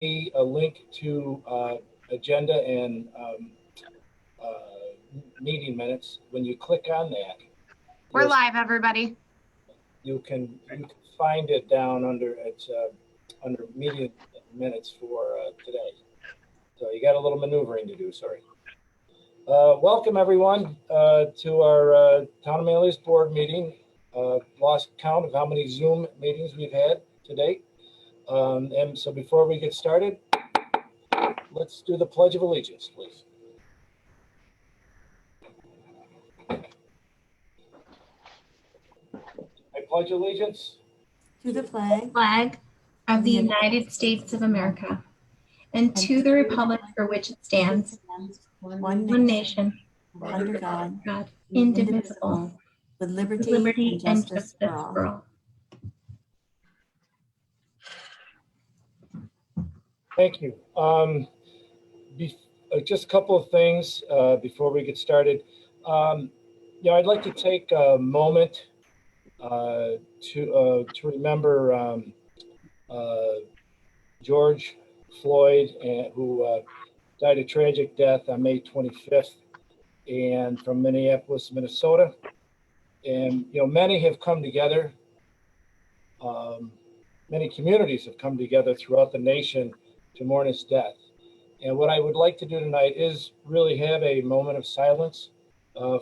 a link to agenda and meeting minutes. When you click on that, we're live, everybody. You can find it down under under meeting minutes for today. So you got a little maneuvering to do. Sorry. Welcome everyone to our Town of Manlius board meeting. Lost count of how many Zoom meetings we've had to date. And so before we get started, let's do the Pledge of Allegiance, please. I pledge allegiance to the flag of the United States of America and to the republic for which it stands, one nation, under God, indivisible, with with liberty and justice for for all. all. Thank you. Just a couple of things before we get started. I'd like to take a moment to remember George Floyd, who died a tragic death on May 25th, and from Minneapolis, Minnesota. And many have come together. Many communities have come together throughout the nation to mourn his death. And what I would like to do tonight is really have a moment of silence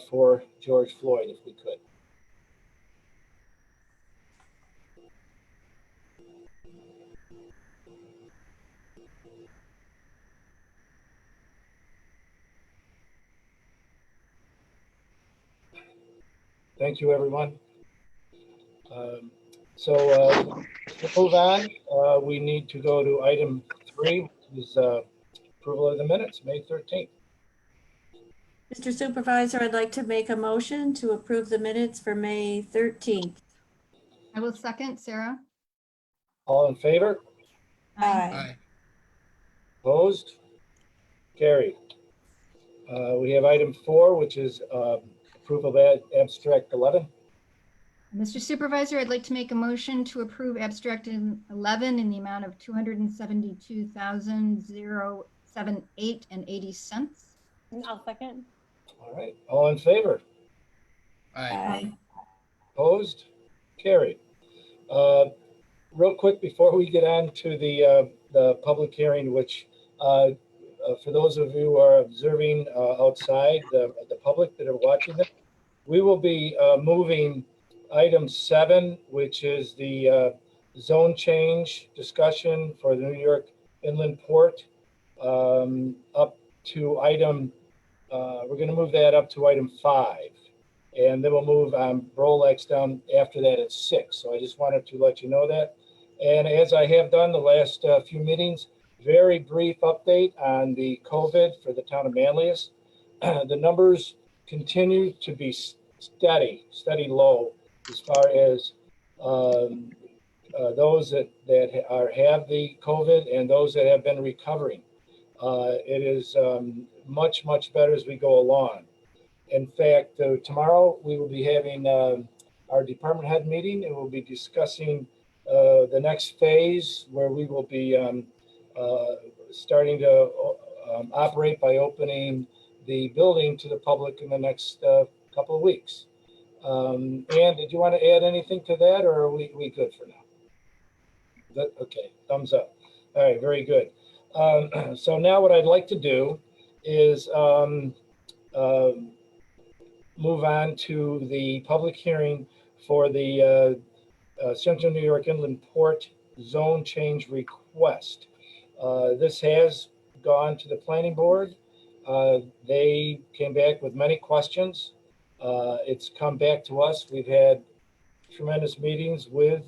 for George Floyd, if we could. Thank you, everyone. To move on, we need to go to item 3, which is approval of the minutes, May 13th. Mr. Supervisor, I'd like to make a motion to approve the minutes for May 13th. I will second, Sarah. All in favor? Aye. Opposed? Carried. We have item 4, which is approval of abstract 11. Mr. Supervisor, I'd like to make a motion to approve abstract 11 in the amount of $272,078.80. I'll second. All right. All in favor? Aye. Opposed? Carried. Real quick before we get on to the public hearing, which for those of you who are observing outside, the public that are watching this, we will be moving item 7, which is the zone change discussion for the New York Inland Port, up to item, we're going to move that up to item 5. And then we'll move Rolex down after that at 6. So I just wanted to let you know that. And as I have done the last few meetings, very brief update on the COVID for the town of Manlius. The numbers continue to be steady low as far as those that have the COVID and those that have been recovering. It is much better as we go along. In fact, tomorrow we will be having our department head meeting, and we'll be discussing the next phase, where we will be starting to operate by opening the building to the public in the next couple of weeks. Ann, did you want to add anything to that, or are we good for now? Good? Okay, thumbs up. All right, very good. So now what I'd like to do is move on to the public hearing for the Central New York Inland Port zone change request. This has gone to the planning board. They came back with many questions. It's come back to us. We've had tremendous meetings with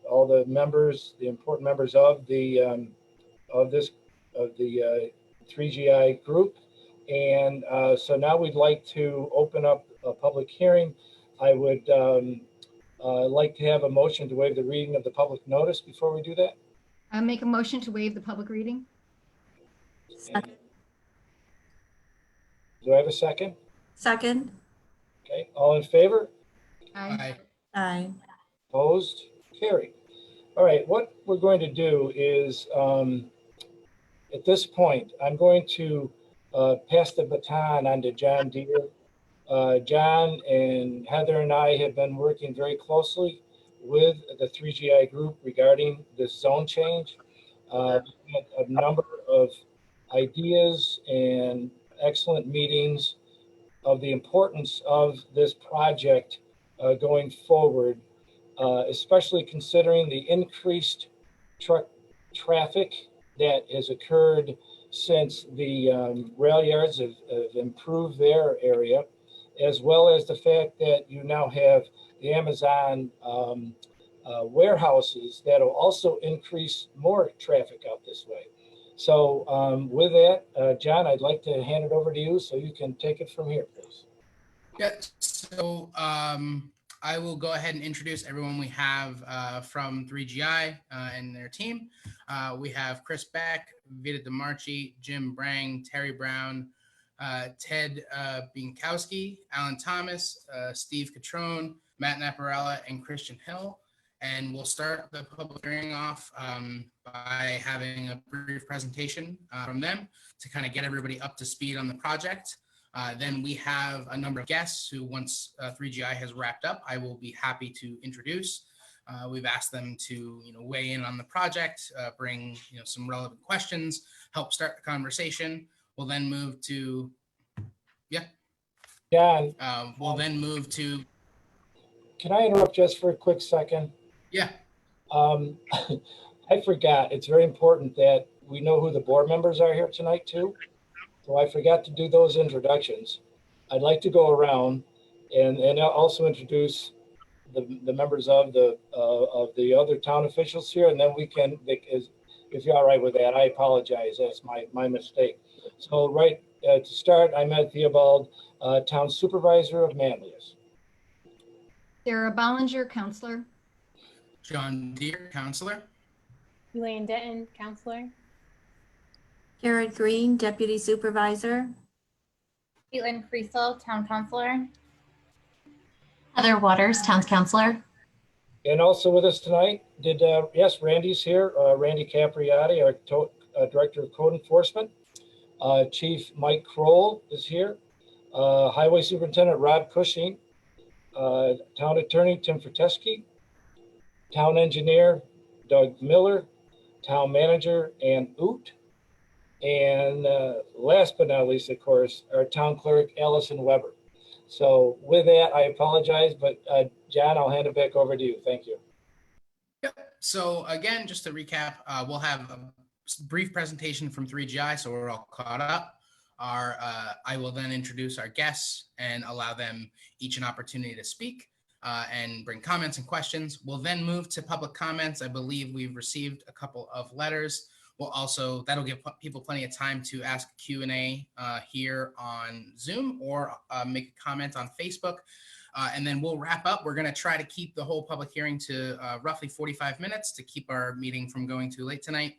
all the members, the important members of the 3GI group. And so now we'd like to open up a public hearing. I would like to have a motion to waive the reading of the public notice before we do that. I'll make a motion to waive the public reading. Second. Do I have a second? Second. Okay, all in favor? Aye. Aye. Opposed? Carried. All right, what we're going to do is, at this point, I'm going to pass the baton on to John Deere. John and Heather and I have been working very closely with the 3GI group regarding this zone change. We had a number of ideas and excellent meetings of the importance of this project going forward, especially considering the increased truck traffic that has occurred since the rail yards have improved their area, as well as the fact that you now have the Amazon warehouses that will also increase more traffic out this way. So with that, John, I'd like to hand it over to you so you can take it from here, please. Yeah, so I will go ahead and introduce everyone we have from 3GI and their team. We have Chris Beck, Vita DeMarchi, Jim Brang, Terry Brown, Ted Bienkowski, Alan Thomas, Steve Catrone, Matt Naparella, and Christian Hill. And we'll start the public hearing off by having a brief presentation from them to kind of get everybody up to speed on the project. Then we have a number of guests who, once 3GI has wrapped up, I will be happy to introduce. We've asked them to, weigh in on the project, bring, some relevant questions, help start the conversation. We'll then move to, John, we'll then move to. can I interrupt just for a quick second? Yeah. I forgot. It's very important that we know who the board members are here tonight too. So I forgot to do those introductions. I'd like to go around and also introduce the members of the other town officials here, and then we can, if you're all right with that, I apologize. That's my mistake. So to start, I'm Ed Theobald, Town Supervisor of Manlius. Sarah Bollinger, Counselor. John Deere, Counselor. Elaine Denton, Counselor. Garrett Green, Deputy Supervisor. Caitlin Friesel, Town Councilor. Heather Waters, Town Councilor. And also with us tonight, yes, Randy's here, Randy Capriati, our Director of Code Enforcement. Chief Mike Kroll is here. Highway Superintendent Rob Cushing. Town Attorney Tim Ferteski. Town Engineer Doug Miller. Town Manager Ann Oot. And last but not least, of course, our Town Clerk Allison Weber. So with that, I apologize, but John, I'll hand it back over to you. Thank you. Yep. So again, just to recap, we'll have a brief presentation from 3GI, so we're all caught up. I will then introduce our guests and allow them each an opportunity to speak and bring comments and questions. We'll then move to public comments. I believe we've received a couple of letters. That'll give people plenty of time to ask Q&A here on Zoom or make a comment on Facebook. And then we'll wrap up. We're going to try to keep the whole public hearing to roughly 45 minutes to keep our meeting from going too late tonight.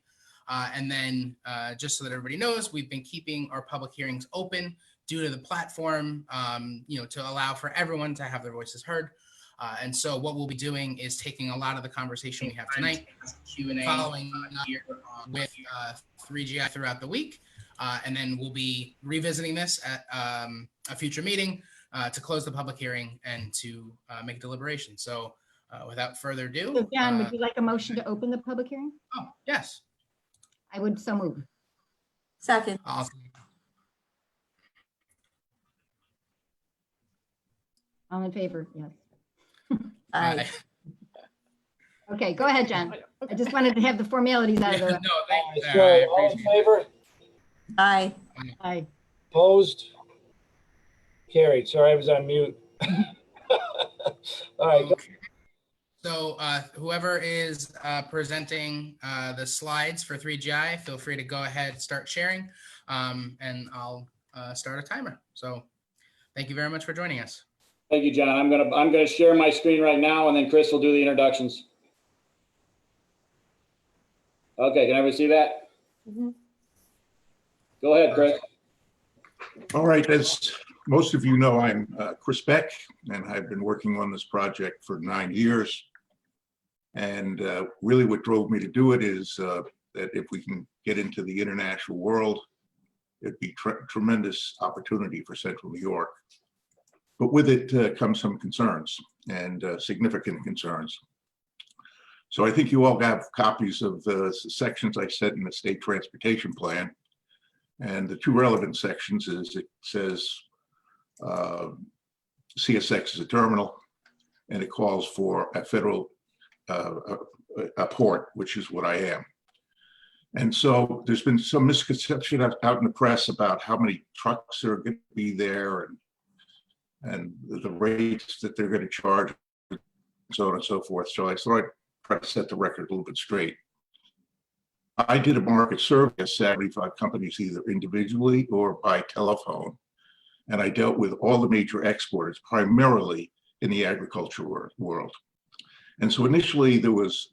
And then just so that everybody knows, we've been keeping our public hearings open due to the platform, to allow for everyone to have their voices heard. And so what we'll be doing is taking a lot of the conversation we have tonight, Q&A, following here with 3GI throughout the week. And then we'll be revisiting this at a future meeting to close the public hearing and to make deliberation. So without further ado. So John, would you like a motion to open the public hearing? Oh, yes. I would so move. Second. Awesome. All in favor? Yes. Aye. Okay, go ahead, John. I just wanted to have the formalities out of the way. No, thank you. So, all in favor? Aye. Aye. Opposed? Carried. Sorry, I was on mute. All right. Okay. So whoever is presenting the slides for 3GI, feel free to go ahead, start sharing, and I'll start a timer. So thank you very much for joining us. Thank you, John. I'm gonna share my screen right now, and then Chris will do the introductions. Okay, can everybody see that? Mm-hmm. Go ahead, Chris. All right, as most of you know, I'm Chris Beck, and I've been working on this project for 9 years. And really what drove me to do it is that if we can get into the international world, it'd be tremendous opportunity for Central New York. But with it comes some concerns, and significant concerns. So I think you all have copies of the sections I set in the state transportation plan. And the two relevant sections is it says CSX is a terminal, and it calls for a federal a port, which is what I am. And so there's been some misconception out in the press about how many trucks are going to be there and the rates that they're going to charge, and so on and so forth. So I thought I'd try to set the record a little bit straight. I did a market survey of 75 companies, either individually or by telephone. And I dealt with all the major exporters, primarily in the agriculture world. And so initially there was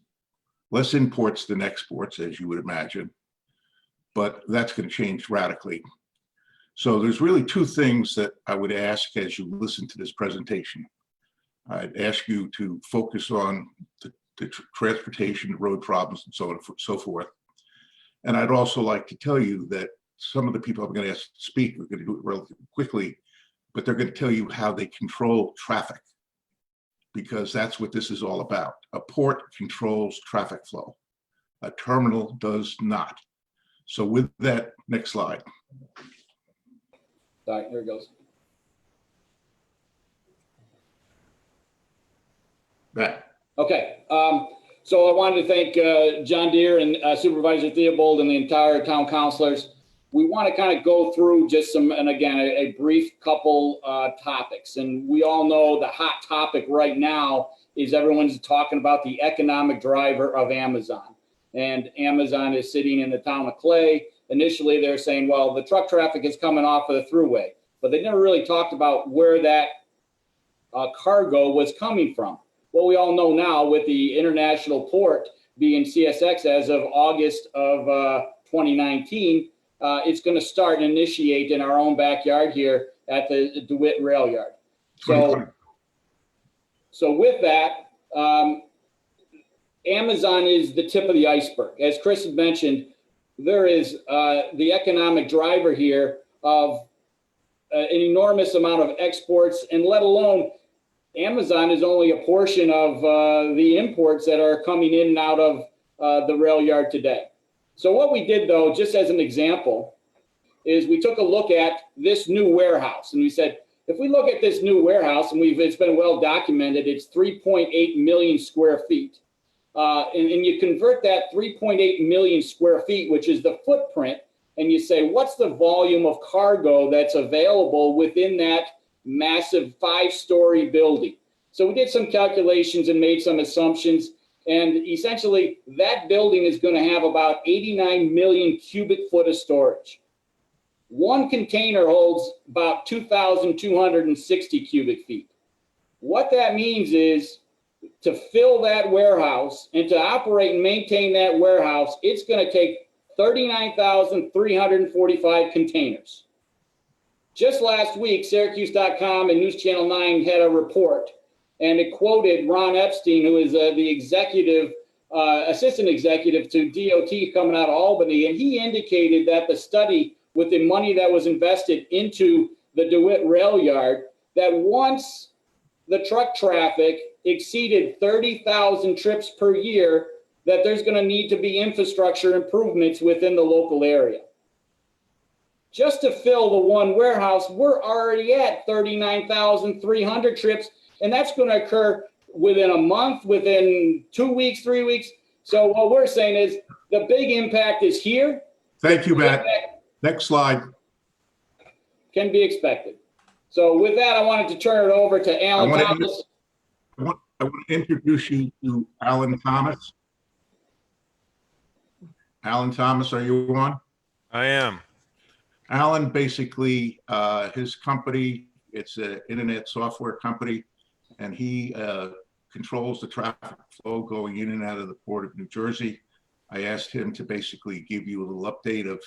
less imports than exports, as you would imagine, but that's going to change radically. So there's really two things that I would ask as you listen to this presentation. I'd ask you to focus on the transportation, road problems, and so on and so forth. And I'd also like to tell you that some of the people I'm going to ask to speak are going to do it relatively quickly, but they're going to tell you how they control traffic, because that's what this is all about. A port controls traffic flow. A terminal does not. So with that, next slide. All right, here it goes. Back. Okay, so I wanted to thank John Deere and Supervisor Theobald and the entire town councilors. We want to kind of go through just some, and again, a brief couple topics. And we all know the hot topic right now is everyone's talking about the economic driver of Amazon. And Amazon is sitting in the town of Clay. Initially, they're saying, well, the truck traffic is coming off of the thruway, but they never really talked about where that cargo was coming from. Well, we all know now with the international port being CSX as of August of 2019, it's going to start and initiate in our own backyard here at the DeWitt Rail Yard. So with that, Amazon is the tip of the iceberg. As Chris had mentioned, there is the economic driver here of an enormous amount of exports, and let alone Amazon is only a portion of the imports that are coming in and out of the rail yard today. So what we did, though, just as an example, is we took a look at this new warehouse, and we said, if we look at this new warehouse, and it's been well documented, it's 3.8 million square feet. And you convert that 3.8 million square feet, which is the footprint, and you say, what's the volume of cargo that's available within that massive 5-story building? So we did some calculations and made some assumptions. And essentially, that building is going to have about 89 million cubic foot of storage. One container holds about 2,260 cubic feet. What that means is to fill that warehouse and to operate and maintain that warehouse, it's going to take 39,345 containers. Just last week, Syracuse.com and News Channel 9 had a report, and it quoted Ron Epstein, who is the executive, assistant executive to DOT coming out of Albany, and he indicated that the study with the money that was invested into the DeWitt Rail Yard, that once the truck traffic exceeded 30,000 trips per year, that there's going to need to be infrastructure improvements within the local area. Just to fill the one warehouse, we're already at 39,300 trips, and that's going to occur within a month, within 2 weeks, 3 weeks. So what we're saying is the big impact is here. Thank you, Matt. Next slide. Can be expected. So with that, I wanted to turn it over to Alan Thomas. I want to introduce you to Alan Thomas. Alan Thomas, are you on? I am. Alan, basically, his company, it's an internet software company, and he controls the traffic flow going in and out of the Port of New Jersey. I asked him to basically give you a little update of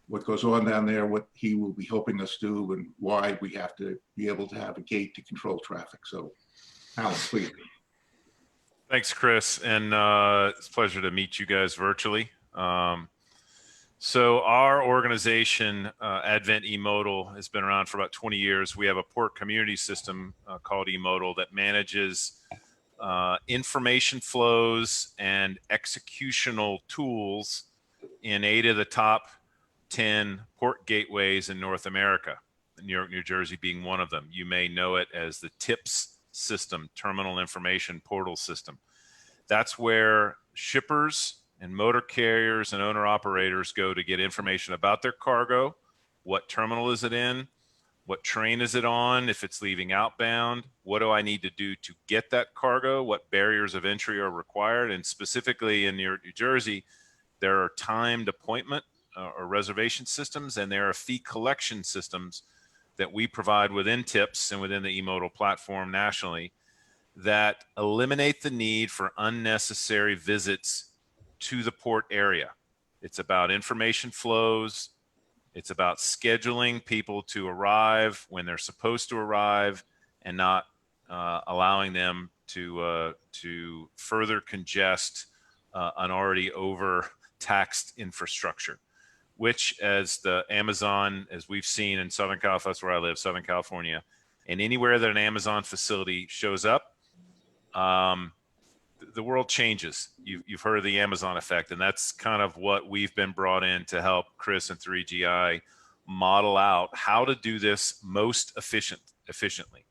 what goes on down there, what he will be helping us do, and why we have to be able to have a gate to control traffic. So, Alan, please. Thanks, Chris. And it's a pleasure to meet you guys virtually. So our organization, Advent eModal, has been around for about 20 years. We have a port community system called eModal that manages information flows and executional tools in 8 of the top 10 port gateways in North America, New York, New Jersey being one of them. You may know it as the TIPS system, Terminal Information Portal System. That's where shippers and motor carriers and owner operators go to get information about their cargo. What terminal is it in? What train is it on? If it's leaving outbound, what do I need to do to get that cargo? What barriers of entry are required? And specifically in New York, New Jersey, there are timed appointment or reservation systems, and there are fee collection systems that we provide within TIPS and within the eModal platform nationally that eliminate the need for unnecessary visits to the port area. It's about information flows. It's about scheduling people to arrive when they're supposed to arrive and not allowing them to further congest an already overtaxed infrastructure, which as the Amazon, as we've seen in Southern California, that's where I live, Southern California, and anywhere that an Amazon facility shows up, the world changes. You've heard of the Amazon effect, and that's kind of what we've been brought in to help Chris and 3GI model out how to do this most efficiently.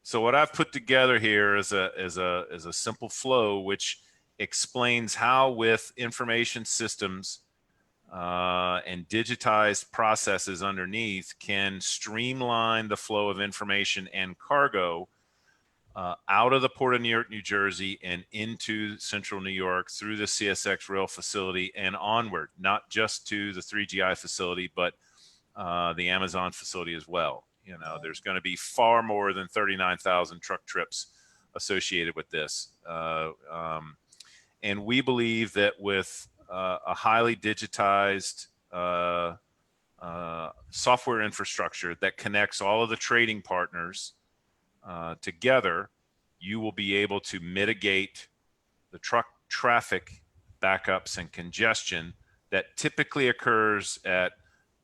So what I've put together here is a simple flow which explains how, with information systems and digitized processes underneath, can streamline the flow of information and cargo out of the Port of New York, New Jersey, and into Central New York through the CSX rail facility and onward, not just to the 3GI facility, but the Amazon facility as well. You know, there's going to be far more than 39,000 truck trips associated with this. And we believe that with a highly digitized software infrastructure that connects all of the trading partners together, you will be able to mitigate the truck traffic backups and congestion that typically occurs at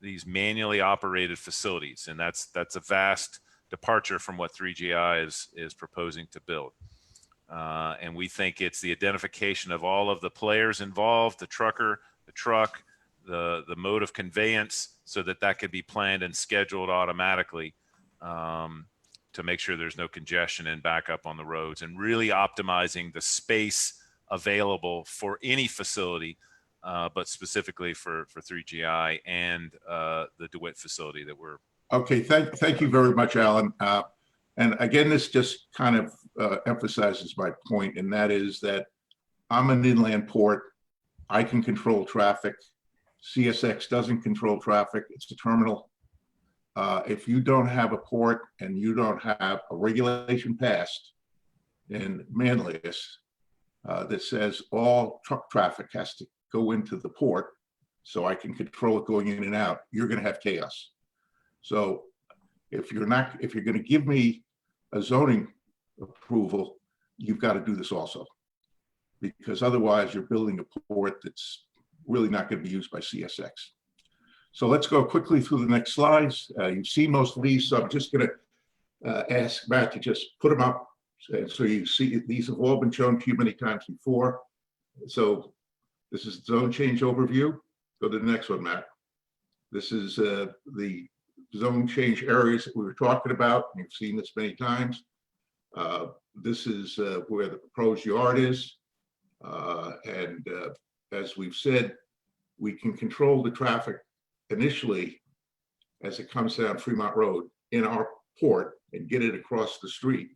these manually operated facilities. And that's a vast departure from what 3GI is proposing to build. And we think it's the identification of all of the players involved, the trucker, the truck, the mode of conveyance, so that could be planned and scheduled automatically to make sure there's no congestion and backup on the roads, and really optimizing the space available for any facility, but specifically for 3GI and the DeWitt facility that we're. Okay, thank you very much, Alan. And again, this just kind of emphasizes my point, and that is that I'm an inland port. I can control traffic. CSX doesn't control traffic. It's a terminal. If you don't have a port and you don't have a regulation passed in Manlius that says all truck traffic has to go into the port so I can control it going in and out, you're going to have chaos. So if you're going to give me a zoning approval, you've got to do this also, because otherwise you're building a port that's really not going to be used by CSX. So let's go quickly through the next slides. You've seen most of these, so I'm just going to ask Matt to just put them up. So you see, these have all been shown to you many times before. So this is zone change overview. Go to the next one, Matt. This is the zone change areas that we were talking about. You've seen this many times. This is where the proposed yard is. And as we've said, we can control the traffic initially as it comes down Fremont Road in our port and get it across the street.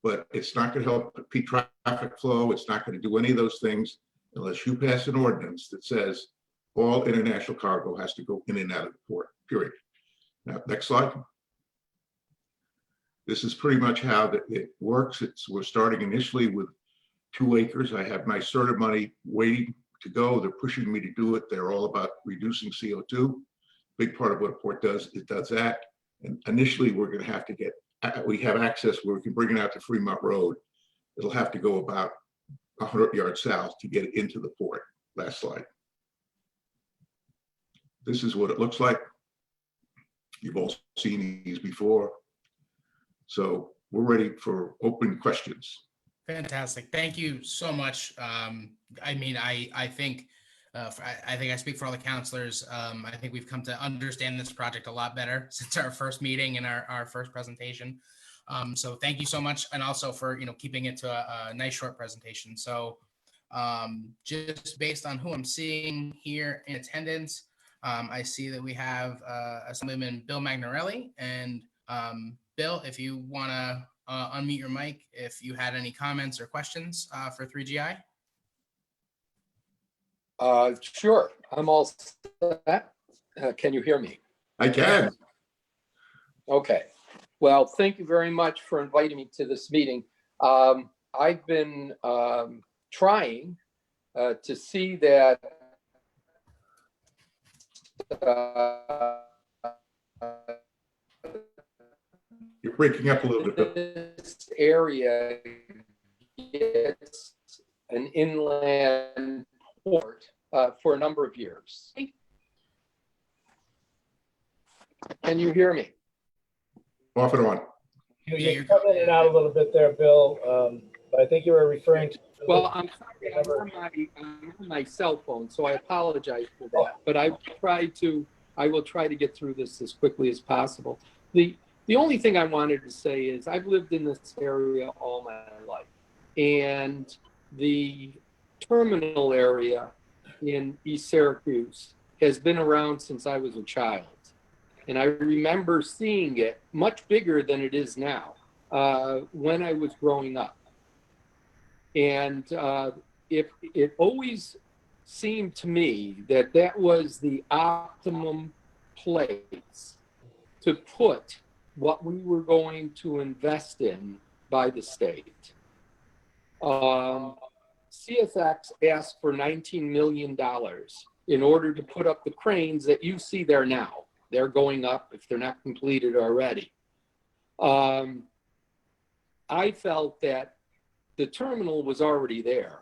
But it's not going to help peak traffic flow. It's not going to do any of those things unless you pass an ordinance that says all international cargo has to go in and out of the port, period. Now, next slide. This is pretty much how it works. We're starting initially with 2 acres. I have my SERTA money waiting to go. They're pushing me to do it. They're all about reducing CO2. Big part of what a port does, it does that. And initially, we're going to have to we have access where we can bring it out to Fremont Road. It'll have to go about 100 yards south to get into the port. Last slide. This is what it looks like. You've all seen these before. So we're ready for open questions. Fantastic. Thank you so much. I mean, I think I think I speak for all the counselors. I think we've come to understand this project a lot better since our first meeting and our first presentation. So thank you so much, and also for keeping it to a nice short presentation. So just based on who I'm seeing here in attendance, I see that we have Assemblyman Bill Magnarelli, and Bill, if you want to unmute your mic, if you had any comments or questions for 3GI. Sure, I'm all set. Can you hear me? I can. Okay. Well, thank you very much for inviting me to this meeting. I've been trying to see that You're breaking up a little bit. this area gets an inland port for a number of years. Can you hear me? Off and on. You're coming in and out a little bit there, Bill, but I think you were referring to. Well, I'm sorry, I'm on my cell phone, so I apologize for that. But I will try to get through this as quickly as possible. The only thing I wanted to say is I've lived in this area all my life, and the terminal area in East Syracuse has been around since I was a child. And I remember seeing it much bigger than it is now when I was growing up. And it always seemed to me that that was the optimum place to put what we were going to invest in by the state. CSX asked for $19 million in order to put up the cranes that you see there now. They're going up if they're not completed already. I felt that the terminal was already there.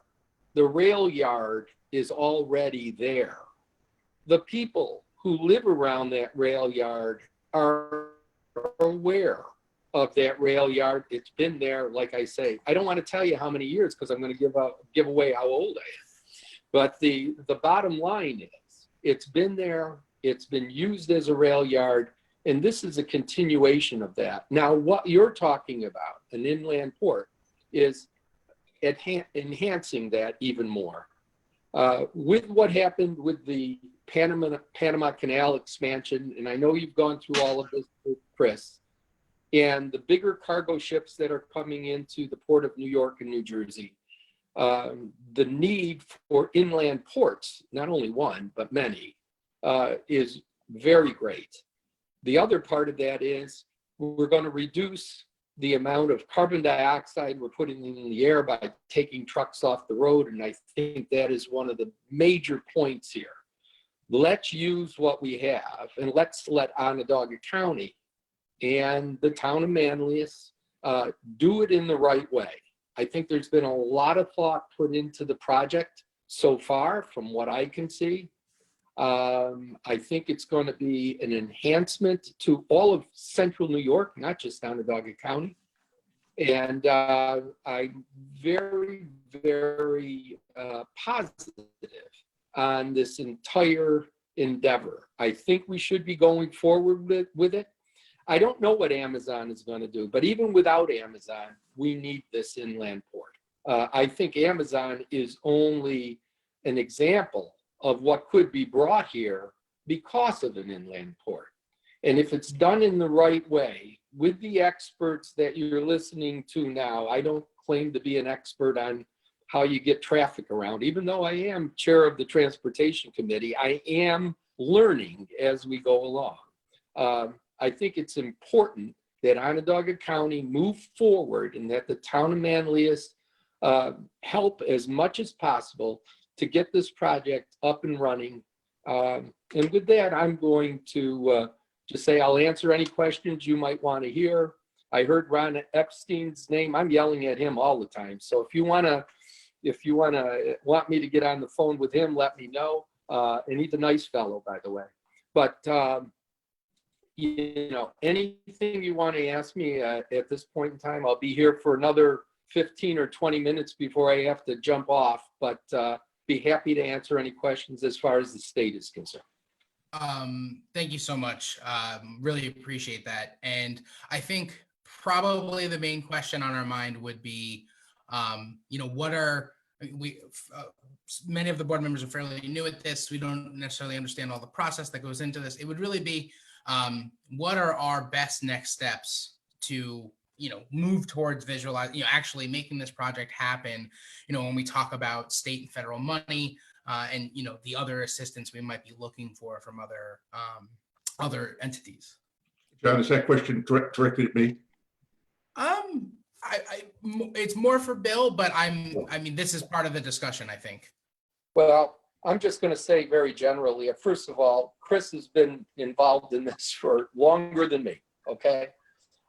The rail yard is already there. The people who live around that rail yard are aware of that rail yard. It's been there, like I say. I don't want to tell you how many years because I'm going to give away how old I am. But the bottom line is it's been there. It's been used as a rail yard, and this is a continuation of that. Now, what you're talking about, an inland port, is enhancing that even more. With what happened with the Panama Canal expansion, and I know you've gone through all of this with Chris, and the bigger cargo ships that are coming into the Port of New York and New Jersey, the need for inland ports, not only one, but many, is very great. The other part of that is we're going to reduce the amount of carbon dioxide we're putting in the air by taking trucks off the road. And I think that is one of the major points here. Let's use what we have, and let's let Onondaga County and the town of Manlius do it in the right way. I think there's been a lot of thought put into the project so far from what I can see. I think it's going to be an enhancement to all of central New York, not just Onondaga County. And I'm very, very positive on this entire endeavor. I think we should be going forward with it. I don't know what Amazon is going to do, but even without Amazon, we need this inland port. I think Amazon is only an example of what could be brought here because of an inland port. And if it's done in the right way, with the experts that you're listening to now, I don't claim to be an expert on how you get traffic around. Even though I am chair of the Transportation Committee, I am learning as we go along. I think it's important that Onondaga County move forward and that the town of Manlius help as much as possible to get this project up and running. And with that, I'm going to just say I'll answer any questions you might want to hear. I heard Ron Epstein's name. I'm yelling at him all the time. So if you want to If you want me to get on the phone with him, let me know. And he's a nice fellow, by the way. But, anything you want to ask me at this point in time, I'll be here for another 15 or 20 minutes before I have to jump off, but be happy to answer any questions as far as the state is concerned. Thank you so much. Really appreciate that. And I think probably the main question on our mind would be, many of the board members are fairly new at this. We don't necessarily understand all the process that goes into this. It would really be, what are our best next steps to, move towards actually making this project happen, when we talk about state and federal money, and the other assistance we might be looking for from other entities. John, is that question directed at me? It's more for Bill, but this is part of the discussion, I think. Well, I'm just going to say very generally, first of all, Chris has been involved in this for longer than me, okay?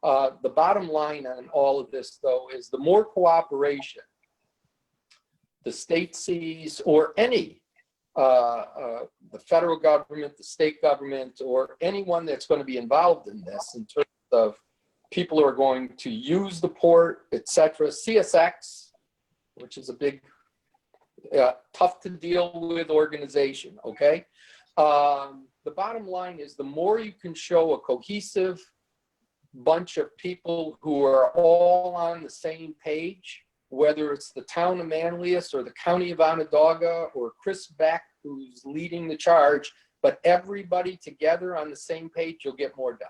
The bottom line on all of this, though, is the more cooperation the state sees, or any, the federal government, the state government, or anyone that's going to be involved in this in terms of people who are going to use the port, etc. CSX, which is a big, tough to deal with organization, okay? The bottom line is the more you can show a cohesive bunch of people who are all on the same page, whether it's the town of Manlius or the county of Onondaga or Chris Beck, who's leading the charge, but everybody together on the same page, you'll get more done.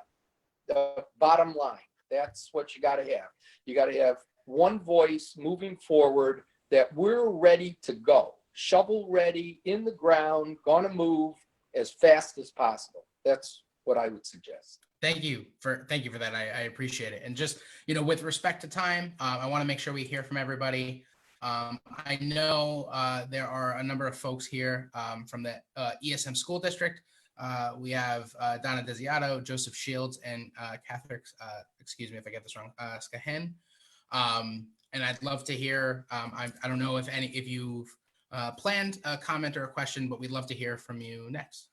The bottom line, that's what you got to have. You got to have one voice moving forward, that we're ready to go, shovel ready, in the ground, gonna move as fast as possible. That's what I would suggest. Thank you for that. I appreciate it. And just, with respect to time, I want to make sure we hear from everybody. I know there are a number of folks here from the ESM school district. We have Donna Desiato, Joseph Shields, and Catherine, excuse me if I get this wrong, Skahen. And I'd love to hear, I don't know if you've planned a comment or a question, but we'd love to hear from you next.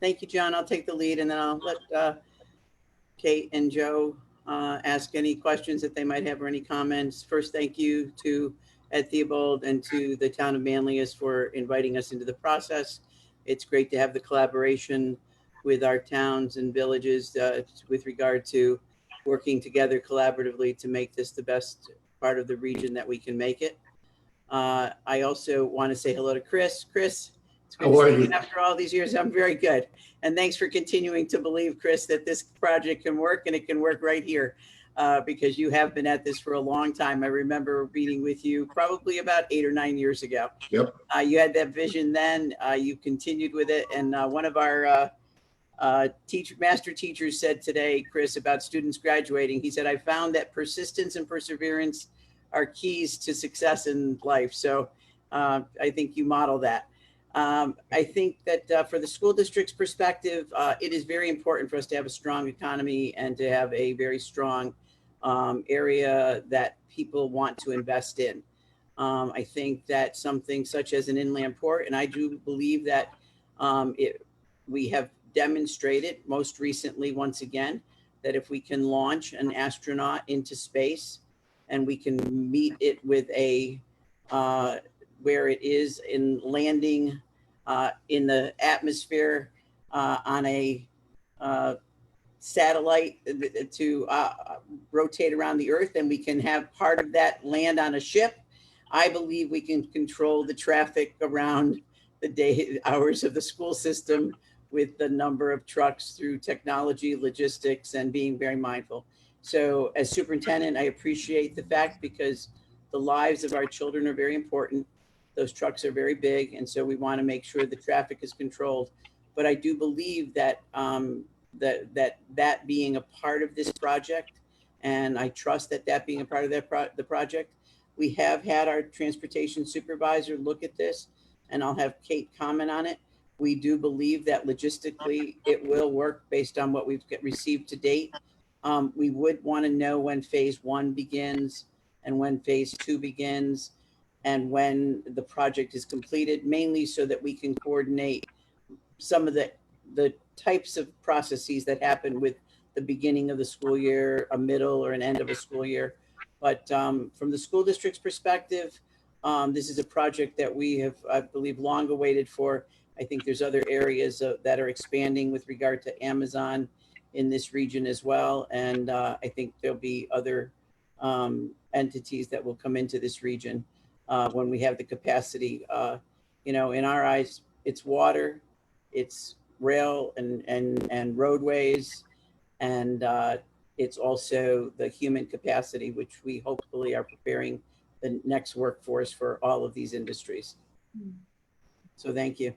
Thank you, John. I'll take the lead, and then I'll let Kate and Joe ask any questions that they might have or any comments. First, thank you to Ed Theobald and to the town of Manlius for inviting us into the process. It's great to have the collaboration with our towns and villages with regard to working together collaboratively to make this the best part of the region that we can make it. I also want to say hello to Chris. Chris, it's good to see you after all these years. I'm very good. And thanks for continuing to believe, Chris, that this project can work, and it can work right here because you have been at this for a long time. I remember meeting with you probably about 8 or 9 years ago. Yep. You had that vision then. You continued with it. And one of our master teachers said today, Chris, about students graduating, he said, I found that persistence and perseverance are keys to success in life. So I think you model that. I think that for the school district's perspective, it is very important for us to have a strong economy and to have a very strong area that people want to invest in. I think that something such as an inland port, and I do believe that we have demonstrated most recently, once again, that if we can launch an astronaut into space and we can meet it with a where it is in landing in the atmosphere on a satellite to rotate around the Earth, and we can have part of that land on a ship, I believe we can control the traffic around the day hours of the school system with the number of trucks through technology, logistics, and being very mindful. So as superintendent, I appreciate the fact because the lives of our children are very important. Those trucks are very big, and so we want to make sure the traffic is controlled. But I do believe that that being a part of this project, and I trust that being a part of the project, we have had our transportation supervisor look at this, and I'll have Kate comment on it. We do believe that logistically it will work based on what we've received to date. We would want to know when phase 1 begins and when phase 2 begins. and when the project is completed, mainly so that we can coordinate some of the types of processes that happen with the beginning of the school year, a middle or an end of a school year. But from the school district's perspective, this is a project that we have, I believe, long awaited for. I think there's other areas that are expanding with regard to Amazon in this region as well. And I think there'll be other entities that will come into this region when we have the capacity. In our eyes, it's water, it's rail and roadways, and it's also the human capacity, which we hopefully are preparing the next workforce for all of these industries. So thank you.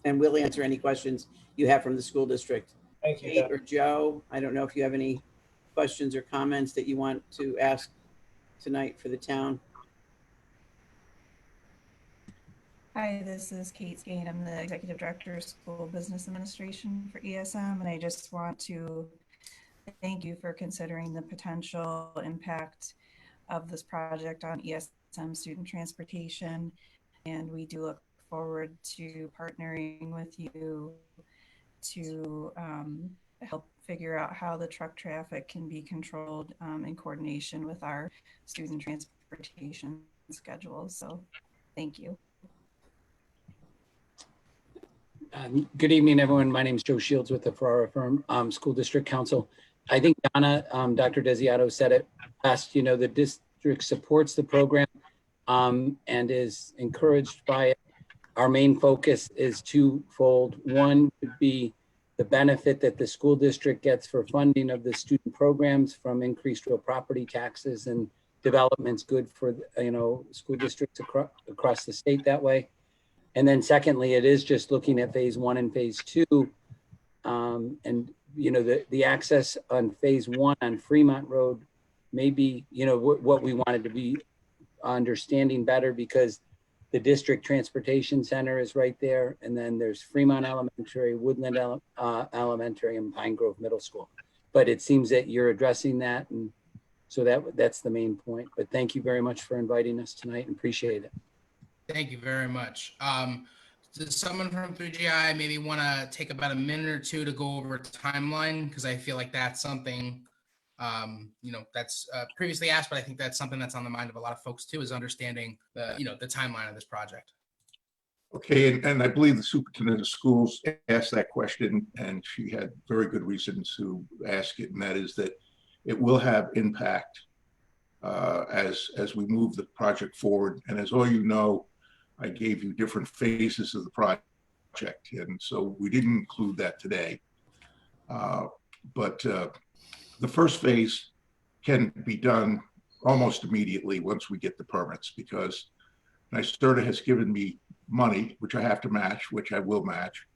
And we'll answer any questions you have from the school district. Thank you, Kate Doc. or Joe, I don't know if you have any questions or comments that you want to ask tonight for the town. Hi, this is Kate Skane. I'm the Executive Director of School Business Administration for ESM, and I just want to thank you for considering the potential impact of this project on ESM student transportation. And we do look forward to partnering with you to help figure out how the truck traffic can be controlled in coordination with our student transportation schedules. So thank you. Good evening, everyone. My name is Joe Shields with the Ferrara Firm School District Council. I think Donna, Dr. Desiato said it best. The district supports the program and is encouraged by it. Our main focus is twofold. One would be the benefit that the school district gets for funding of the student programs from increased real property taxes, and development's good for school districts across the state that way. And then secondly, it is just looking at phase 1 and phase 2. And, the access on phase 1 on Fremont Road may be, what we wanted to be understanding better, because the district transportation center is right there. And then there's Fremont Elementary, Woodland Elementary, and Pine Grove Middle School. But it seems that you're addressing that. And so that's the main point. But thank you very much for inviting us tonight, and appreciate it. Thank you very much. Does someone from 3GI maybe want to take about a minute or two to go over a timeline? Because I feel like that's something, that's previously asked, but I think that's something that's on the mind of a lot of folks too, is understanding the timeline of this project. Okay, and I believe the superintendent of schools asked that question, and she had very good reason to ask it, and that is that it will have impact as we move the project forward. And as all you know, I gave you different phases of the project, and so we didn't include that today. But the first phase can be done almost immediately once we get the permits, because NYSERDA has given me money, which I have to match, which I will match,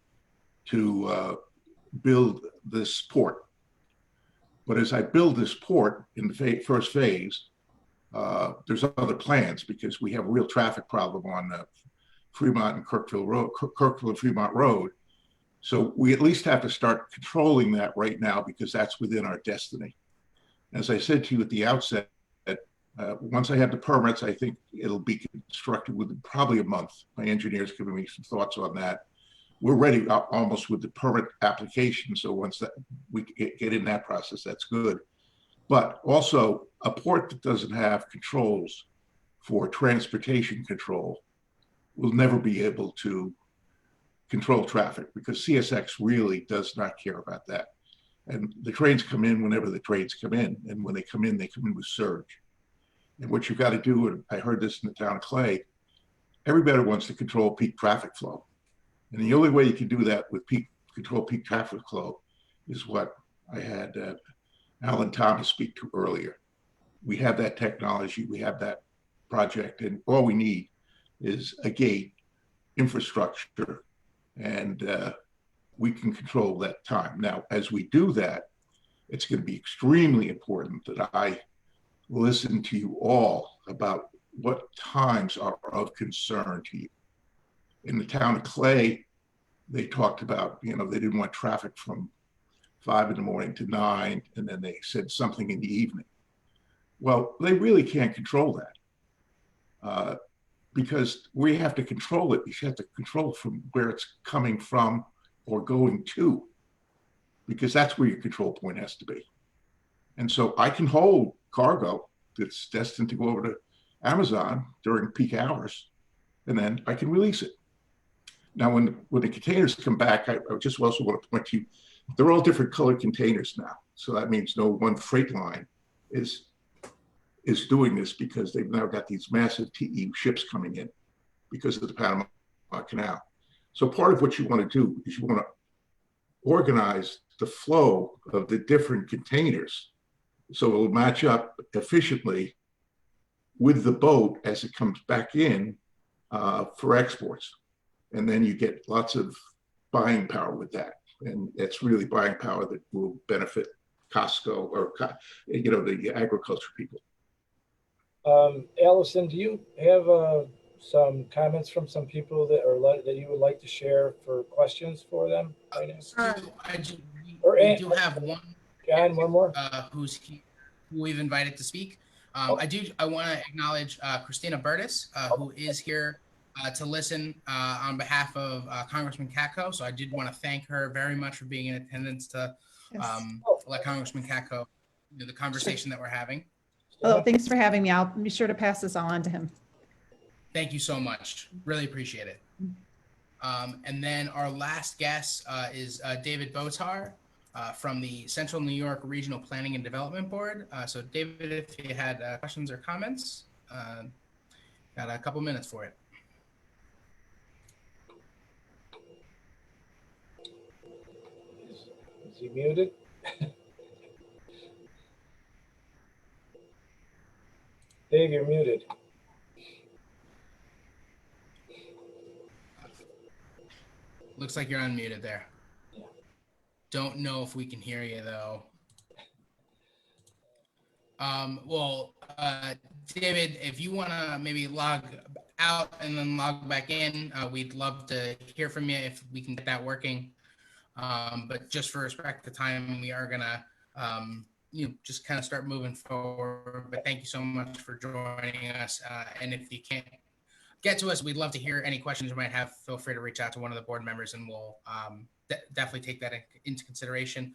to build this port. But as I build this port in the first phase, there's other plans, because we have a real traffic problem on Fremont and Kirkville Fremont Road. So we at least have to start controlling that right now, because that's within our destiny. As I said to you at the outset, once I have the permits, I think it'll be constructed within probably a month. My engineer's giving me some thoughts on that. We're ready almost with the permit application. So once that we get in that process, that's good. But also, a port that doesn't have controls for transportation control will never be able to control traffic, because CSX really does not care about that. And the trains come in whenever the trains come in. And when they come in with surge. And what you've got to do, and I heard this in the town of Clay, everybody wants to control peak traffic flow. And the only way you can do that with control peak traffic flow is what I had Alan Thomas speak to earlier. We have that technology, we have that project, and all we need is a gate, infrastructure, and we can control that time. Now, as we do that, it's going to be extremely important that I listen to you all about what times are of concern to you. In the town of Clay, they talked about, they didn't want traffic from 5 in the morning to 9, and then they said something in the evening. Well, they really can't control that because we have to control it. You have to control from where it's coming from or going to, because that's where your control point has to be. And so I can hold cargo that's destined to go over to Amazon during peak hours, and then I can release it. Now, when the containers come back, I just also want to point to you, they're all different colored containers now. So that means no one freight line is doing this, because they've now got these massive TE ships coming in because of the Panama Canal. So part of what you want to do is you want to organize the flow of the different containers so it'll match up efficiently with the boat as it comes back in for exports. And then you get lots of buying power with that. And it's really buying power that will benefit Costco or, the agriculture people. Allison, do you have some comments from some people that you would like to share for questions for them right now? We do have one. John, one more. Who's here, who we've invited to speak. I want to acknowledge Christina Burtis, who is here to listen on behalf of Congressman Katko. So I did want to thank her very much for being in attendance to let Congressman Katko do the conversation that we're having. Oh, thanks for having me. I'll be sure to pass this all on to him. Thank you so much. Really appreciate it. And then our last guest is David Botar from the Central New York Regional Planning and Development Board. So David, if you had questions or comments, got a couple minutes for it. Is he muted? Dave, you're muted. Looks like you're unmuted there. Yeah. Don't know if we can hear you though. David, if you want to maybe log out and then log back in, we'd love to hear from you if we can get that working. But just for respect of time, we are gonna just kind of start moving forward. But thank you so much for joining us. And if you can't get to us, we'd love to hear any questions you might have. Feel free to reach out to one of the board members and we'll definitely take that into consideration.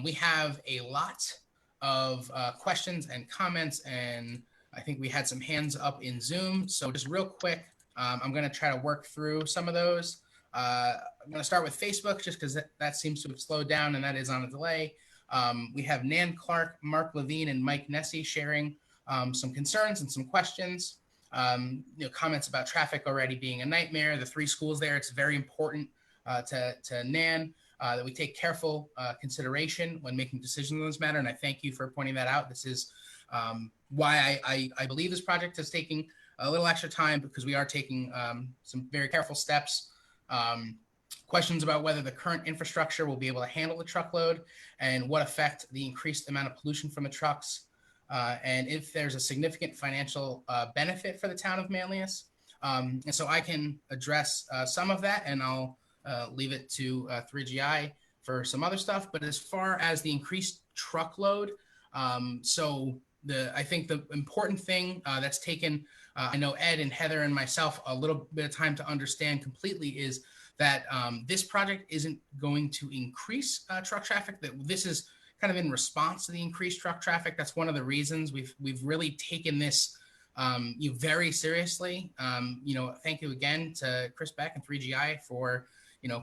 We have a lot of questions and comments, and I think we had some hands up in Zoom. So just real quick, I'm going to try to work through some of those. I'm going to start with Facebook just because that seems to have slowed down and that is on a delay. We have Nan Clark, Mark Levine, and Mike Nessie sharing some concerns and some questions. Comments about traffic already being a nightmare. The 3 schools there, it's very important to Nan that we take careful consideration when making decisions on this matter. And I thank you for pointing that out. This is why I believe this project is taking a little extra time, because we are taking some very careful steps. Questions about whether the current infrastructure will be able to handle the truckload and what effect the increased amount of pollution from the trucks and if there's a significant financial benefit for the town of Manlius. And so I can address some of that, and I'll leave it to 3GI for some other stuff. But as far as the increased truckload, I think the important thing that's taken, I know Ed and Heather and myself a little bit of time to understand completely, is that this project isn't going to increase truck traffic. That this is kind of in response to the increased truck traffic. That's one of the reasons we've really taken this very seriously. Thank you again to Chris Beck and 3GI for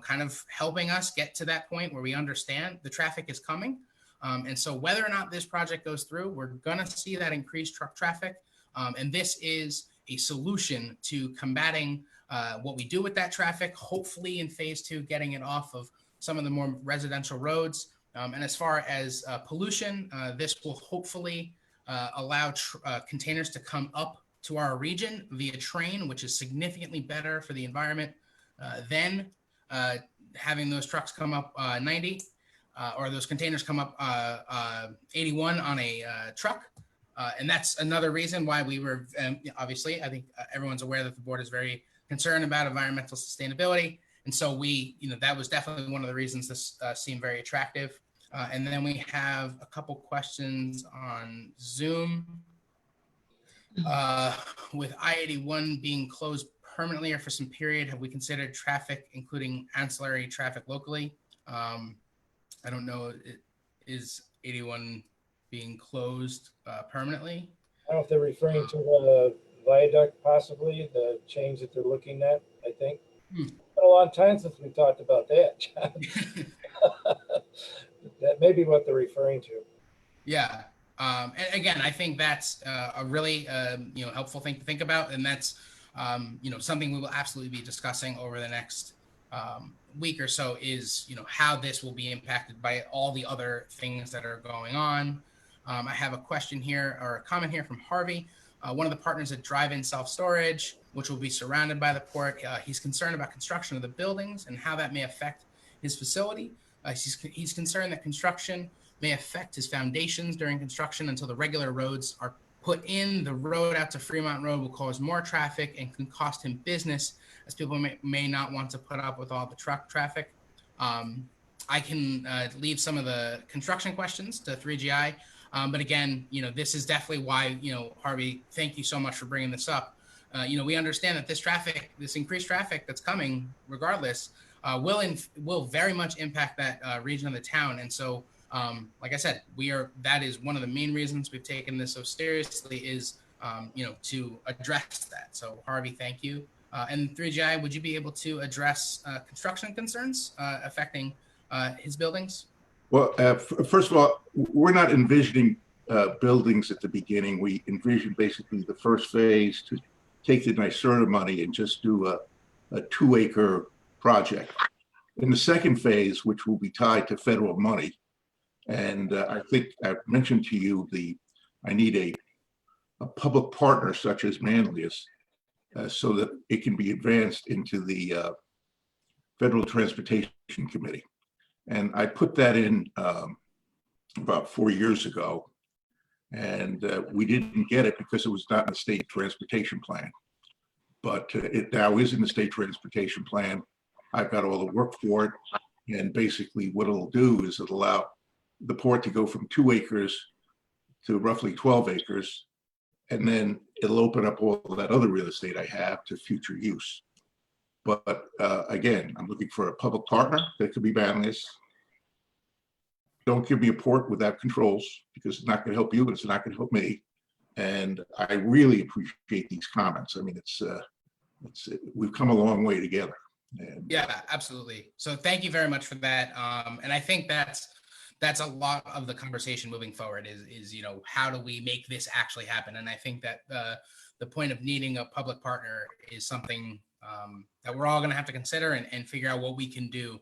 kind of helping us get to that point where we understand the traffic is coming. And so whether or not this project goes through, we're gonna see that increased truck traffic. And this is a solution to combating what we do with that traffic, hopefully in phase 2, getting it off of some of the more residential roads. And as far as pollution, this will hopefully allow containers to come up to our region via train, which is significantly better for the environment than having those trucks come up 90 or those containers come up 81 on a truck. And that's another reason why we were, obviously, I think everyone's aware that the board is very concerned about environmental sustainability. And so that was definitely one of the reasons this seemed very attractive. And then we have a couple questions on Zoom. With I-81 being closed permanently or for some period, have we considered traffic, including ancillary traffic locally? I don't know, is 81 being closed permanently? I don't know if they're referring to the viaduct, possibly, the change that they're looking at, I think. Hmm. It's been a long time since we talked about that, John. That may be what they're referring to. Yeah. And again, I think that's a really helpful thing to think about, and that's something we will absolutely be discussing over the next week or so. Is how this will be impacted by all the other things that are going on. I have a question here or a comment here from Harvey, one of the partners at Drive-In Self Storage, which will be surrounded by the port. He's concerned about construction of the buildings and how that may affect his facility. He's concerned that construction may affect his foundations during construction until the regular roads are put in. The road out to Fremont Road will cause more traffic and can cost him business, as people may not want to put up with all the truck traffic. I can leave some of the construction questions to 3GI. But again, this is definitely why, Harvey, thank you so much for bringing this up. We understand that this increased traffic that's coming regardless, will very much impact that region of the town. And so, like I said, that is one of the main reasons we've taken this so seriously is, to address that. So Harvey, thank you. And 3GI, would you be able to address construction concerns affecting his buildings? Well, first of all, we're not envisioning buildings at the beginning. We envision basically the first phase to take the NYSERDA money and just do a 2-acre project. In the second phase, which will be tied to federal money, and I think I've mentioned to you I need a public partner such as Manlius so that it can be advanced into the Federal Transportation Committee. And I put that in about 4 years ago, and we didn't get it because it was not in the state transportation plan. But it now is in the state transportation plan. I've got all the work for it. And basically what it'll do is it'll allow the port to go from 2 acres to roughly 12 acres. And then it'll open up all that other real estate I have to future use. But again, I'm looking for a public partner that could be Manlius. Don't give me a port without controls because it's not going to help you, but it's not going to help me. And I really appreciate these comments. I mean, we've come a long way together. And, yeah, absolutely. So thank you very much for that. And I think that's a lot of the conversation moving forward is how do we make this actually happen? And I think that the point of needing a public partner is something that we're all going to have to consider and figure out what we can do.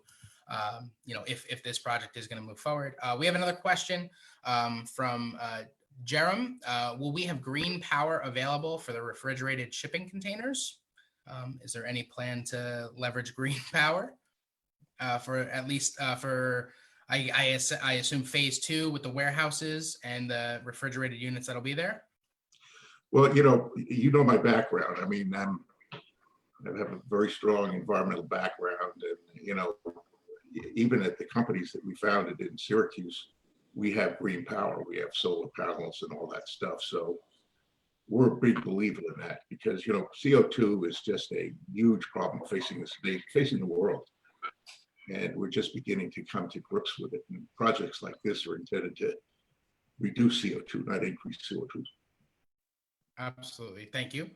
If this project is going to move forward. We have another question from Jerem. Will we have green power available for the refrigerated shipping containers? Is there any plan to leverage green power for at least for, I assume phase 2 with the warehouses and the refrigerated units that'll be there? Well, my background. I mean, I have a very strong environmental background, and even at the companies that we founded in Syracuse, we have green power. We have solar panels and all that stuff. So we're a big believer in that because, CO2 is just a huge problem facing the world. And we're just beginning to come to grips with it. And projects like this are intended to reduce CO2, not increase CO2. Absolutely. Thank you.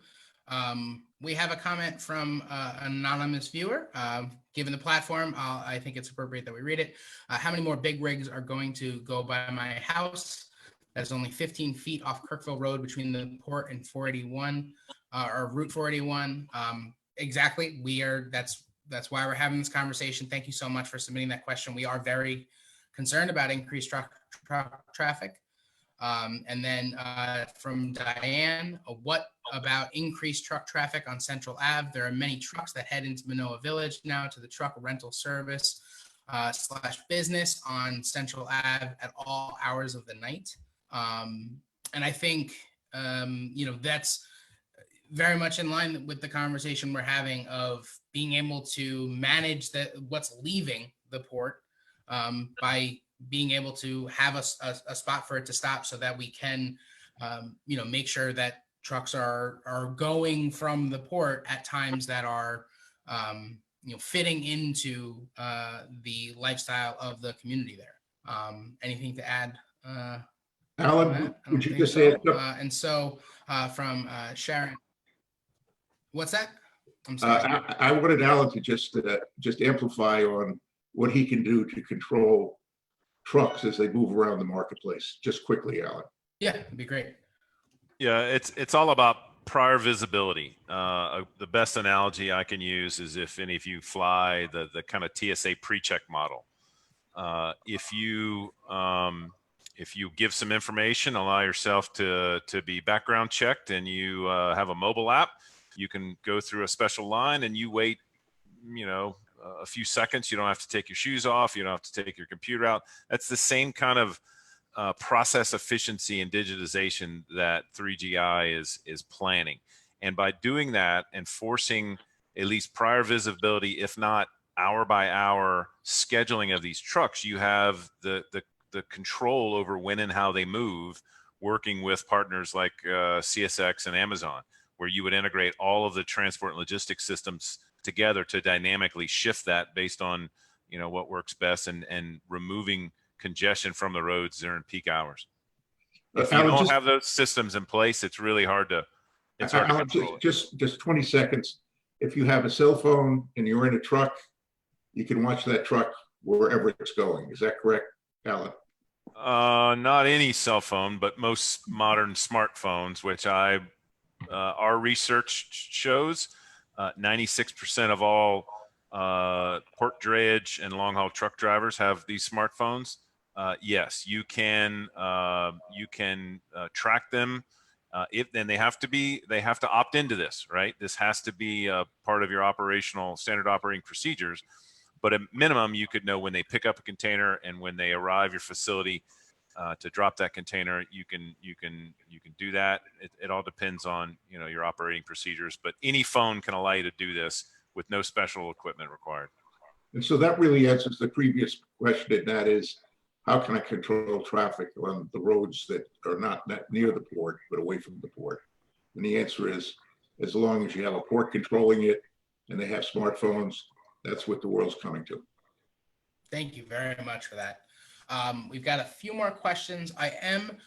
We have a comment from an anonymous viewer. Given the platform, I think it's appropriate that we read it. How many more big rigs are going to go by my house? That's only 15 feet off Kirkville Road between the port and 481 or Route 481. Exactly. That's why we're having this conversation. Thank you so much for submitting that question. We are very concerned about increased truck traffic. And then from Diane, what about increased truck traffic on Central Ave? There are many trucks that head into Manoa Village now to the truck rental service / business on Central Ave at all hours of the night. And I think, that's very much in line with the conversation we're having of being able to manage what's leaving the port by being able to have a spot for it to stop so that we can, make sure that trucks are going from the port at times that are fitting into the lifestyle of the community there. Anything to add? Alan, would you just so. add? And so from Sharon, what's that? I'm sorry. I wanted Alan to just amplify on what he can do to control trucks as they move around the marketplace. Just quickly, Alan. Yeah, it'd be great. Yeah, it's all about prior visibility. The best analogy I can use is if any of you fly the kind of TSA pre-check model. If you give some information, allow yourself to be background checked, and you have a mobile app, you can go through a special line and you wait, a few seconds. You don't have to take your shoes off. You don't have to take your computer out. That's the same kind of process efficiency and digitization that 3GI is planning. And by doing that and forcing at least prior visibility, if not hour by hour scheduling of these trucks, you have the control over when and how they move, working with partners like CSX and Amazon, where you would integrate all of the transport and logistics systems together to dynamically shift that based on what works best and removing congestion from the roads during peak hours. If you don't have those systems in place, it's really hard to control it. Just 20 seconds. If you have a cell phone and you're in a truck, you can watch that truck wherever it's going. Is that correct, Alan? Not any cell phone, but most modern smartphones, which our research shows 96% of all port drayage and long haul truck drivers have these smartphones. Yes, you can track them. Then they have to opt into this, right? This has to be a part of your operational standard operating procedures. But at minimum, you could know when they pick up a container and when they arrive your facility to drop that container. You can do that. It all depends on your operating procedures. But any phone can allow you to do this with no special equipment required. And so that really answers the previous question, and that is, how can I control traffic on the roads that are not near the port, but away from the port? And the answer is, as long as you have a port controlling it and they have smartphones, that's what the world's coming to. Thank you very much for that. We've got a few more questions. I am,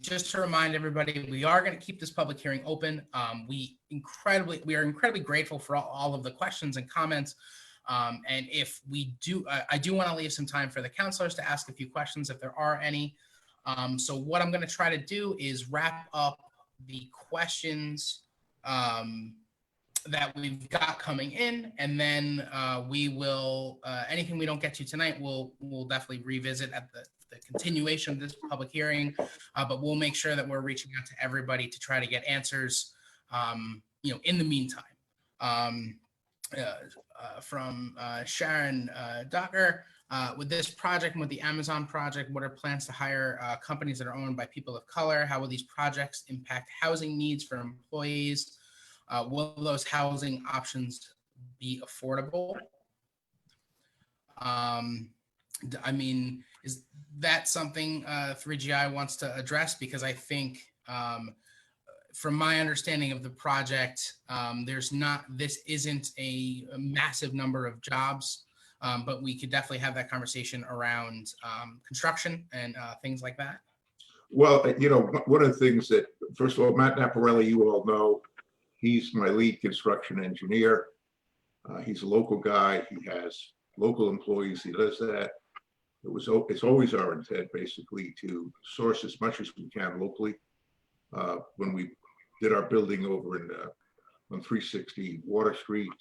just to remind everybody, we are going to keep this public hearing open. We are incredibly grateful for all of the questions and comments. And if we do, I do want to leave some time for the counselors to ask a few questions if there are any. So what I'm going to try to do is wrap up the questions that we've got coming in, and then we will, anything we don't get to tonight, we'll definitely revisit at the continuation of this public hearing, but we'll make sure that we're reaching out to everybody to try to get answers, in the meantime. From Sharon Docker, with this project and with the Amazon project, what are plans to hire companies that are owned by people of color? How will these projects impact housing needs for employees? Will those housing options be affordable? Is that something 3GI wants to address? Because I think from my understanding of the project, this isn't a massive number of jobs, but we could definitely have that conversation around construction and things like that. Well, one of the things that, first of all, Matt Naparelli, you all know, he's my lead construction engineer. He's a local guy. He has local employees. He does that. It's always our intent, basically, to source as much as we can locally. When we did our building over on 360 Water Street,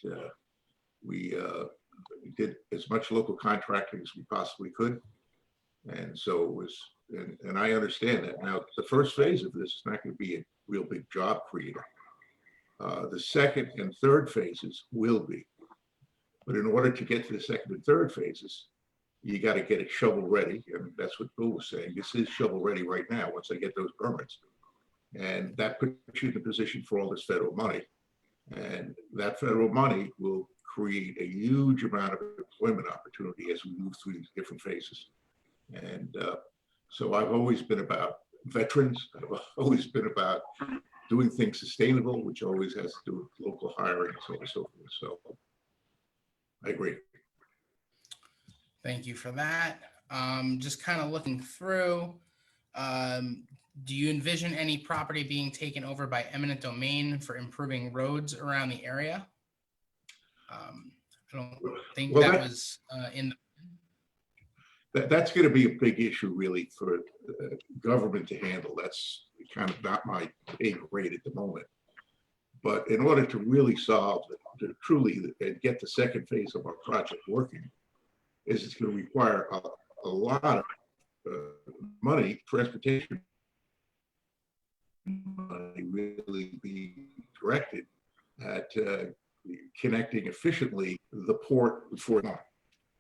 we did as much local contracting as we possibly could. And so it was, and I understand that. Now, the first phase of this is not going to be a real big job creator. The second and third phases will be. But in order to get to the second and third phases, you got to get it shovel ready. And that's what Bill was saying. This is shovel ready right now once I get those permits. And that puts you in the position for all this federal money. And that federal money will create a huge amount of employment opportunity as we move through these different phases. And so I've always been about veterans. I've always been about doing things sustainable, which always has to do with local hiring and so on and so forth. So I agree. Thank you for that. Just kind of looking through, do you envision any property being taken over by eminent domain for improving roads around the area? I don't think Well, that was in the that's going to be a big issue, really, for government to handle. That's kind of not my pay grade at the moment. But in order to really solve, to truly get the second phase of our project working, it's going to require a lot of money, transportation money, really be directed at connecting efficiently the port for that.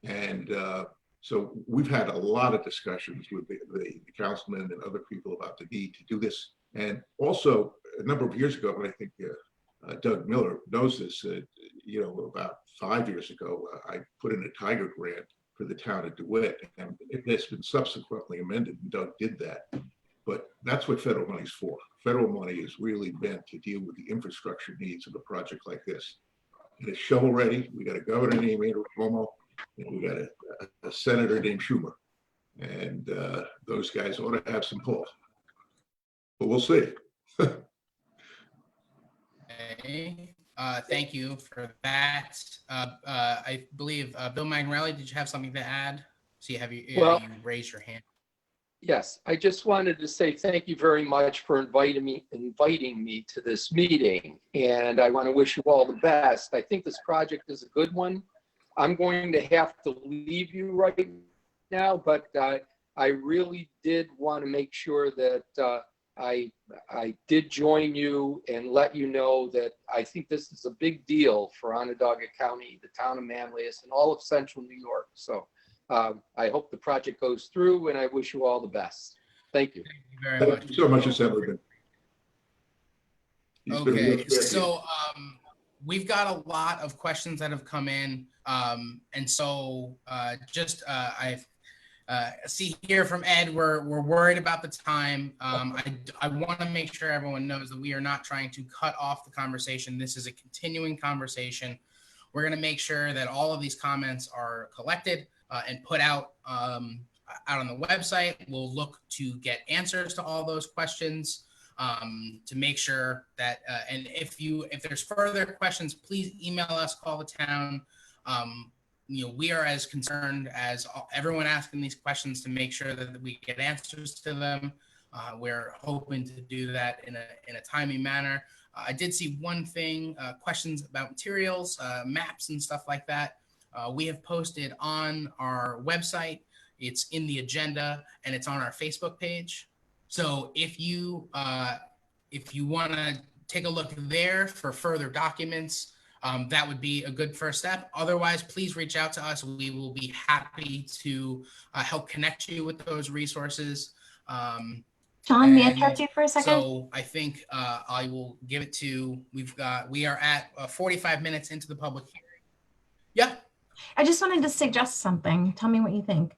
And so we've had a lot of discussions with the councilman and other people about the need to do this. And also a number of years ago, but I think Doug Miller knows this, about 5 years ago, I put in a Tiger grant for the town of DeWitt, and it has been subsequently amended, and Doug did that. But that's what federal money is for. Federal money is really meant to deal with the infrastructure needs of a project like this. And it's shovel ready. We got a governor named Andrew Cuomo, and we got a senator named Schumer. And those guys ought to have some pull. But we'll see. Okay. Thank you for that. I believe Bill Magnarelli, did you have something to add? See, you raised your hand? Yes, I just wanted to say thank you very much for inviting me to this meeting, and I want to wish you all the best. I think this project is a good one. I'm going to have to leave you right now, but I really did want to make sure that I did join you and let you know that I think this is a big deal for Onondaga County, the town of Manlius, and all of central New York. So I hope the project goes through, and I wish you all the best. Thank you. Thank you very much. Thank you so much, Assemblyman. Okay, so we've got a lot of questions that have come in, and so I see here from Ed, we're worried about the time. I want to make sure everyone knows that we are not trying to cut off the conversation. This is a continuing conversation. We're going to make sure that all of these comments are collected and put out on the website. We'll look to get answers to all those questions to make sure that, and if there's further questions, please email us, call the town. We are as concerned as everyone asking these questions to make sure that we get answers to them. We're hoping to do that in a timely manner. I did see one thing, questions about materials, maps and stuff like that. We have posted on our website. It's in the agenda and it's on our Facebook page. So if you want to take a look there for further documents, that would be a good first step. Otherwise, please reach out to us. We will be happy to help connect you with those resources. John, may I interrupt you for a second? So I think I will give it to, we are at 45 minutes into the public hearing. Yeah. I just wanted to suggest something. Tell me what you think.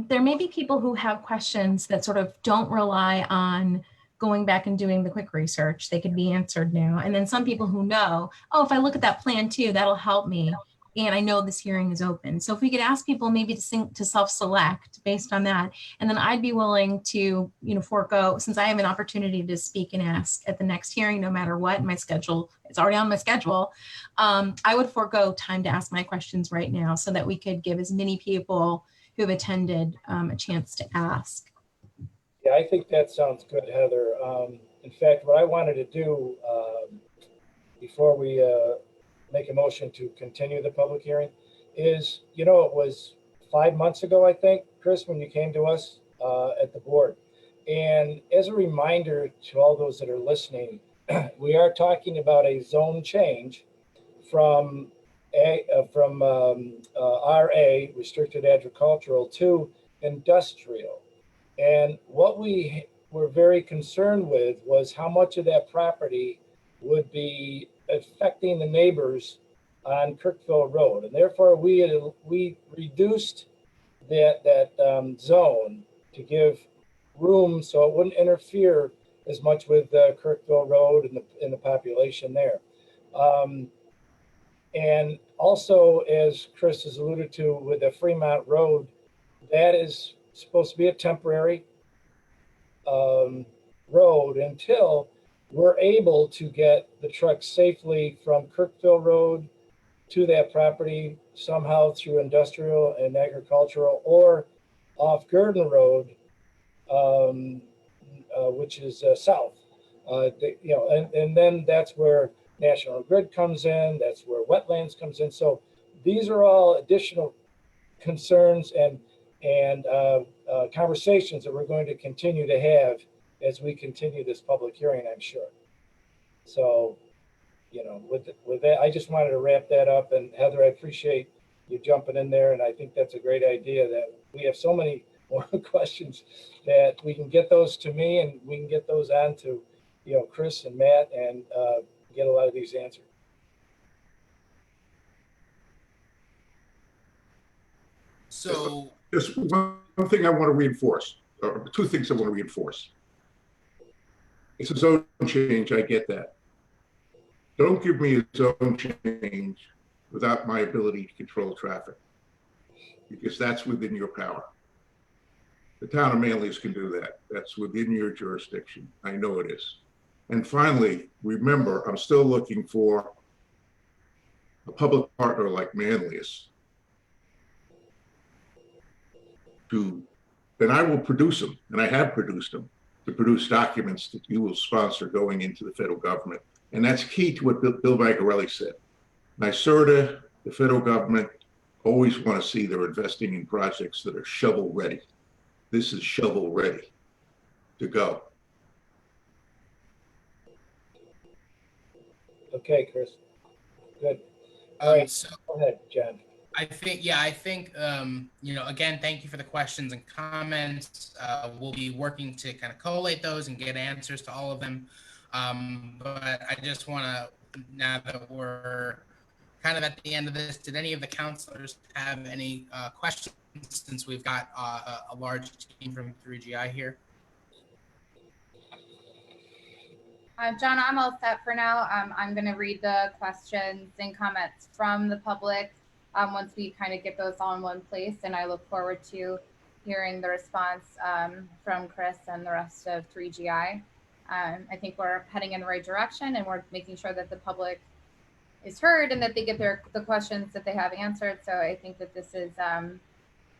There may be people who have questions that sort of don't rely on going back and doing the quick research. They could be answered now. And then some people who know, oh, if I look at that plan too, that'll help me. And I know this hearing is open. So if we could ask people maybe to self-select based on that, and then I'd be willing to, forego, since I have an opportunity to speak and ask at the next hearing, no matter what, my schedule, it's already on my schedule. I would forego time to ask my questions right now so that we could give as many people who have attended a chance to ask. Yeah, I think that sounds good, Heather. In fact, what I wanted to do before we make a motion to continue the public hearing is, it was 5 months ago, I think, Chris, when you came to us at the board. And as a reminder to all those that are listening, we are talking about a zone change from RA, restricted agricultural, to industrial. And what we were very concerned with was how much of that property would be affecting the neighbors on Kirkville Road. And therefore, we reduced that zone to give room so it wouldn't interfere as much with Kirkville Road and the population there. And also, as Chris has alluded to with the Fremont Road, that is supposed to be a temporary road until we're able to get the trucks safely from Kirkville Road to that property somehow through industrial and agricultural or off Gurdon Road, which is south. And then that's where National Grid comes in. That's where wetlands comes in. So these are all additional concerns and conversations that we're going to continue to have as we continue this public hearing, I'm sure. So, with that, I just wanted to wrap that up. And Heather, I appreciate you jumping in there. And I think that's a great idea that we have so many more questions that we can get those to me and we can get those on to, Chris and Matt and get a lot of these answered. So just one thing I want to reinforce, or two things I want to reinforce. It's a zone change, I get that. Don't give me a zone change without my ability to control traffic, because that's within your power. The town of Manlius can do that. That's within your jurisdiction. I know it is. And finally, remember, I'm still looking for a public partner like Manlius and I will produce them, and I have produced them, to produce documents that you will sponsor going into the federal government. And that's key to what Bill Vagarelli said. NYSERDA, the federal government, always want to see they're investing in projects that are shovel ready. This is shovel ready to go. Okay, Chris. Good. All right. So go ahead, John. I think, again, thank you for the questions and comments. We'll be working to kind of collate those and get answers to all of them. But I just want to, now that we're kind of at the end of this, did any of the counselors have any questions, since we've got a large team from 3GI here? John, I'm all set for now. I'm going to read the questions and comments from the public once we kind of get those all in one place, and I look forward to hearing the response from Chris and the rest of 3GI. I think we're heading in the right direction, and we're making sure that the public is heard and that they get the questions that they have answered. So I think that this is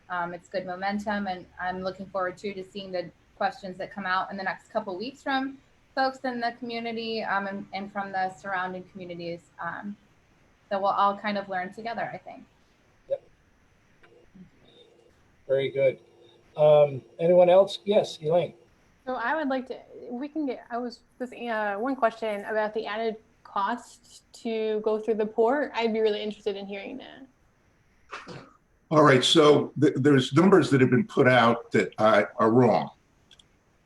it's good momentum, and I'm looking forward to seeing the questions that come out in the next couple weeks from folks in the community and from the surrounding communities. So we'll all kind of learn together, I think. Yep. Very good. Anyone else? Yes, Elaine. So I would like to, one question about the added cost to go through the port. I'd be really interested in hearing that. All right, so there's numbers that have been put out that are wrong,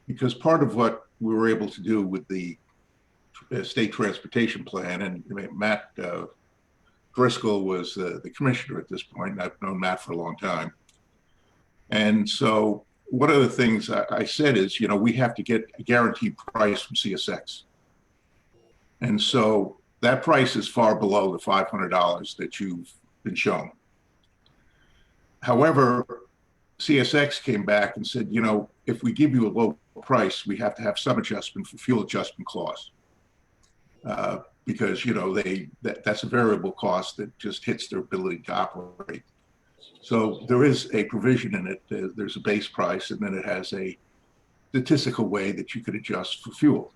because part of what we were able to do with the state transportation plan, and Matt Driscoll was the commissioner at this point, and I've known Matt for a long time. And so one of the things I said is, we have to get a guaranteed price from CSX. And so that price is far below the $500 that you've been shown. However, CSX came back and said, if we give you a low price, we have to have some adjustment for fuel adjustment clause. Because, that's a variable cost that just hits their ability to operate. So there is a provision in it. There's a base price, and then it has a statistical way that you could adjust for fuel.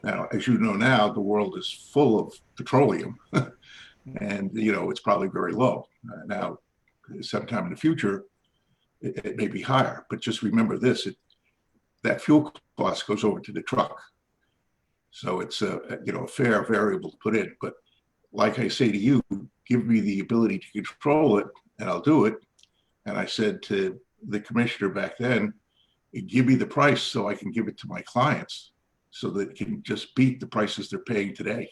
Now, as you know now, the world is full of petroleum, and, it's probably very low. Now, sometime in the future, it may be higher, but just remember this, that fuel cost goes over to the truck. So it's a fair variable to put in. But like I say to you, give me the ability to control it, and I'll do it. And I said to the commissioner back then, give me the price so I can give it to my clients so that it can just beat the prices they're paying today.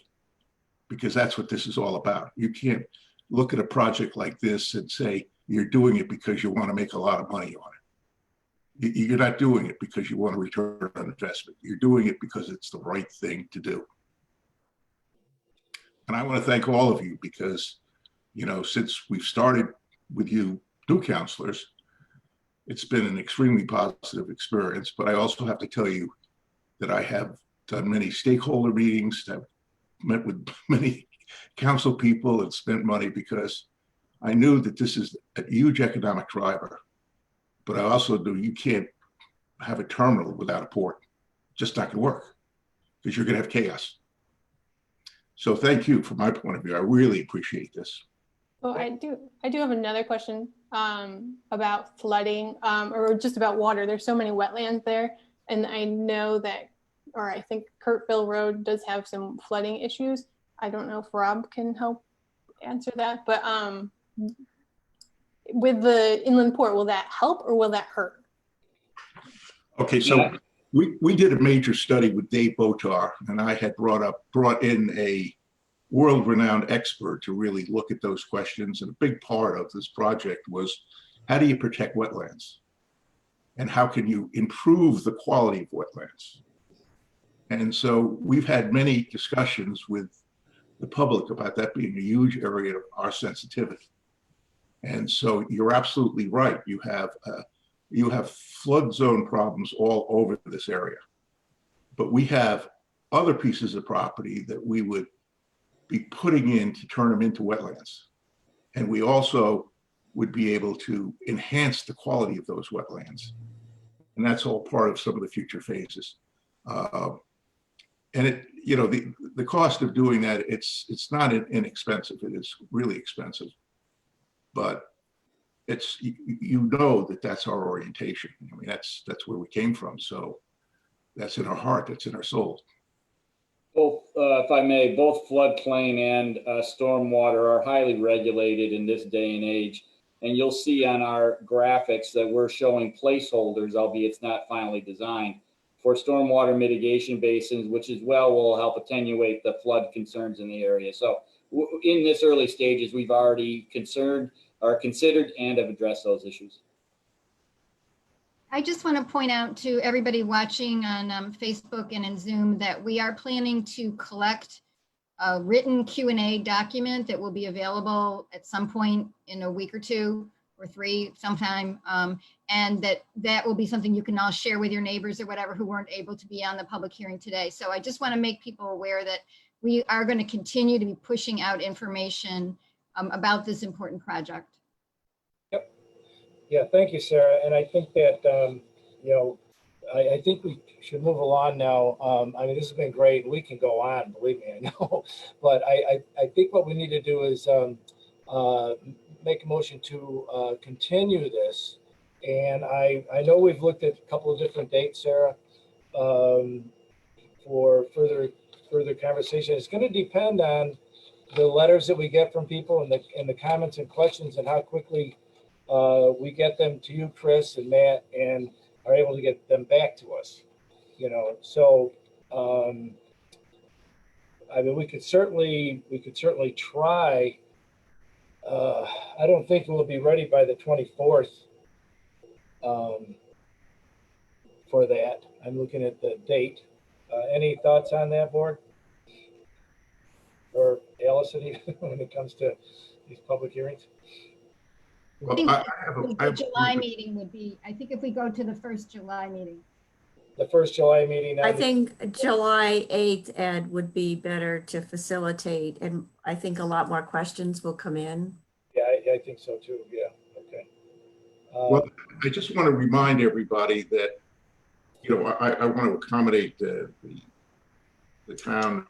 Because that's what this is all about. You can't look at a project like this and say you're doing it because you want to make a lot of money on it. You're not doing it because you want a return on investment. You're doing it because it's the right thing to do. And I want to thank all of you because, you know, since we've started with you new counselors, it's been an extremely positive experience. But I also have to tell you that I have done many stakeholder meetings, have met with many council people and spent money because I knew that this is a huge economic driver. But I also knew you can't have a terminal without a port. Just not going to work because you're going to have chaos. So thank you from my point of view. I really appreciate this. Well, I do have another question about flooding or just about water. There's so many wetlands there, and I know that, or I think Kirkville Road does have some flooding issues. I don't know if Rob can help answer that, but with the inland port, will that help or will that hurt? Okay, so we did a major study with Dave Botar, and I had brought in a world-renowned expert to really look at those questions. And a big part of this project was, how do you protect wetlands? And how can you improve the quality of wetlands? And so we've had many discussions with the public about that being a huge area of our sensitivity. And so you're absolutely right. You have flood zone problems all over this area. But we have other pieces of property that we would be putting in to turn them into wetlands. And we also would be able to enhance the quality of those wetlands. And that's all part of some of the future phases. And it, you know, the cost of doing that, it's not inexpensive. It is really expensive, but it's, you know, that's our orientation. I mean, that's where we came from. So that's in our heart, that's in our soul. Both, if I may, both floodplain and stormwater are highly regulated in this day and age. And you'll see on our graphics that we're showing placeholders, albeit it's not finally designed, for stormwater mitigation basins, which as well will help attenuate the flood concerns in the area. So in this early stages, we've already considered and have addressed those issues. I just want to point out to everybody watching on Facebook and in Zoom that we are planning to collect a written Q&A document that will be available at some point in a week or two or three sometime. And that will be something you can all share with your neighbors or whatever who weren't able to be on the public hearing today. So I just want to make people aware that we are going to continue to be pushing out information about this important project. Yep. Yeah, thank you, Sarah. And I think that, you know, I think we should move along now. I mean, this has been great. We can go on, believe me, I know. But I think what we need to do is make a motion to continue this. And I know we've looked at a couple of different dates, Sarah, for further conversation. It's going to depend on the letters that we get from people and the comments and questions and how quickly we get them to you, Chris and Matt, and are able to get them back to us. You know, so I mean, we could certainly try. I don't think we'll be ready by the 24th for that. I'm looking at the date. Any thoughts on that, board? Or Allison, when it comes to these public hearings? I think the July meeting would be, I think if we go to the first July meeting. The first July meeting. I think July 8th, Ed, would be better to facilitate, and I think a lot more questions will come in. Yeah, I think so too. Yeah. Okay. Well, I just want to remind everybody that, you know, I want to accommodate the town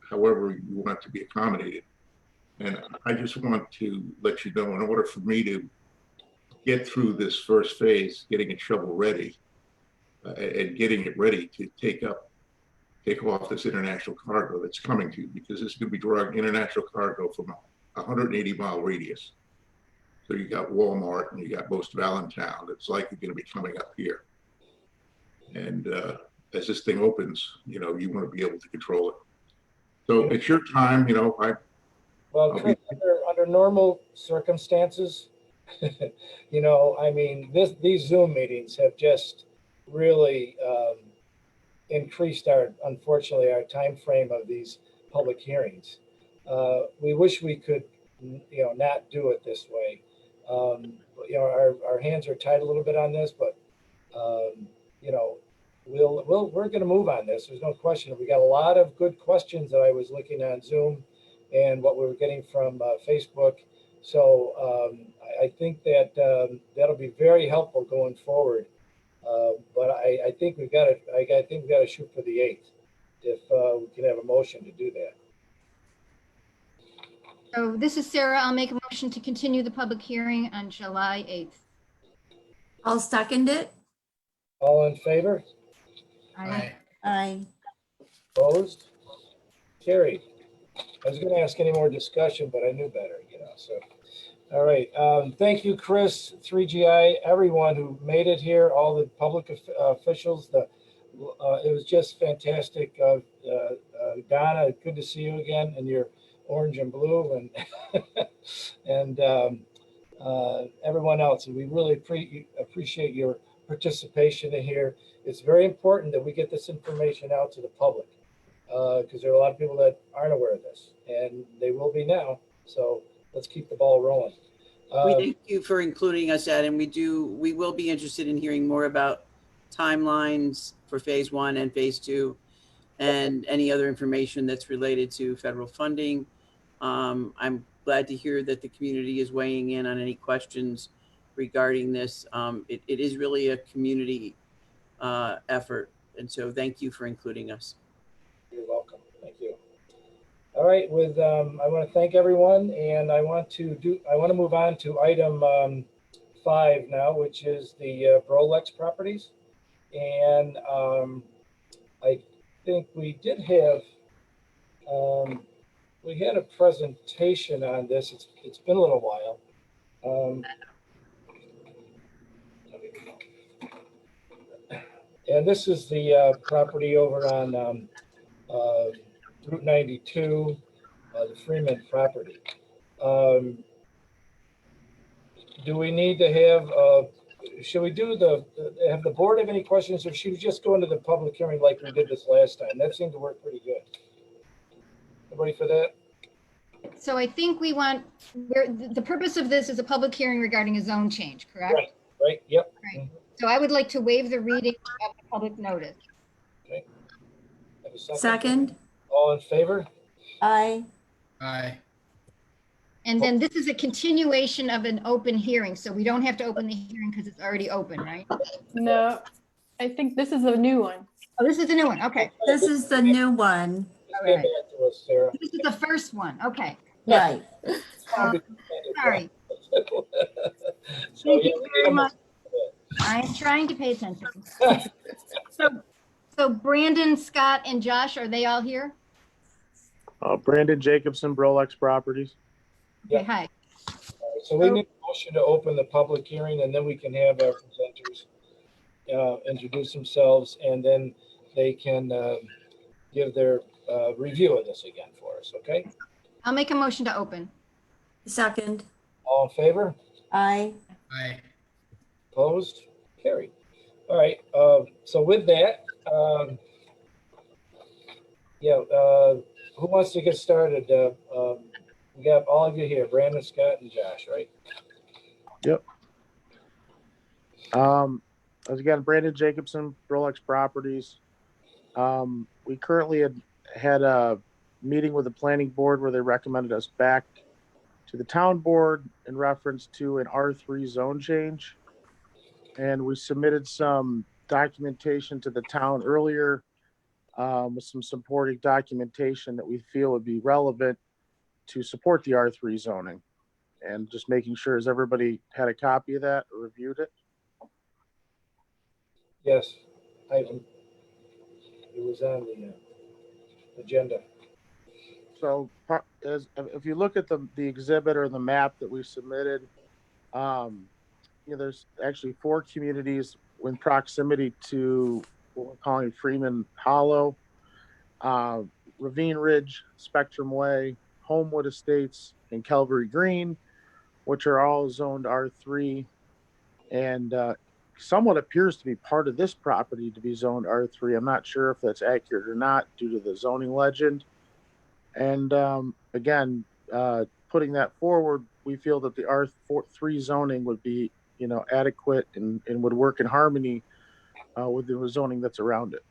however you want to be accommodated. And I just want to let you know, in order for me to get through this first phase, getting it shovel ready and getting it ready to take off this international cargo that's coming to you, because this is going to be drawing international cargo from a 180-mile radius. So you got Walmart and you got most of Allentown. It's likely going to be coming up here. And as this thing opens, you know, you want to be able to control it. So it's your time, you know. Well, Chris, under normal circumstances, You know, I mean, these Zoom meetings have just really increased unfortunately, our time frame of these public hearings. We wish we could, not do it this way. Our hands are tied a little bit on this, but you know, we're going to move on this. There's no question. We got a lot of good questions that I was looking on Zoom and what we were getting from Facebook. So I think that that'll be very helpful going forward. But I think we've got to. I think we've got to shoot for the 8th if we can have a motion to do that. So this is Sarah. I'll make a motion to continue the public hearing on July 8th. I'll second it. All in favor? Aye. Aye. Opposed? Carried. I was going to ask any more discussion, but I knew better, so. All right. Thank you, Chris, 3GI, everyone who made it here, all the public officials. It was just fantastic. Donna, good to see you again in your orange and blue, and everyone else. And we really appreciate your participation in here. It's very important that we get this information out to the public because there are a lot of people that aren't aware of this, and they will be now. So let's keep the ball rolling. We thank you for including us, Ed, and we will be interested in hearing more about timelines for phase 1 and phase 2 and any other information that's related to federal funding. I'm glad to hear that the community is weighing in on any questions regarding this. It is really a community effort, and so thank you for including us. You're welcome. Thank you. All right, I want to thank everyone, and I want to move on to item 5 now, which is the Brolex properties. And I think we did have we had a presentation on this. It's been a little while. And this is the property over on Route 92, the Freeman property. Do we need to have, should we do have the board have any questions, or should we just go into the public hearing like we did this last time? That seemed to work pretty good. Everybody for that? So I think the purpose of this is a public hearing regarding a zone change, correct? Right, yep. Right. So I would like to waive the reading of the public notice. Okay. Have a Second. All in favor? Aye. Aye. And then this is a continuation of an open hearing, so we don't have to open the hearing because it's already open, right? No, I think this is a new one. Oh, this is a new one. Okay. This is the new one. All right. This is the first one. Okay. Right. Sorry. So, Thank you very much. I'm trying to pay attention. So Brandon, Scott, and Josh, are they all here? Brandon Jacobson, Brolex Properties. Okay, hi. So we need a motion to open the public hearing, and then we can have our presenters introduce themselves, and then they can give their review of this again for us, okay? I'll make a motion to open. Second. All in favor? Aye. Aye. Opposed? Carried. All right, so with that, who wants to get started? We got all of you here, Brandon, Scott, and Josh, right? Yep. As again, Brandon Jacobson, Brolex Properties. We currently had a meeting with the planning board where they recommended us back to the town board in reference to an R3 zone change. And we submitted some documentation to the town earlier with some supporting documentation that we feel would be relevant to support the R3 zoning. And just making sure, has everybody had a copy of that or reviewed it? Yes, it was on the agenda. So if you look at the exhibit or the map that we submitted, there's actually 4 communities in proximity to what we're calling Freeman Hollow, Ravine Ridge, Spectrum Way, Homewood Estates, and Calvary Green. which are all zoned R3, and somewhat appears to be part of this property to be zoned R3. I'm not sure if that's accurate or not due to the zoning legend. And again, putting that forward, we feel that the R3 zoning would be, adequate and would work in harmony with the zoning that's around it.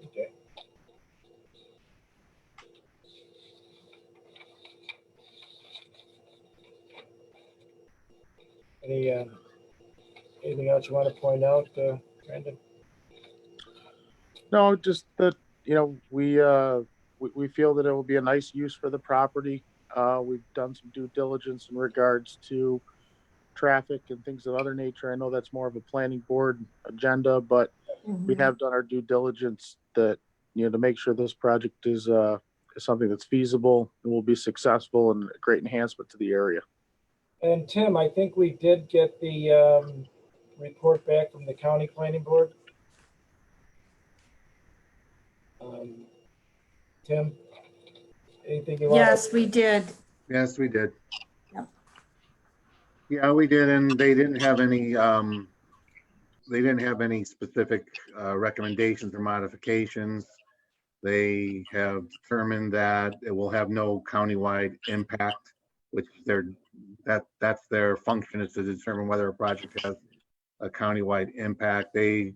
Okay. Anything else you want to point out, Brandon? No, just that, we feel that it will be a nice use for the property. We've done some due diligence in regards to traffic and things of other nature. I know that's more of a planning board agenda, but we have done our due diligence that, to make sure this project is something that's feasible and will be successful and a great enhancement to the area. And Tim, I think we did get the report back from the county planning board. Tim, anything you want? Yes, we did. Yes, we did. Yep. Yeah, we did, and they didn't have any specific recommendations or modifications. They have determined that it will have no countywide impact, which that's their function, is to determine whether a project has a countywide impact. They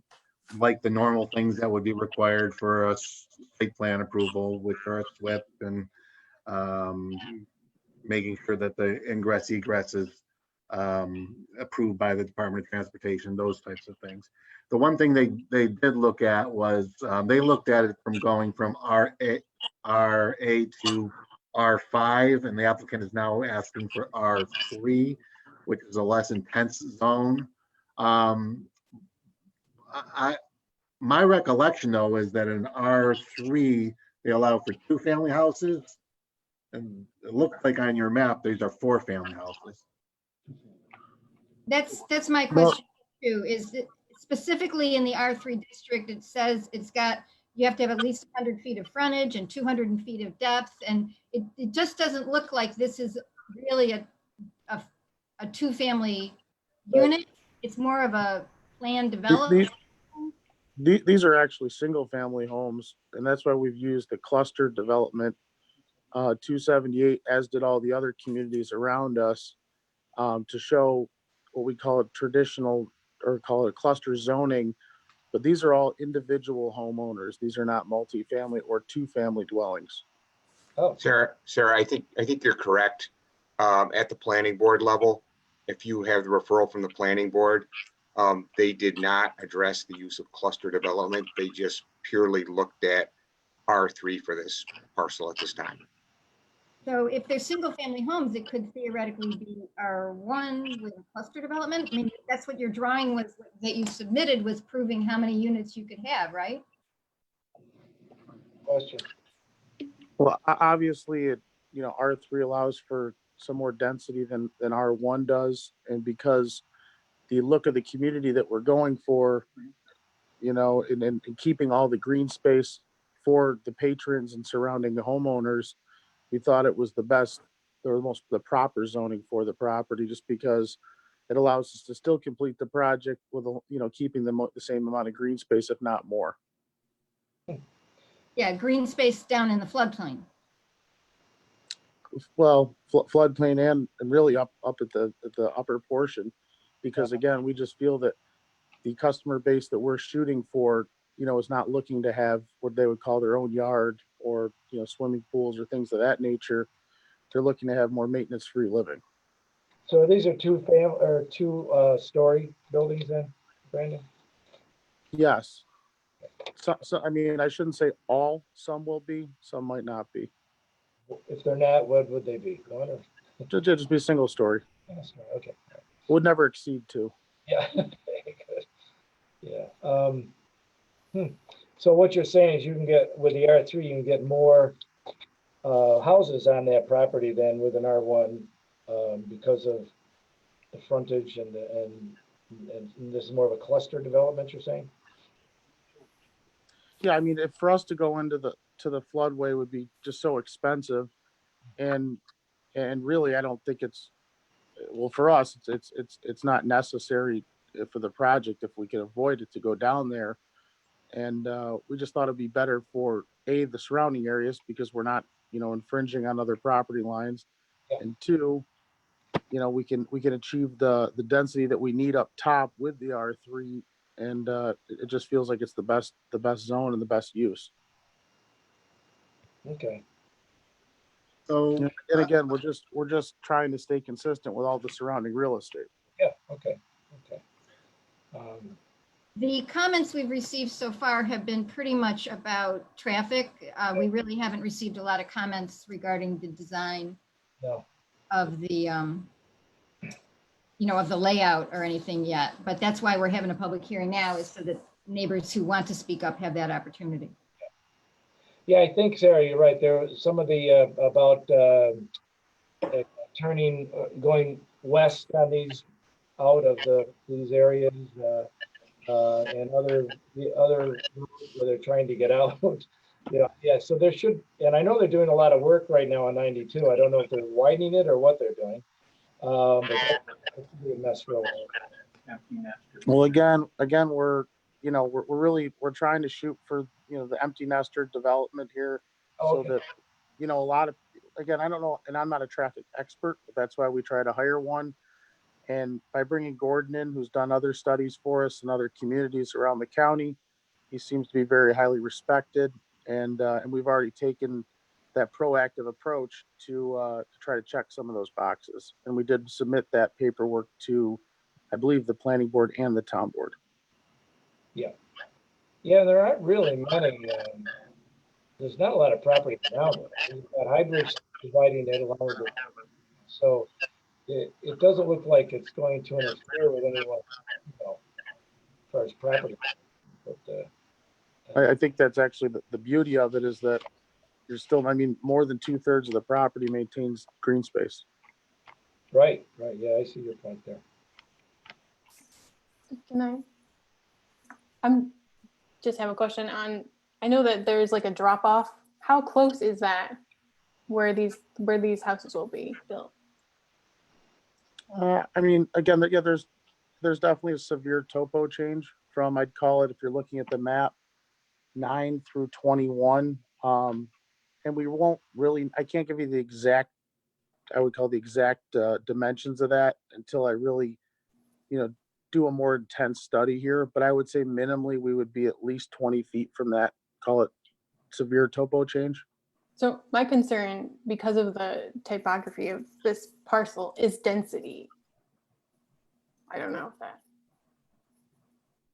like the normal things that would be required for a site plan approval, which are a SWIP and making sure that the ingress egress is approved by the Department of Transportation, those types of things. The one thing they did look at was they looked at it from going from RA to R5, and the applicant is now asking for R3, which is a less intense zone. My recollection, though, is that in R3 they allow for 2-family houses, and it looks like on your map these are 4-family houses. That's my question too, is that specifically in the R3 district, it says you have to have at least 100 feet of frontage and 200 feet of depth. And it just doesn't look like this is really a 2-family unit. It's more of a planned development. These are actually single-family homes, and that's why we've used the cluster development 278, as did all the other communities around us, to show what we call a traditional, or call it cluster zoning. But these are all individual homeowners. These are not multi-family or 2-family dwellings. Oh, Sarah, I think you're correct. At the planning board level, if you have the referral from the planning board, they did not address the use of cluster development. They just purely looked at R3 for this parcel at this time. So if they're single family homes, it could theoretically be R1 with cluster development. I mean, that's what your drawing was that you submitted, was proving how many units you could have, right? question. Well, obviously, R3 allows for some more density than R1 does. And because the look of the community that we're going for, and keeping all the green space for the patrons and surrounding the homeowners, we thought it was the best, or the proper zoning for the property, just because it allows us to still complete the project with, keeping the same amount of green space, if not more. Yeah, green space down in the floodplain. Well, floodplain and really up at the upper portion, because again, we just feel that the customer base that we're shooting for, is not looking to have what they would call their own yard or, swimming pools or things of that nature. They're looking to have more maintenance-free living. So these are 2-story buildings then, Brandon? Yes. So I mean, I shouldn't say all. Some will be, some might not be. If they're not, what would they be? One or? Just be a single story. Okay. Would never exceed 2. Yeah. Good. Yeah. So what you're saying is you can get, with the R3, you can get more houses on that property than with an R1 because of the frontage and this is more of a cluster development, you're saying? Yeah, I mean, if for us to go into the floodway would be just so expensive, and And really, I don't think it's, well, for us, it's not necessary for the project if we can avoid it to go down there. And we just thought it'd be better for the surrounding areas because we're not, infringing on other property lines. Yeah. And two, we can achieve the density that we need up top with the R3. And it just feels like it's the best zone and the best use. Okay. So, And again, we're just trying to stay consistent with all the surrounding real estate. Yeah. Okay. The comments we've received so far have been pretty much about traffic. We really haven't received a lot of comments regarding the design No. of the, of the layout or anything yet. But that's why we're having a public hearing now, is so that neighbors who want to speak up have that opportunity. Yeah, I think, Sarah, you're right. There was some of the about turning, going west on these, out of these areas, and the other routes where they're trying to get out. Yeah. So there should, and I know they're doing a lot of work right now on 92. I don't know if they're widening it or what they're doing. But that could be a mess for a while. Well, again, we're trying to shoot for, the empty nester development here. Oh, okay. So that, a lot of, again, I don't know, and I'm not a traffic expert, but that's why we try to hire one. And by bringing Gordon in, who's done other studies for us in other communities around the county, he seems to be very highly respected. And we've already taken that proactive approach to try to check some of those boxes. And we did submit that paperwork to, I believe, the planning board and the town board. Yeah. Yeah, there aren't really many. There's not a lot of property around it. We've got hybrids dividing it along with it. So it doesn't look like it's going to interfere with anyone, as far as property. But I think that's actually the beauty of it, is that you're still, more than 2/3 of the property maintains green space. Right. Yeah, I see your point there. I'm just have a question on, I know that there's like a drop off. How close is that where these houses will be built? Again, yeah, there's definitely a severe topo change from, I'd call it, if you're looking at the map, 9 through 21. And we won't really, I can't give you the exact, I would call the exact dimensions of that until I really, do a more intense study here. But I would say minimally, we would be at least 20 feet from that, call it severe topo change. So my concern, because of the typography of this parcel, is density. I don't know if that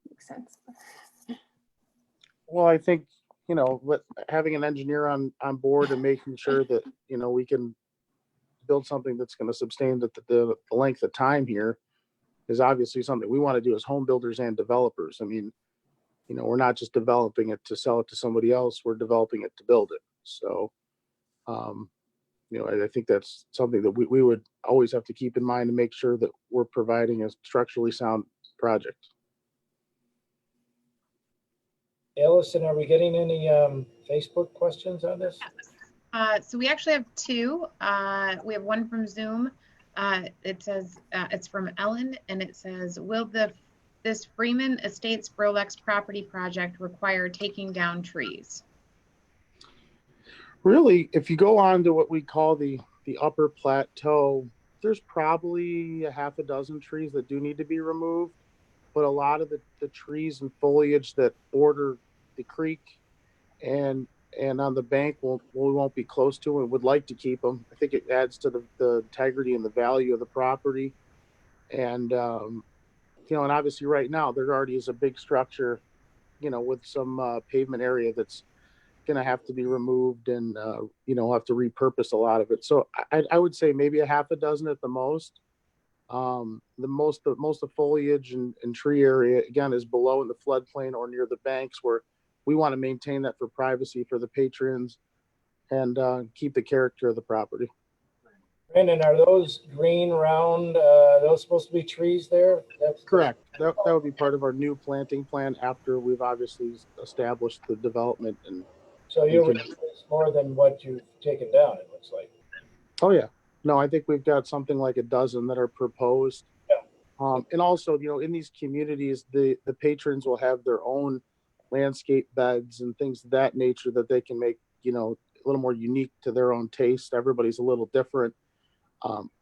makes sense. Well, I think, but having an engineer on board and making sure that, we can build something that's going to sustain the length of time here is obviously something we want to do as home builders and developers. We're not just developing it to sell it to somebody else, we're developing it to build it. So, I think that's something that we would always have to keep in mind to make sure that we're providing a structurally sound project. Allison, are we getting any Facebook questions on this? So we actually have two. We have one from Zoom. It says, it's from Ellen, and it says, will this Freeman Estates Rolex property project require taking down trees? Really, if you go on to what we call the upper plateau, there's probably a half a dozen trees that do need to be removed. But a lot of the trees and foliage that border the creek and on the bank we won't be close to and would like to keep them. I think it adds to the integrity and the value of the property. And, and obviously right now there already is a big structure, with some pavement area that's going to have to be removed and, have to repurpose a lot of it. So I would say maybe a half a dozen at the most. The most of foliage and tree area, again, is below in the floodplain or near the banks, where we want to maintain that for privacy for the patrons and keep the character of the property. Brandon, are those green round, those supposed to be trees there? That's correct. That would be part of our new planting plan after we've obviously established the development. And so you'll replace more than what you've taken down, it looks like. Oh yeah. No, I think we've got something like a dozen that are proposed. And also, in these communities, the patrons will have their own landscape beds and things of that nature that they can make, a little more unique to their own taste. Everybody's a little different.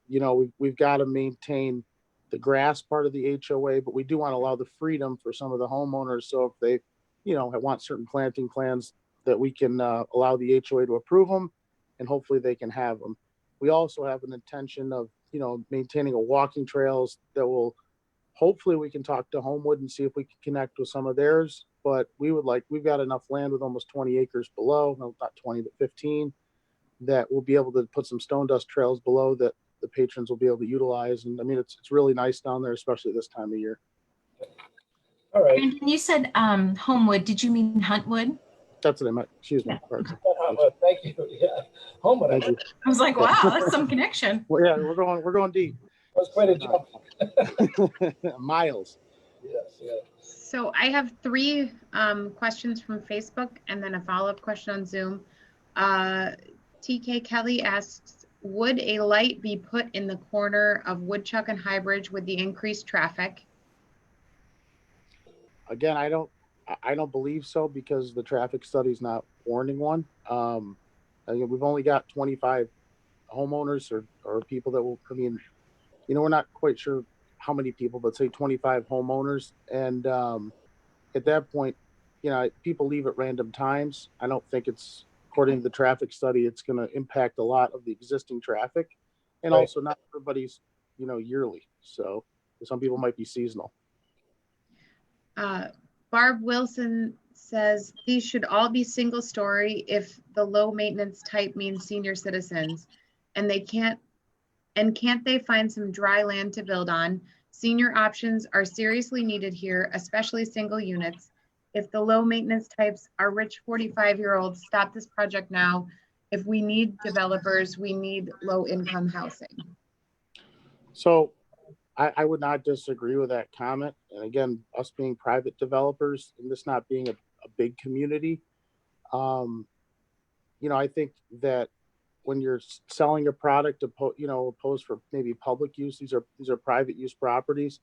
We've got to maintain the grass part of the HOA, but we do want to allow the freedom for some of the homeowners. So if they, want certain planting plans, that we can allow the HOA to approve them, and hopefully they can have them. We also have an intention of, maintaining a walking trails that will, hopefully we can talk to Homewood and see if we can connect with some of theirs. But we've got enough land with almost 20 acres below, no, not 20, but 15, that we'll be able to put some stone dust trails below that the patrons will be able to utilize. And I mean, it's really nice down there, especially this time of year. All right. Brandon, you said Homewood. Did you mean Huntwood? That's what I meant. Excuse me. Thank you. Yeah. Homewood. Thank you. I was like, wow, that's some connection. Well, yeah, we're going deep. That was quite a jump. Miles. Yes, yeah. So I have three questions from Facebook and then a follow-up question on Zoom. TK Kelly asks, would a light be put in the corner of Woodchuck and Highbridge with the increased traffic? Again, I don't believe so, because the traffic study's not warning one. We've only got 25 homeowners or people that will, we're not quite sure how many people, but say 25 homeowners. And at that point, people leave at random times. I don't think it's, according to the traffic study, it's going to impact a lot of the existing traffic. And Right. Also not everybody's, yearly. So some people might be seasonal. Barb Wilson says these should all be single story if the low maintenance type means senior citizens, and can't they find some dry land to build on? Senior options are seriously needed here, especially single units. If the low maintenance types are rich 45-year-olds, stop this project now. If we need developers, we need low income housing. So I would not disagree with that comment. And again, us being private developers and this not being a big community, I think that when you're selling a product, opposed for maybe public use, these are private use properties.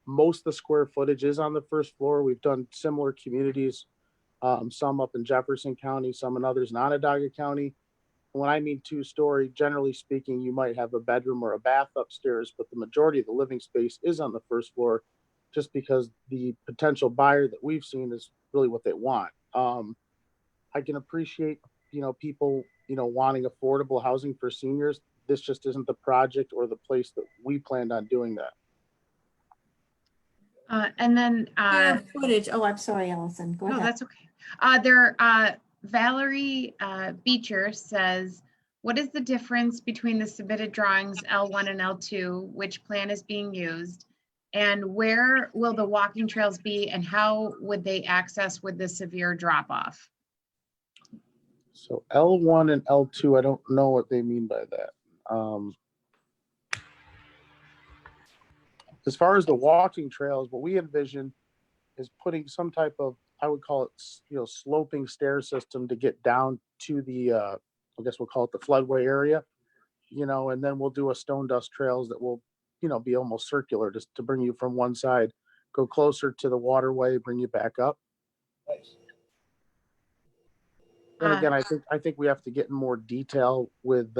Most of the square footage is on the first floor. We've done similar communities, some up in Jefferson County, some in others in Onondaga County. When I mean two-story, generally speaking, you might have a bedroom or a bath upstairs, but the majority of the living space is on the first floor, just because the potential buyer that we've seen is really what they want. I can appreciate, people, wanting affordable housing for seniors. This just isn't the project or the place that we planned on doing that. And then footage. Oh, I'm sorry, Allison. Go ahead. No, that's okay. Valerie Beecher says, what is the difference between the submitted drawings L1 and L2? Which plan is being used? And where will the walking trails be, and how would they access with the severe drop off? So L1 and L2, I don't know what they mean by that. As far as the walking trails, what we envision is putting some type of, I would call it, sloping stair system to get down to the, I guess we'll call it the floodway area, and then we'll do a stone dust trails that will, be almost circular, just to bring you from one side, go closer to the waterway, bring you back up. Nice. And again, I think we have to get in more detail with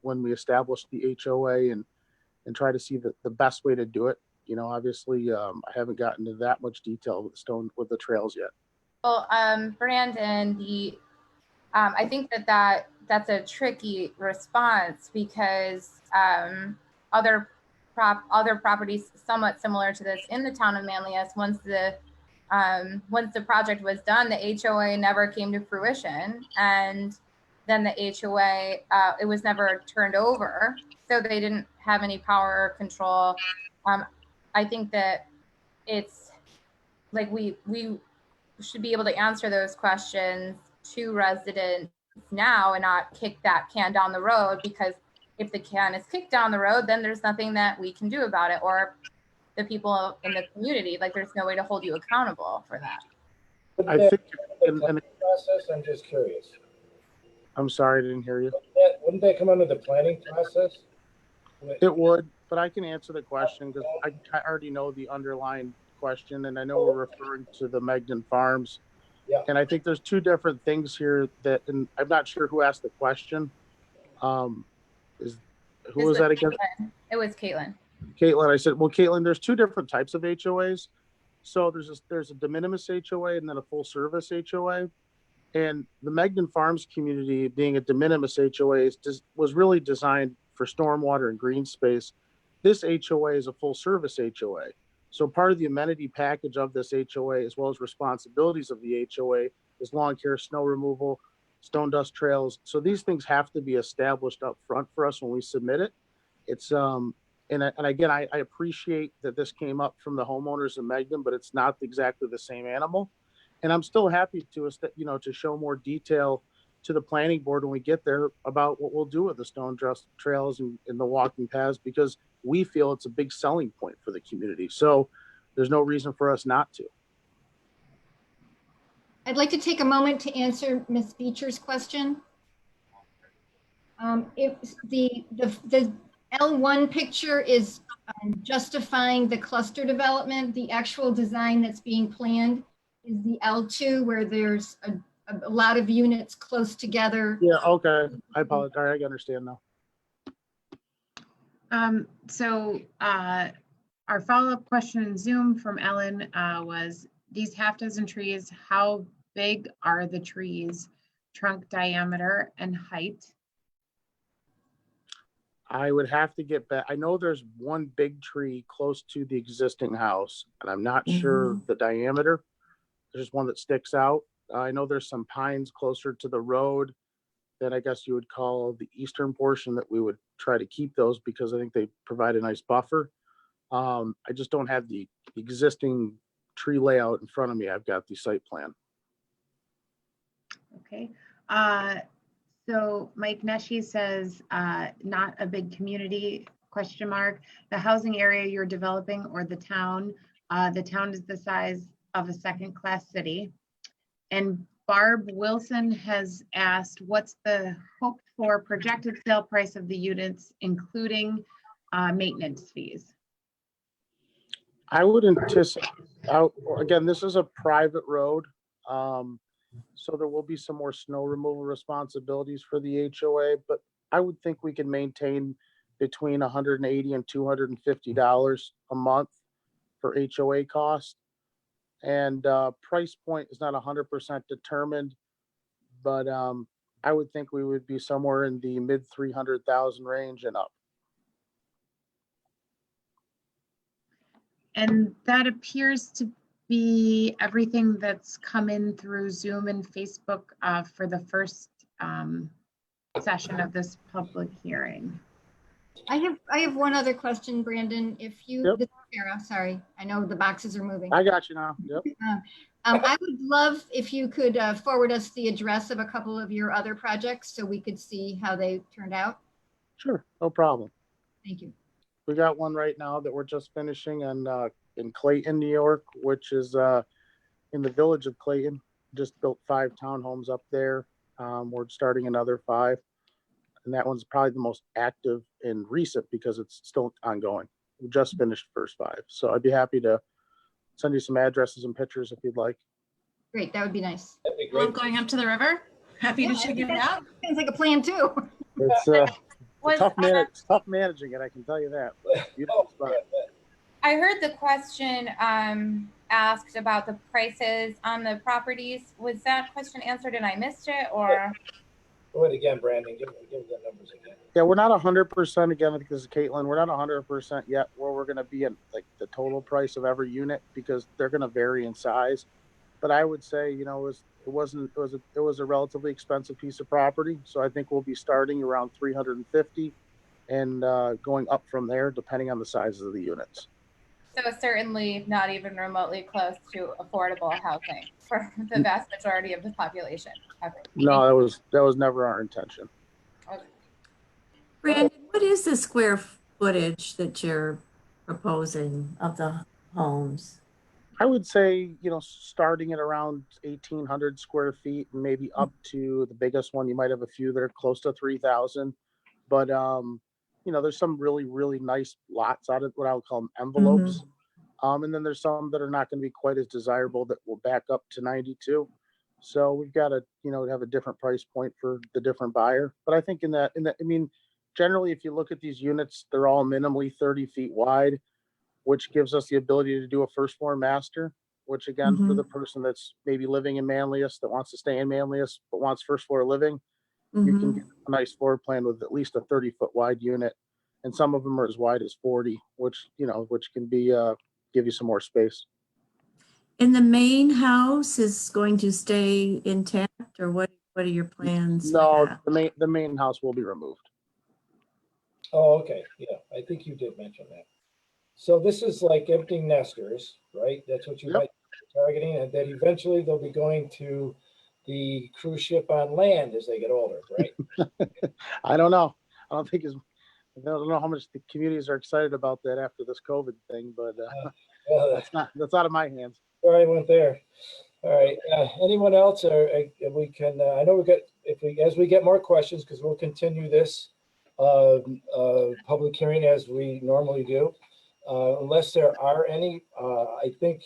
when we establish the HOA and try to see the best way to do it. Obviously, I haven't gotten into that much detail with the trails yet. Well, Brandon, I think that's a tricky response, because other properties somewhat similar to this in the town of Manlius, once the project was done, the HOA never came to fruition, and then the HOA it was never turned over, so they didn't have any power or control. I think that it's like we should be able to answer those questions to residents now and not kick that can down the road, because if the can is kicked down the road, then there's nothing that we can do about it, or the people in the community, like there's no way to hold you accountable for that. I think process, I'm just curious. I'm sorry, I didn't hear you. Wouldn't that come under the planning process? It would, but I can answer the question because I already know the underlying question, and I know we're referring to the Megden Farms. Yeah. And I think there's two different things here that, and I'm not sure who asked the question. Who was that again? Caitlin. It was Caitlin. Caitlin. I said, well, Caitlin, there's two different types of HOAs. So there's a de minimis HOA and then a full service HOA. And the Megden Farms community, being a de minimis HOA, was really designed for stormwater and green space. This HOA is a full service HOA. So part of the amenity package of this HOA, as well as responsibilities of the HOA, is lawn care, snow removal, stone dust trails. So these things have to be established up front for us when we submit it. It's and again, I appreciate that this came up from the homeowners of Megden, but it's not exactly the same animal. And I'm still happy to, to show more detail to the planning board when we get there about what we'll do with the stone dust trails and the walking paths, because we feel it's a big selling point for the community. So there's no reason for us not to. I'd like to take a moment to answer Ms. Beecher's question. If the L1 picture is justifying the cluster development, the actual design that's being planned is the L2, where there's a lot of units close together. Yeah, okay. I apologize. I understand now. Our follow-up question in Zoom from Ellen was, these half dozen trees, how big are the trees, trunk diameter and height? I would have to get back. I know there's one big tree close to the existing house, and I'm not sure the diameter. There's one that sticks out. I know there's some pines closer to the road that I guess you would call the eastern portion that we would try to keep those because I think they provide a nice buffer. I just don't have the existing tree layout in front of me. I've got the site plan. Okay. So Mike Neshi says, not a big community, question mark. The housing area you're developing or the town is the size of a second-class city. And Barb Wilson has asked, what's the hoped for projected sale price of the units, including maintenance fees? I would anticipate, again, this is a private road. So there will be some more snow removal responsibilities for the HOA, but I would think we can maintain between $180 and $250 a month for HOA cost. And price point is not 100% determined, but I would think we would be somewhere in the mid 300,000 range and up. And that appears to be everything that's come in through Zoom and Facebook for the first session of this public hearing. I have one other question, Brandon. If you, this is Sarah, sorry, I know the boxes are moving. I got you now. Yep. I would love if you could forward us the address of a couple of your other projects so we could see how they turned out. Sure, no problem. Thank you. We got one right now that we're just finishing in Clayton, New York, which is in the village of Clayton. Just built 5 townhomes up there. We're starting another 5. And that one's probably the most active and recent because it's still ongoing. We just finished the first 5. So I'd be happy to send you some addresses and pictures if you'd like. Great, that would be nice. That'd be great. Going up to the river? Happy to check it out. Sounds like a plan too. It's tough managing it, I can tell you that. Beautiful spot. I heard the question asked about the prices on the properties. Was that question answered and I missed it, or? Go ahead again, Brandon. Give the numbers again. Yeah, we're not 100% again. I think this is Caitlin. We're not 100% yet where we're going to be in like the total price of every unit because they're going to vary in size. But I would say, it was a relatively expensive piece of property. So I think we'll be starting around 350 and going up from there depending on the sizes of the units. So certainly not even remotely close to affordable housing for the vast majority of the population. Okay. No, that was never our intention. Okay. Brandon, what is the square footage that you're proposing of the homes? I would say, starting at around 1,800 square feet and maybe up to the biggest one. You might have a few that are close to 3,000. But there's some really, really nice lots out of what I would call them envelopes. And then there's some that are not going to be quite as desirable that will back up to 92. So we've got to, have a different price point for the different buyer. But I think generally, if you look at these units, they're all minimally 30 feet wide, which gives us the ability to do a first floor master, which again, for the person that's maybe living in Manlius, that wants to stay in Manlius, but wants first floor living, you can get a nice floor plan with at least a 30-foot wide unit. And some of them are as wide as 40, which can be, give you some more space. And the main house is going to stay intact, or what are your plans? No, the main house will be removed. Oh, okay. Yeah, I think you did mention that. So this is like empty nesters, right? That's what you might be targeting, and that eventually they'll be going to the cruise ship on land as they get older, right? I don't know. I don't know how much the communities are excited about that after this COVID thing, but that's out of my hands. Sorry, I went there. All right. Anyone else? Or we can. I know as we get more questions, because we'll continue this public hearing as we normally do. Unless there are any, I think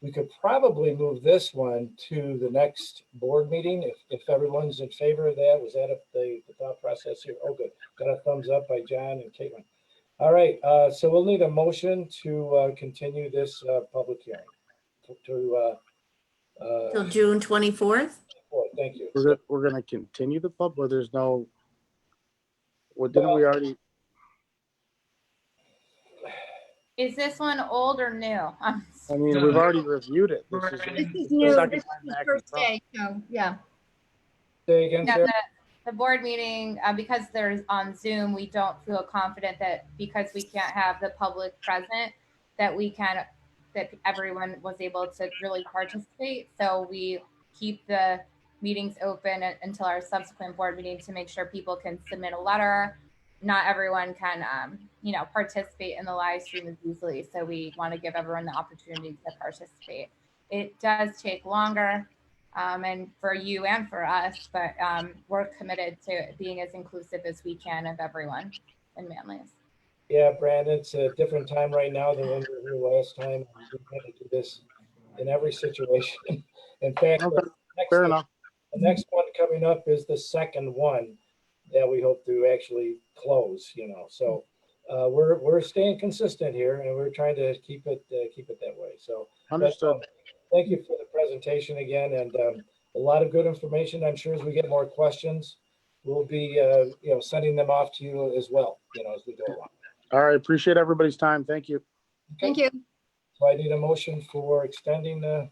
we could probably move this one to the next board meeting if everyone's in favor of that. Was that the thought process here? Oh, good. Got a thumbs up by John and Caitlin. All right. So we'll need a motion to continue this public hearing to till June 24th. Thank you. We're going to continue the pub, but there's no. What didn't we already? Is this one old or new? I mean, we've already reviewed it. This is new. the This is the first day, so yeah. Say again, No, Sarah? the board meeting, because there's on Zoom, we don't feel confident that because we can't have the public present, that everyone was able to really participate. So we keep the meetings open until our subsequent board meeting to make sure people can submit a letter. Not everyone can, participate in the live stream as easily. So we want to give everyone the opportunity to participate. It does take longer, and for you and for us, but we're committed to being as inclusive as we can of everyone in Manlius. Yeah, Brandon, it's a different time right now than when we were here last time. We had to do this in every situation. In fact, fair enough. The next one coming up is the second one that we hope to actually close. So we're staying consistent here, and we're trying to keep it that way. So understood. Thank you for the presentation again, and a lot of good information. I'm sure as we get more questions, we'll be sending them off to you as well. As we go along. All right. Appreciate everybody's time. Thank you. Thank you. So I need a motion for extending the.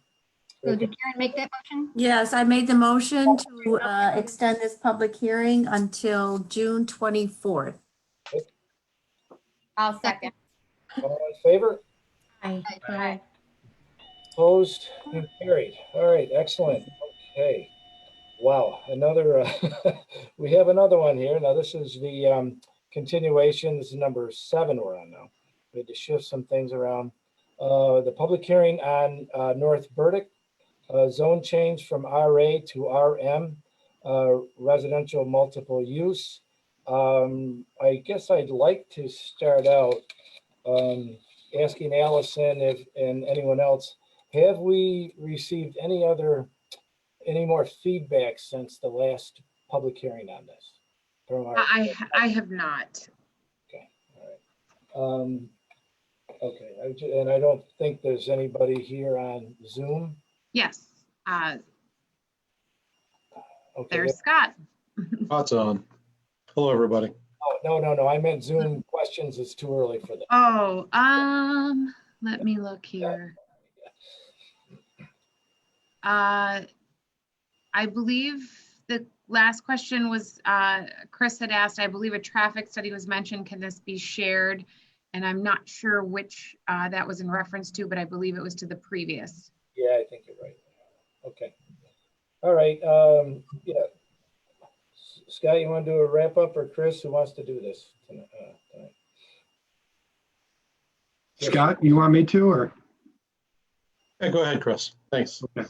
So did Karen make that motion? Yes, I made the motion to extend this public hearing until June 24th. I'll second. All in favor? Aye. Opposed and carried. All right, excellent. Okay. Wow, another, we have another one here. Now this is the continuation. This is number 7 we're on now. We had to shift some things around. The public hearing on North Burdick, zone change from RA to RM, residential multiple use. I guess I'd like to start out asking Allison and anyone else, have we received any more feedback since the last public hearing on this? From our, I have not. Okay, all right. Okay, and I don't think there's anybody here on Zoom. Yes. Okay. There's Scott. Scott's on. Hello, everybody. Oh, no. I meant Zoom questions. It's too early for that. Oh, let me look here. I believe the last question was Chris had asked, I believe a traffic study was mentioned. Can this be shared? And I'm not sure which that was in reference to, but I believe it was to the previous. Yeah, I think you're right. Okay. All right. Yeah. Scott, you want to do a wrap up, or Chris, who wants to do this tonight? Scott, you want me to, or? Hey, go ahead, Chris. Thanks. Okay.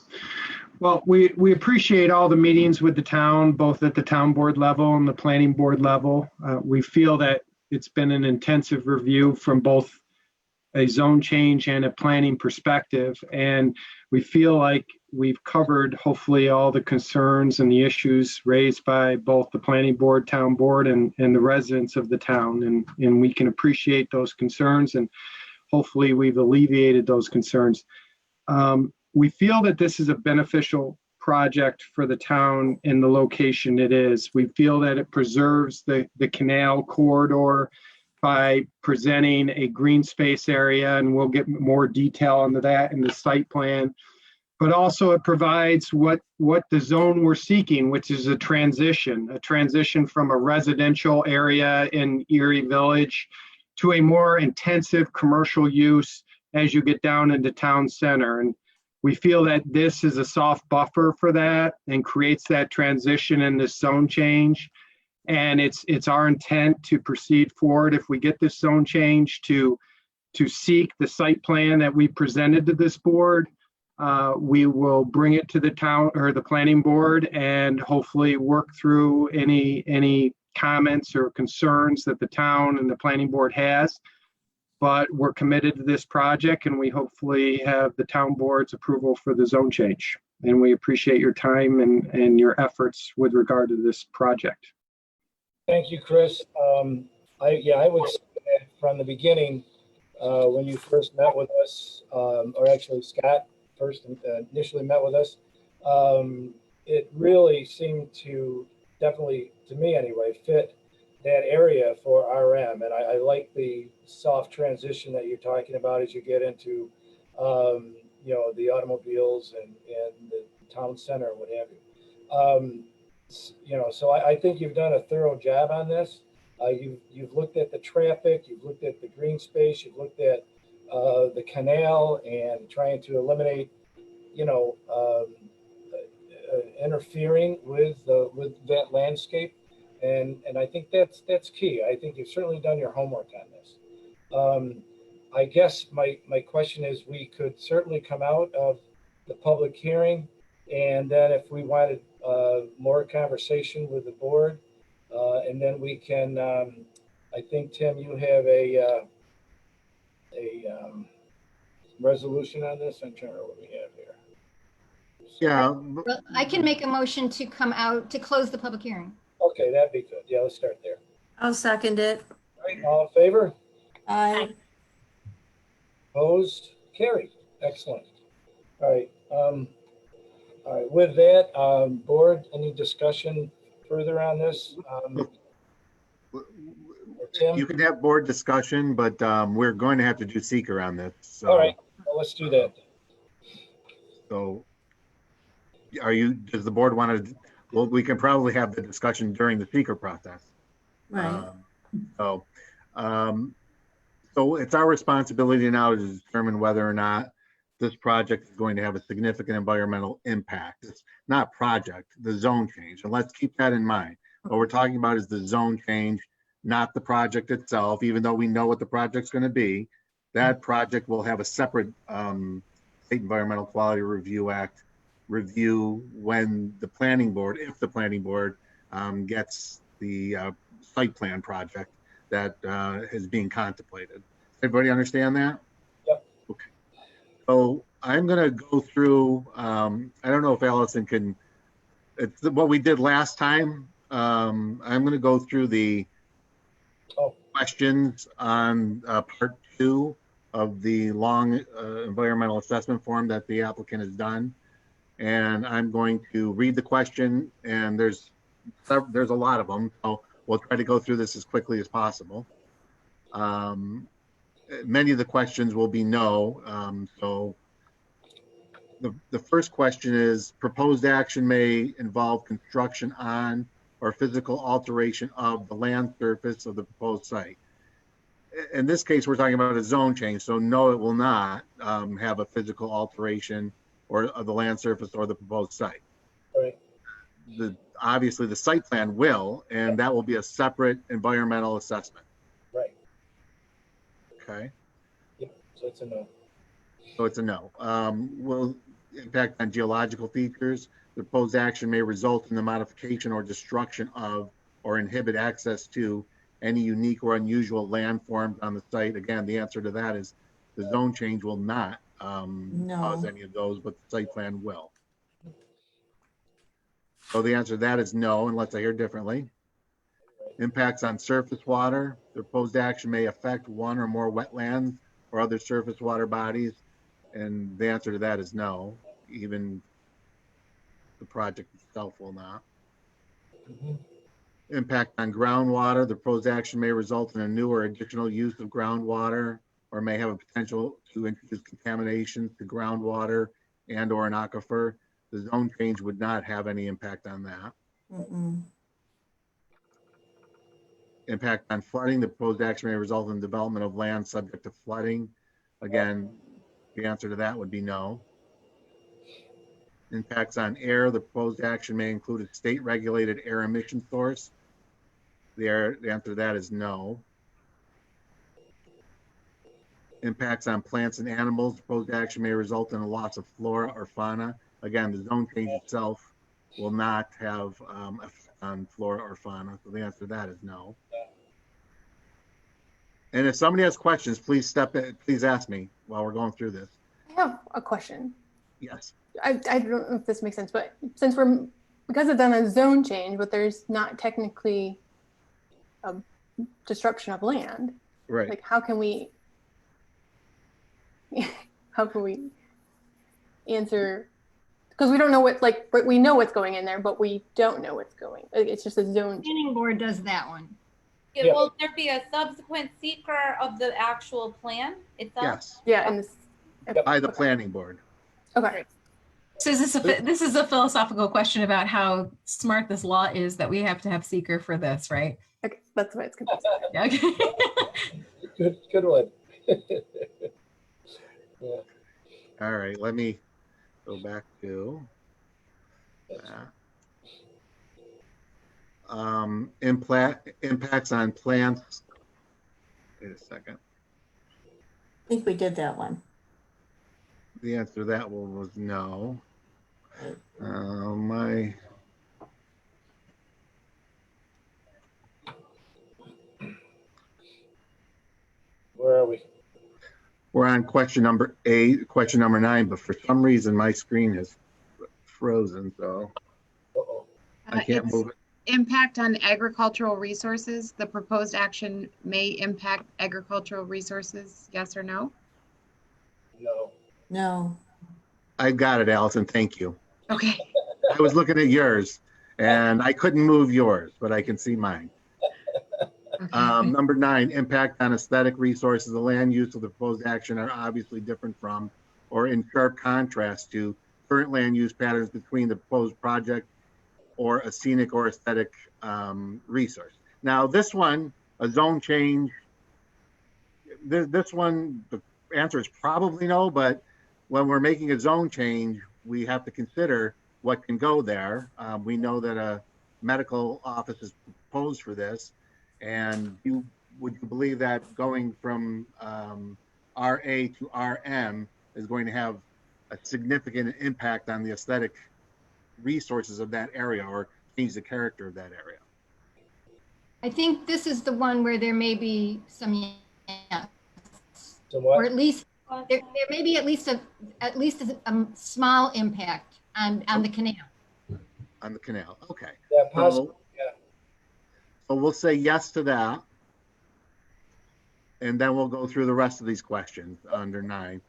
Well, we appreciate all the meetings with the town, both at the town board level and the planning board level. We feel that It's been an intensive review from both a zone change and a planning perspective. And we feel like we've covered hopefully all the concerns and the issues raised by both the planning board, town board, and the residents of the town. And we can appreciate those concerns, and hopefully we've alleviated those concerns. We feel that this is a beneficial project for the town in the location it is. We feel that it preserves the canal corridor by presenting a green space area, and we'll get more detail into that in the site plan. But also it provides what the zone we're seeking, which is a transition from a residential area in Erie Village to a more intensive commercial use as you get down into town center. And we feel that this is a soft buffer for that and creates that transition in this zone change. And it's our intent to proceed forward if we get this zone change to seek the site plan that we presented to this board. We will bring it to the town or the planning board and hopefully work through any comments or concerns that the town and the planning board has. But we're committed to this project, and we hopefully have the town board's approval for the zone change. And we appreciate your time and your efforts with regard to this project. Thank you, Chris. I would say that from the beginning, when you first met with us, or actually Scott first initially met with us, it really seemed to definitely, to me anyway, fit that area for RM. And I like the soft transition that you're talking about as you get into, the automobiles and the town center and what have you. So I think you've done a thorough job on this. You've looked at the traffic, you've looked at the green space, you've looked at the canal and trying to eliminate, interfering with that landscape. And I think that's key. I think you've certainly done your homework on this. I guess my question is, we could certainly come out of the public hearing, and then if we wanted more conversation with the board, and then we can, I think, Tim, you have a resolution on this. I'm trying to remember what we have here. Yeah. Well, I can make a motion to come out to close the public hearing. Okay, that'd be good. Yeah, let's start there. I'll second it. All right, all in favor? Aye. Opposed? Carried. Excellent. All right. All right. With that, board, any discussion further on this? Tim? You can have board discussion, but we're going to have to do seeker on this. So. All right, well, let's do that. So does the board want to, well, we can probably have the discussion during the seeker process. Right. So it's our responsibility now to determine whether or not this project is going to have a significant environmental impact. It's not project, the zone change. And let's keep that in mind. What we're talking about is the zone change, not the project itself, even though we know what the project's going to be. That project will have a separate State Environmental Quality Review Act review when the planning board, if the planning board gets the site plan project that is being contemplated. Everybody understand that? Yep. Okay. So I'm going to go through, I don't know if Allison can, it's what we did last time. I'm going to go through the questions on part 2 of the long environmental assessment form that the applicant has done. And I'm going to read the question, and there's a lot of them. So we'll try to go through this as quickly as possible. Many of the questions will be no. So the first question is, proposed action may involve construction on or physical alteration of the land surface of the proposed site. In this case, we're talking about a zone change. So no, it will not have a physical alteration or of the land surface or the proposed site. Right. Obviously the site plan will, and that will be a separate environmental assessment. Right. Okay. Yeah, so it's a no. So it's a no. Will impact on geological features. The proposed action may result in the modification or destruction of or inhibit access to any unique or unusual landforms on the site. Again, the answer to that is the zone change will not cause any of those, but the site plan will. So the answer to that is no, unless I hear differently. Impacts on surface water. The proposed action may affect one or more wetlands or other surface water bodies. And the answer to that is no. Even the project itself will not. Impact on groundwater. The proposed action may result in a new or additional use of groundwater or may have a potential to introduce contamination to groundwater and or an aquifer. The zone change would not have any impact on that. Impact on flooding. The proposed action may result in the development of land subject to flooding. Again, the answer to that would be no. Impacts on air. The proposed action may include a state regulated air emission source. The answer to that is no. Impacts on plants and animals. The proposed action may result in a loss of flora or fauna. Again, the zone change itself will not have effect on flora or fauna. So the answer to that is no. And if somebody has questions, please step in, please ask me while we're going through this. I have a question. Yes. I don't know if this makes sense, but since because it's on a zone change, but there's not technically a disruption of land. Right. Like how can we answer, because we don't know what, like, we know what's going in there, but we don't know what's going. It's just a zone. Planning board does that one. Yeah, will there be a subsequent seeker of the actual plan itself? Yes. Yeah, and By the planning board. Okay. So this is a philosophical question about how smart this law is that we have to have seeker for this, right? Okay, that's why it's confusing. Okay. Good one. Yeah. All right, let me go back to that. Impacts on plants. Wait a second. I think we did that one. The answer to that one was no. Where are we? We're on question number 9, but for some reason my screen is frozen, so I can't It's move it. impact on agricultural resources. The proposed action may impact agricultural resources. Yes or no? No. No. I got it, Allison. Thank you. Okay. I was looking at yours and I couldn't move yours, but I can see mine. Number 9, impact on aesthetic resources. The land use of the proposed action are obviously different from or in sharp contrast to current land use patterns between the proposed project or a scenic or aesthetic resource. Now, this one, a zone change, this one, the answer is probably no, but when we're making a zone change, we have to consider what can go there. We know that a medical office is proposed for this. And would you believe that going from RA to RM is going to have a significant impact on the aesthetic resources of that area or change the character of that area? I think this is the one where there may be some, yes. Some what? Or at least there may be at least a small impact on the canal. On the canal, okay. Yeah, possible. So we'll say yes to that. And then we'll go through the rest of these questions under 9.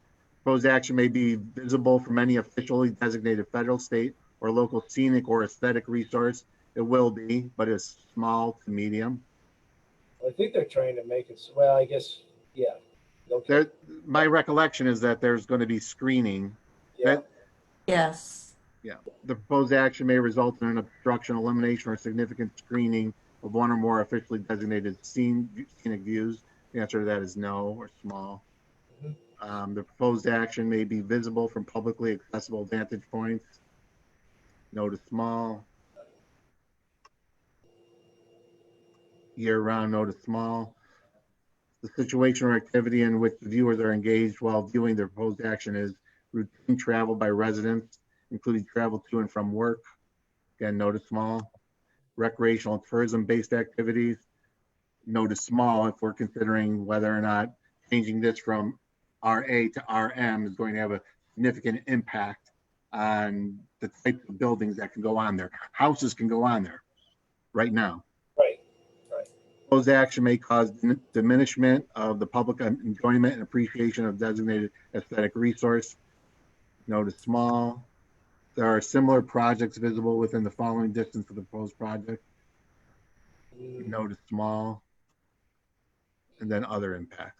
Proposed action may be visible from any officially designated federal, state, or local scenic or aesthetic resource. It will be, but it's small to medium. I think they're trying to make it, well, I guess, yeah. Okay. My recollection is that there's going to be screening. Yeah. Yes. Yeah. The proposed action may result in an obstruction, elimination, or significant screening of one or more officially designated scenic views. The answer to that is no or small. The proposed action may be visible from publicly accessible vantage points. No to small. Year-round, no to small. The situation or activity in which the viewers are engaged while viewing the proposed action is routine travel by residents, including travel to and from work. Again, no to small. Recreational and tourism-based activities. no to small if we're considering whether or not changing this from RA to RM is going to have a significant impact on the type of buildings that can go on there. Houses can go on there right now. Right. Proposed action may cause diminishment of the public enjoyment and appreciation of designated aesthetic resource. No to small. There are similar projects visible within the following distance of the proposed project. No to small. And then other impacts.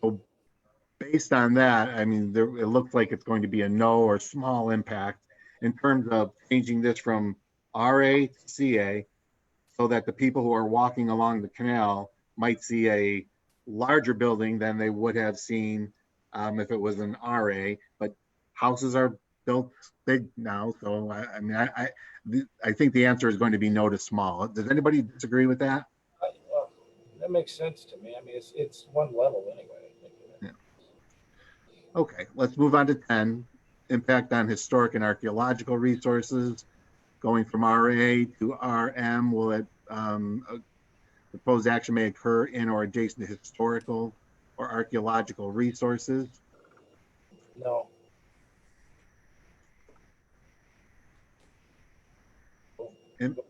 So based on that, I mean, it looks like it's going to be a no or small impact in terms of changing this from RA to CA, so that the people who are walking along the canal might see a larger building than they would have seen if it was an RA. But houses are built big now, so I mean, I think the answer is going to be no to small. Does anybody disagree with that? Well, that makes sense to me. I mean, it's one level anyway. Yeah. Okay, let's move on to 10. Impact on historic and archaeological resources. Going from RA to RM, will it proposed action may occur in or adjacent to historical or archaeological resources? No.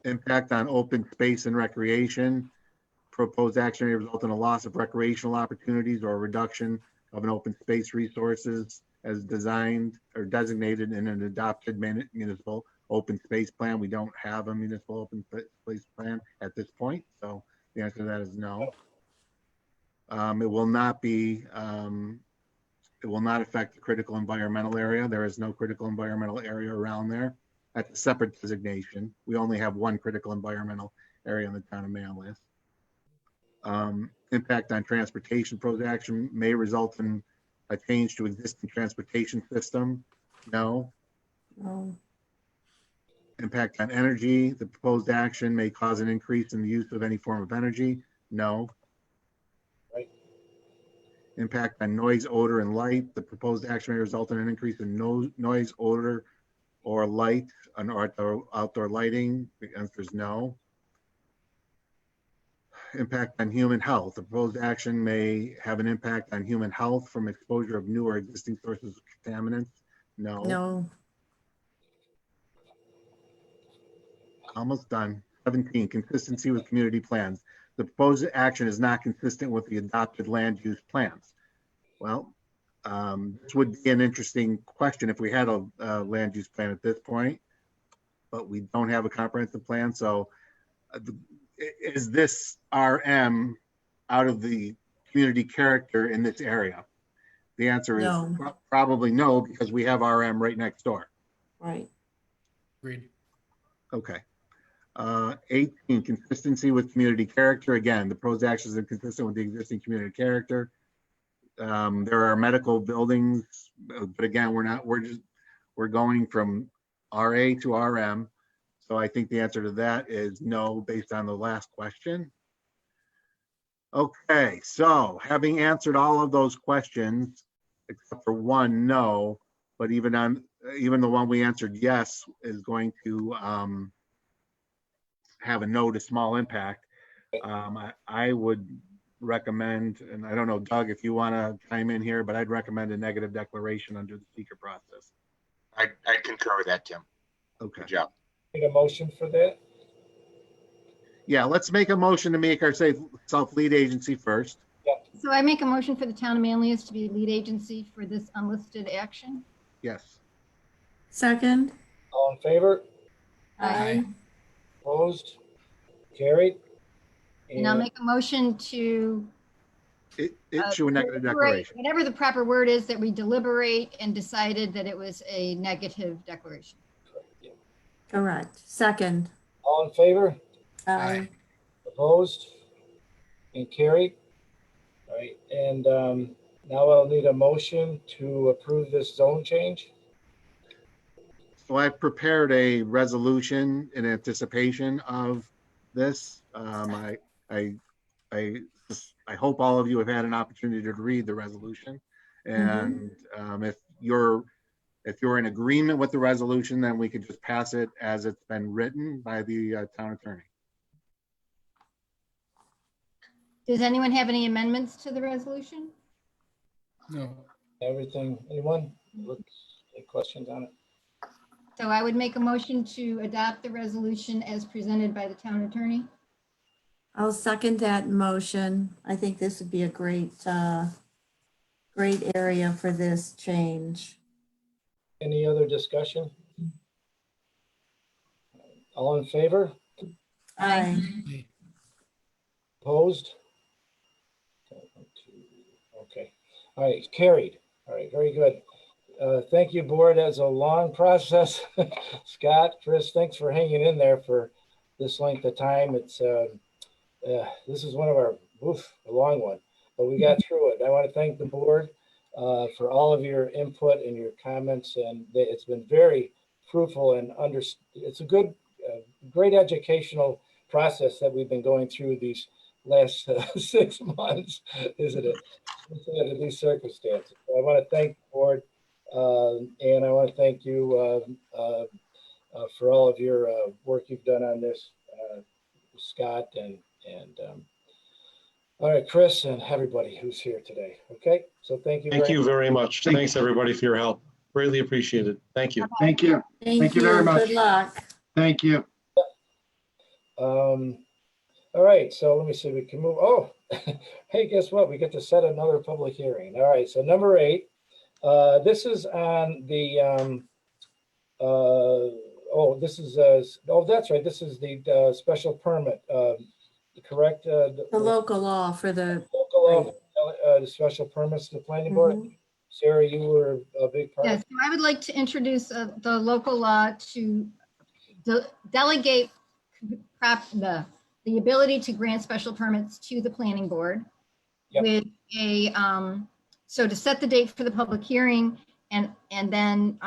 Impact on open space and recreation. Proposed action may result in a loss of recreational opportunities or a reduction of an open space resources as designed or designated in an adopted municipal open space plan. We don't have a municipal open space plan at this point, so the answer to that is no. It will not be, it will not affect the critical environmental area. There is no critical environmental area around there. That's a separate designation. We only have one critical environmental area in the town of Manlius. Impact on transportation. Proposed action may result in a change to existing transportation system. No. No. Impact on energy. The proposed action may cause an increase in the use of any form of energy. No. Right. Impact on noise, odor, and light. The proposed action may result in an increase in noise, odor, or light on outdoor lighting. The answer is no. Impact on human health. The proposed action may have an impact on human health from exposure of new or existing sources of contaminants. No. No. Almost done. 17, consistency with community plans. The proposed action is not consistent with the adopted land use plans. Well, this would be an interesting question if we had a land use plan at this point, but we don't have a comprehensive plan. So is this RM out of the community character in this area? The answer is No. Probably no, because we have RM right next door. Right. Agreed. Okay. 18, consistency with community character. Again, the proposed actions are consistent with the existing community character. There are medical buildings, but again, we're going from RA to RM. So I think the answer to that is no, based on the last question. Okay, so having answered all of those questions, except for one no, but even the one we answered yes is going to have a no to small impact. I would recommend, and I don't know, Doug, if you want to chime in here, but I'd recommend a negative declaration under the seeker process. I concur with that, Tim. Okay. Good job. Need a motion for that? Yeah, let's make a motion to make ourselves lead agency first. So I make a motion for the town of Manlius to be lead agency for this unlisted action. Yes. Second. All in favor? Aye. Opposed? Carried? And I'll make a motion to Issue a negative deliberate, declaration. whatever the proper word is, that we deliberate and decided that it was a negative declaration. Correct. Second. All in favor? Aye. Opposed? And carried? All right, and now I'll need a motion to approve this zone change. So I've prepared a resolution in anticipation of this. I hope all of you have had an opportunity to read the resolution. And if you're in agreement with the resolution, then we could just pass it as it's been written by the town attorney. Does anyone have any amendments to the resolution? No. Everything, anyone? Any questions on it? So I would make a motion to adopt the resolution as presented by the town attorney. I'll second that motion. I think this would be a great, great area for this change. Any other discussion? All in favor? Aye. Opposed? Okay, all right, carried. All right, very good. Thank you, board. As a long process. Scott, Chris, thanks for hanging in there for this length of time. It's this is one of our, a long one, but we got through it. I want to thank the board for all of your input and your comments, and it's been very fruitful and it's a good, great educational process that we've been going through these last 6 months, isn't it? Under these circumstances. So I want to thank the board, and I want to thank you for all of your work you've done on this, Scott, and all right, Chris, and everybody who's here today. Okay, so thank you. Thank you very much. Thanks, everybody, for your help. Greatly appreciated. Thank you. Thank you. Thank you. very much. Good luck. Thank you. All right, so let me see, we can move. Oh, hey, guess what? We get to set another public hearing. All right, so number 8, this is on the, this is, that's right. This is the special permit, correct? The local law for the. Local law, the special permits to the planning board. Sarah, you were a big part. Yes, so I would like to introduce the local law to delegate the ability to grant special permits to the planning board. Yep. With a, so to set the date for the public hearing and then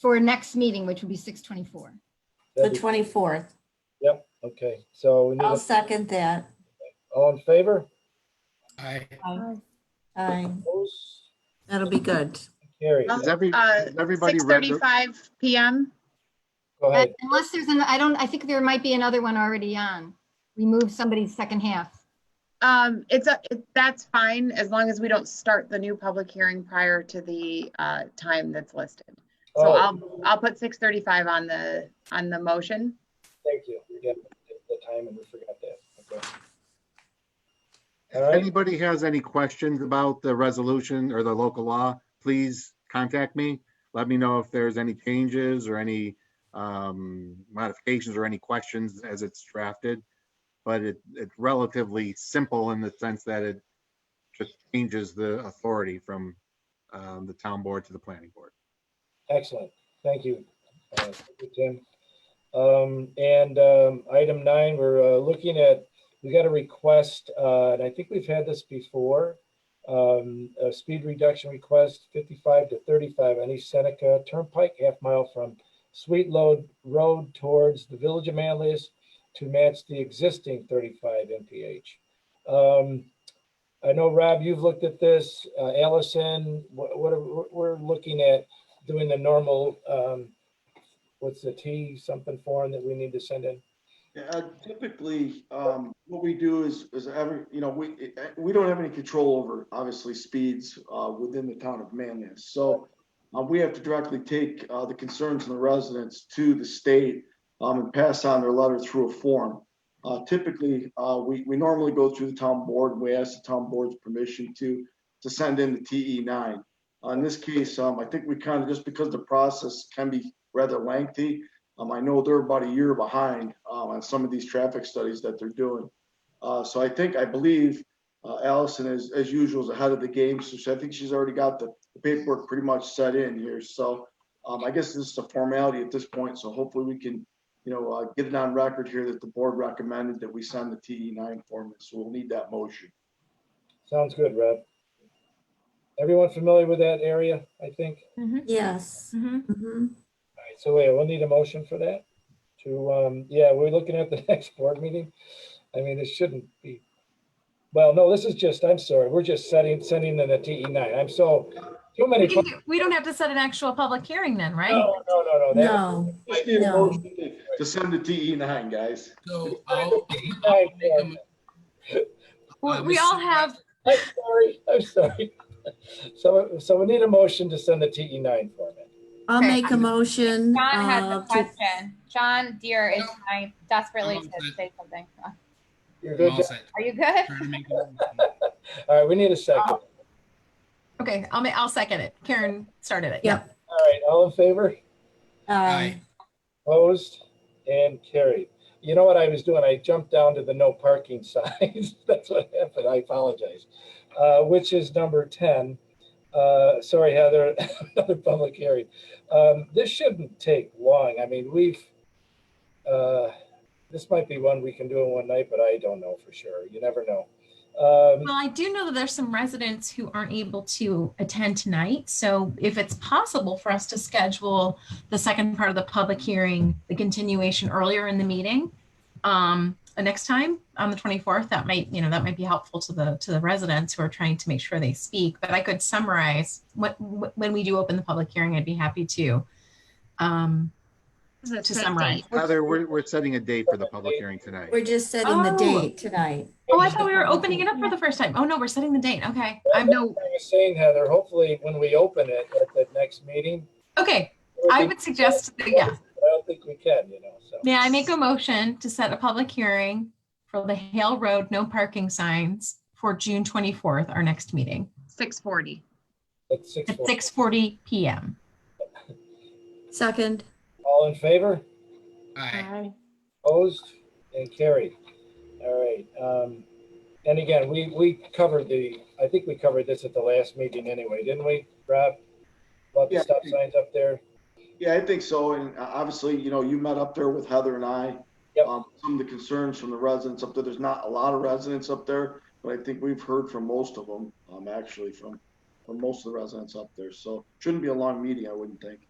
for next meeting, which would be 6/24. The 24th. Yep, okay, so we need I'll second that. all in favor? Aye. Aye. That'll be good. Carried. Is everybody read the- 6:35 p.m. Go ahead. Unless there's I think there might be another one already on. We moved somebody's second half. That's fine as long as we don't start the new public hearing prior to the time that's listed. So I'll put 6:35 on the motion. Thank you. We got the time and we forgot that. Okay. If anybody has any questions about the resolution or the local law, please contact me. Let me know if there's any changes or any modifications or any questions as it's drafted. But it's relatively simple in the sense that it just changes the authority from the town board to the planning board. Excellent. Thank you. Thank you, Tim. Item 9, we're looking at, we got a request, and I think we've had this before, a speed reduction request, 55 to 35 on East Seneca Turnpike, half-mile from Sweet Road towards the Village of Manlius to match the existing 35 mph. I know, Rob, you've looked at this. Allison, we're looking at doing the normal, what's the T something form that we need to send in? Yeah, typically, what we do is we don't have any control over, obviously, speeds within the town of Manlius. So we have to directly take the concerns of the residents to the state and pass on their letter through a form. Typically, we normally go through the town board and we ask the town board's permission to send in the TE9. In this case, I think we kind of, just because the process can be rather lengthy, I know they're about a year behind on some of these traffic studies that they're doing. So I believe Allison, as usual, is ahead of the game. So I think she's already got the paperwork pretty much set in here. So I guess this is a formality at this point. So hopefully we can, get it on record here that the board recommended that we send the TE9 form. So we'll need that motion. Sounds good, Rob. Everyone familiar with that area, I think? Yes. All right, so we'll need a motion for that. We're looking at the next board meeting. I mean, this shouldn't be. Well, no, this is just, I'm sorry, we're just sending in the TE9. I'm so, too many. We don't have to set an actual public hearing then, right? No. Just need a motion to send the TE9, guys. So We all have. I'm sorry. So we need a motion to send the TE9 form in. I'll make a motion. John has a to- question. John Deere is trying desperately I'm to all set. say something. You're I'm good, all John? set. Are you good? Trying to make it- All right, we need a second. Okay, I'll second it. Karen started it. Yep. All right, all in favor? Aye. Opposed and carried. You know what I was doing? I jumped down to the no parking signs. That's what happened. I apologize. Which is number 10. Sorry, Heather, another public hearing. This shouldn't take long. I mean, this might be one we can do in one night, but I don't know for sure. You never know. Well, I do know that there's some residents who aren't able to attend tonight. So if it's possible for us to schedule the second part of the public hearing, the continuation earlier in the meeting, next time on the 24th, that might be helpful to the residents who are trying to make sure they speak. But I could summarize when we do open the public hearing. I'd be happy to summarize. Heather, we're setting a date for the public hearing tonight. We're just setting the date tonight. Oh, I thought we were opening it up for the first time. Oh no, we're setting the date. Okay. I was saying, Heather, hopefully when we open it at the next meeting. Okay. I would suggest that, yeah. I don't think we can, so. May I make a motion to set a public hearing for the Hale Road no parking signs for June 24th, our next meeting? 6:40. At 6:40 p.m. Second. All in favor? Aye. Opposed and carried. All right. And again, we covered I think we covered this at the last meeting anyway, didn't we, Rob? About the Yeah. stop signs up there? Yeah, I think so. And obviously, you met up there with Heather and I. Yep. Some of the concerns from the residents up there, there's not a lot of residents up there, but I think we've heard from most of them, actually from most of the residents up there. So shouldn't be a long meeting, I wouldn't think.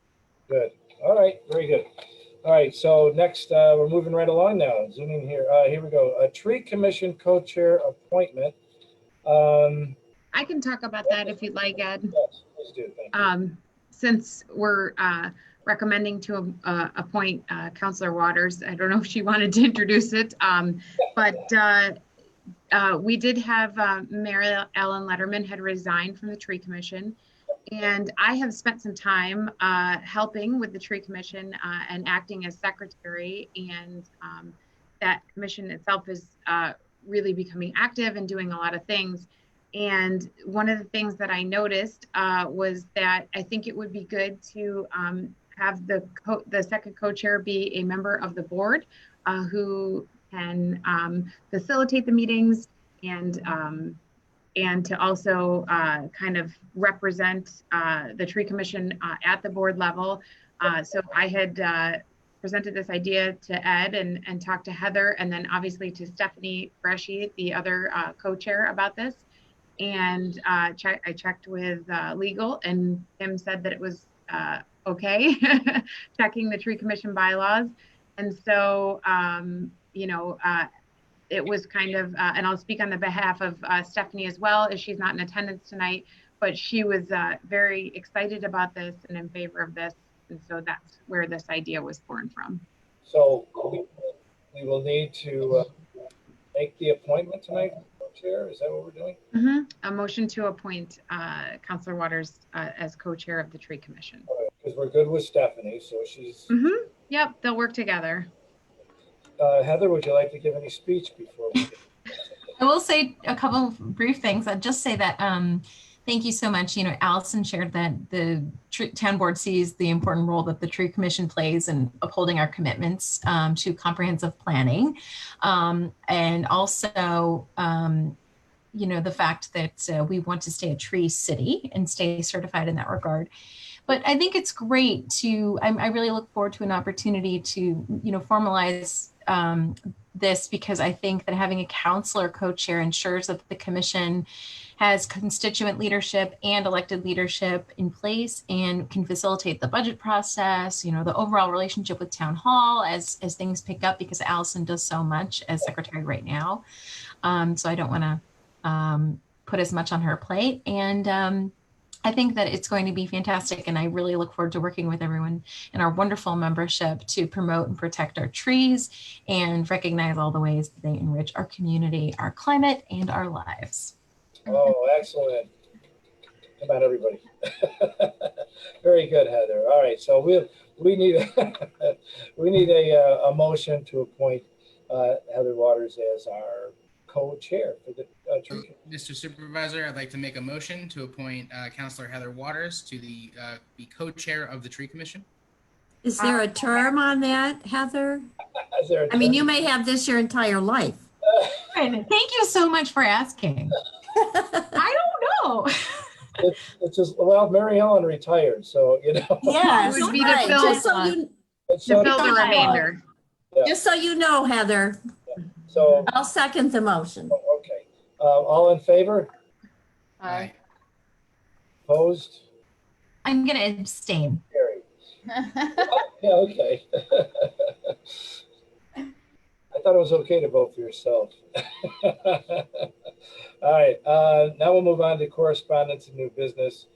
Good. All right. Very good. All right. So next, we're moving right along now. Zooming here. Here we go. A tree commission co-chair appointment. I can talk about that if you'd like, Ed. Yes, please do. Thank you. Since we're recommending to appoint Councilor Waters, I don't know if she wanted to introduce it, but we did have Mary Ellen Letterman had resigned from the tree commission. And I have spent some time helping with the tree commission and acting as secretary, and that commission itself is really becoming active and doing a lot of things. And one of the things that I noticed was that I think it would be good to have the second co-chair be a member of the board who can facilitate the meetings and to also kind of represent the tree commission at the board level. So I had presented this idea to Ed and talked to Heather, and then obviously to Stephanie Bresci, the other co-chair, about this. And I checked with legal, and Tim said that it was okay, checking the tree commission bylaws. And so, it was kind of, and I'll speak on the behalf of Stephanie as well, as she's not in attendance tonight, but she was very excited about this and in favor of this. And so that's where this idea was born from. So we will need to make the appointment tonight, co-chair. Is that what we're doing? Mm-hmm. A motion to appoint Councilor Waters as co-chair of the tree commission. Because we're good with Stephanie, so she's. Mm-hmm. Yep, they'll work together. Heather, would you like to give any speech before we? I will say a couple of brief things. I'd just say that thank you so much. Allison shared that the town board sees the important role that the tree commission plays in upholding our commitments to comprehensive planning. And also, the fact that we want to stay a tree city and stay certified in that regard. But I think it's great I really look forward to an opportunity to, formalize this, because I think that having a counselor co-chair ensures that the commission has constituent leadership and elected leadership in place and can facilitate the budget process, the overall relationship with town hall as things pick up, because Allison does so much as secretary right now. So I don't want to put as much on her plate. And I think that it's going to be fantastic, and I really look forward to working with everyone in our wonderful membership to promote and protect our trees and recognize all the ways that they enrich our community, our climate, and our lives. Oh, excellent. Come on, everybody. Very good, Heather. All right, so we need we need a motion to appoint Heather Waters as our co-chair for the tree. Mr. Supervisor, I'd like to make a motion to appoint Councilor Heather Waters to be co-chair of the Tree Commission. Is there a term on that, Heather? Is there a I mean, term? you may have this your entire life. Thank you so much for asking. I don't know. It's just, well, Mary Ellen retired, so you know. Yes, It would be right. to fill, Just so you, It's to so- fill the remainder. Yeah. just so you know, Heather, So, I'll second the motion. okay. All in favor? Aye. Opposed? I'm going to abstain. Carried. Yeah, okay. I thought it was okay to vote for yourself. All right, now we'll move on to correspondence and new business.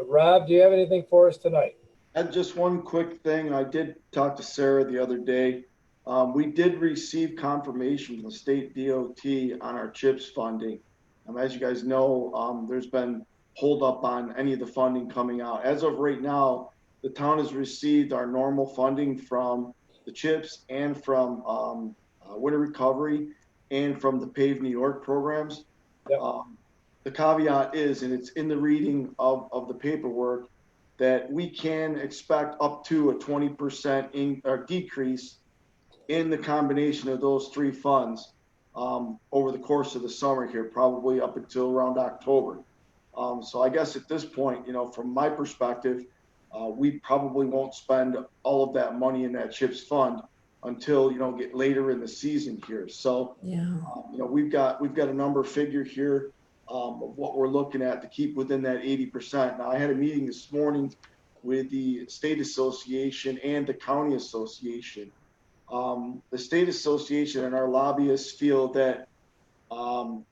Rob, do you have anything for us tonight? And just one quick thing, I did talk to Sarah the other day. We did receive confirmation from the state DOT on our CHIPS funding. As you guys know, there's been hold up on any of the funding coming out. As of right now, the town has received our normal funding from the CHIPS and from winter recovery and from the Pave New York programs. Yep. The caveat is, and it's in the reading of the paperwork, that we can expect up to a 20% decrease in the combination of those three funds over the course of the summer here, probably up until around October. So I guess at this point, you know, from my perspective, we probably won't spend all of that money in that CHIPS fund until, you know, get later in the season here. So, Yeah. you know, we've got a number figure here of what we're looking at to keep within that 80%. Now, I had a meeting this morning with the State Association and the County Association. The State Association and our lobbyists feel that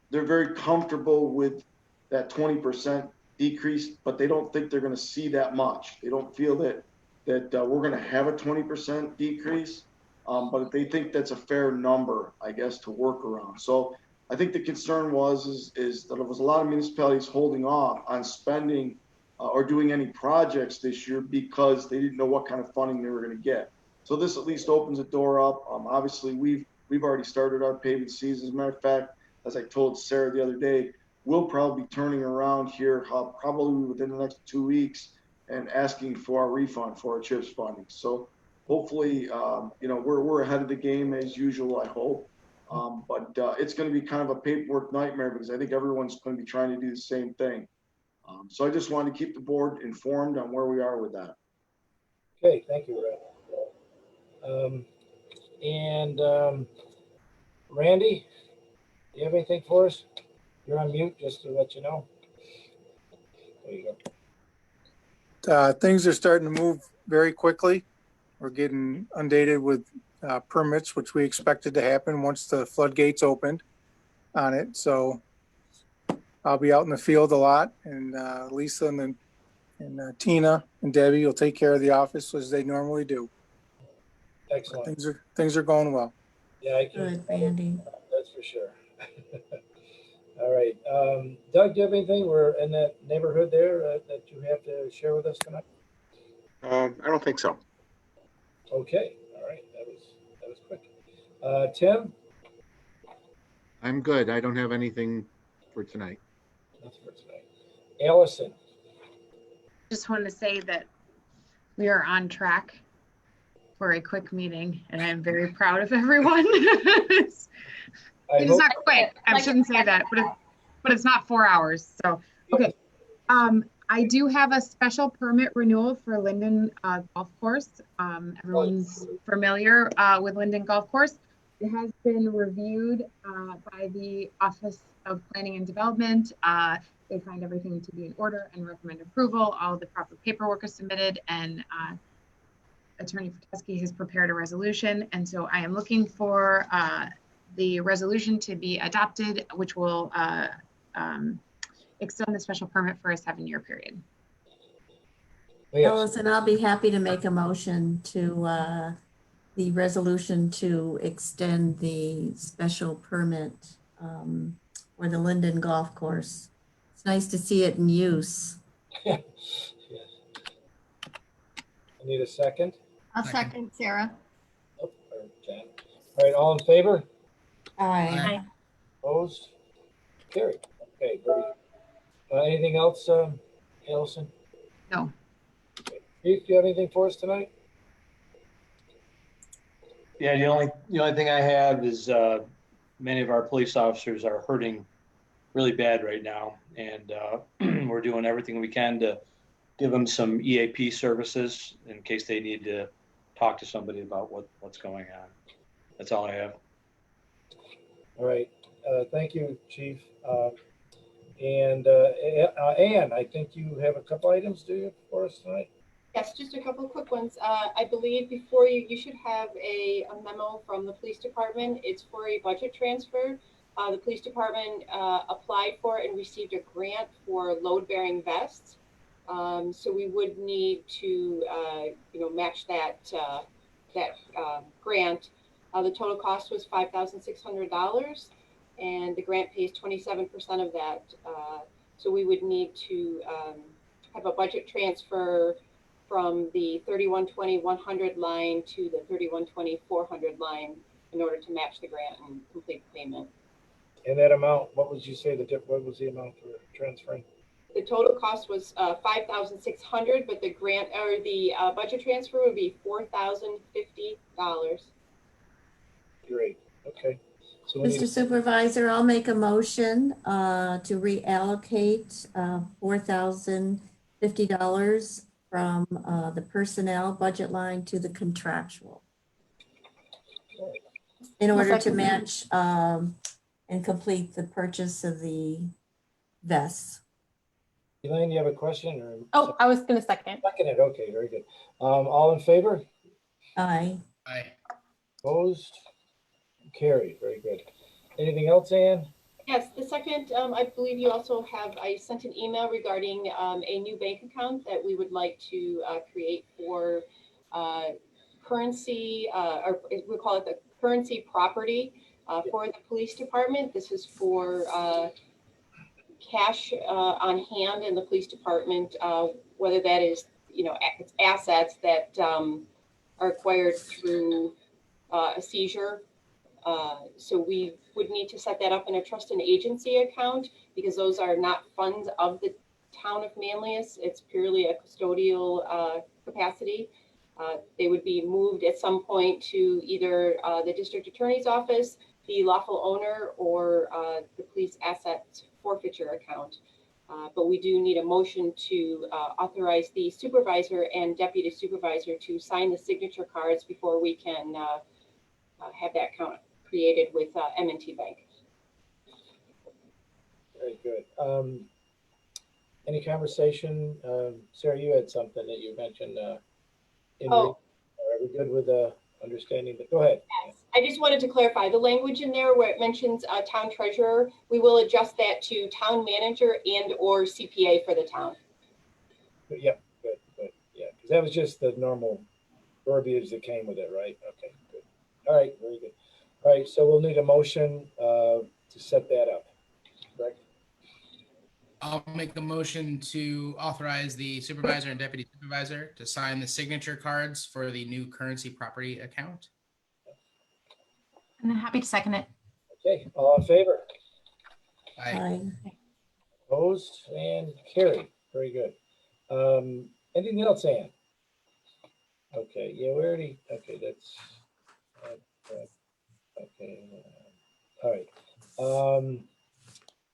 they're very comfortable with that 20% decrease, but they don't think they're going to see that much. They don't feel that we're going to have a 20% decrease, but they think that's a fair number, I guess, to work around. So I think the concern is that there was a lot of municipalities holding off on spending or doing any projects this year because they didn't know what kind of funding they were going to get. So this at least opens the door up. Obviously, we've already started our paving season. As a matter of fact, as I told Sarah the other day, we'll probably be turning around here probably within the next 2 weeks and asking for our refund for our CHIPS funding. So hopefully, you know, we're ahead of the game as usual, I hope. But it's going to be kind of a paperwork nightmare because I think everyone's going to be trying to do the same thing. So I just wanted to keep the board informed on where we are with that. Okay, thank you, Rob. Randy, do you have anything for us? You're on mute, just to let you know. There you go. Things are starting to move very quickly. We're getting inundated with permits, which we expected to happen once the floodgates opened on it. So I'll be out in the field a lot, and Lisa and Tina and Debbie will take care of the office as they normally do. Excellent. Things are going well. Yeah, I can. Good, Randy. That's for sure. All right. Doug, do you have anything? We're in that neighborhood there that you have to share with us tonight? I don't think so. Okay. All right. That was quick. Tim? I'm good. I don't have anything for tonight. Nothing for tonight. Allison? Just want to say that we are on track for a quick meeting, and I'm very proud of everyone. It's not quick. I shouldn't say that, but it's not 4 hours. So, okay. I do have a special permit renewal for Linden Golf Course. Everyone's familiar with Linden Golf Course. It has been reviewed by the Office of Planning and Development. They find everything to be in order and recommend approval. All the proper paperwork is submitted, and Attorney Fortesky has prepared a resolution. And so I am looking for the resolution to be adopted, which will extend the special permit for a 7-year period. Allison, I'll be happy to make a motion to the resolution to extend the special permit for the Linden Golf Course. It's nice to see it in use. I need a second. I'll second Sarah. Oh, or Jan. All right, all in favor? Aye. Opposed? Carried. Okay, very good. Anything else, Allison? No. Chief, do you have anything for us tonight? Yeah, the only thing I have is many of our police officers are hurting really bad right now, and we're doing everything we can to give them some EAP services in case they need to talk to somebody about what's going on. That's all I have. All right, thank you, Chief. And Ann, I think you have a couple items, do you, for us tonight? Yes, just a couple of quick ones. I believe before you should have a memo from the police department. It's for a budget transfer. The police department applied for it and received a grant for load-bearing vests. So we would need to, match that grant. The total cost was $5,600, and the grant pays 27% of that. So we would need to have a budget transfer from the 3120-100 line to the 3120-400 line in order to match the grant and complete the payment. And that amount, what would you say what was the amount for transferring? The total cost was $5,600, but the grant or the budget transfer would be $4,050. Great. Okay. So Mr. Supervisor, I'll make a motion to reallocate $4,050 from the personnel budget line to the contractual in order to match and complete the purchase of the vests. Elaine, you have a question? Or Oh, I was going to second. Second it. Okay, very good. All in favor? Aye. Aye. Opposed? Carried. Very good. Anything else, Ann? Yes, the second, I believe you also have, I sent an email regarding a new bank account that we would like to create for currency, or we call it the currency property for the police department. This is for cash on hand in the police department, whether that is, it's assets that are acquired through a seizure. So we would need to set that up in a trust and agency account because those are not funds of the town of Manlius. It's purely a custodial capacity. They would be moved at some point to either the district attorney's office, the lawful owner, or the police asset forfeiture account. But we do need a motion to authorize the supervisor and deputy supervisor to sign the signature cards before we can have that account created with M&T Bank. Very good. Any conversation? Sarah, you had something that you mentioned. Are we good with understanding? Go ahead. Yes. I just wanted to clarify the language in there where it mentions town treasurer. We will adjust that to town manager and or CPA for the town. Yep. Good. Yeah, because that was just the normal verbiage that came with it, right? Okay. Good. All right. Very good. All right. So we'll need a motion to set that up. Correct. I'll make the motion to authorize the supervisor and deputy supervisor to sign the signature cards for the new currency property account. I'm happy to second it. Okay, all in favor? Aye. Opposed and carried. Very good. Anything else, Ann? Okay, yeah, we already, okay, that's, okay. All right.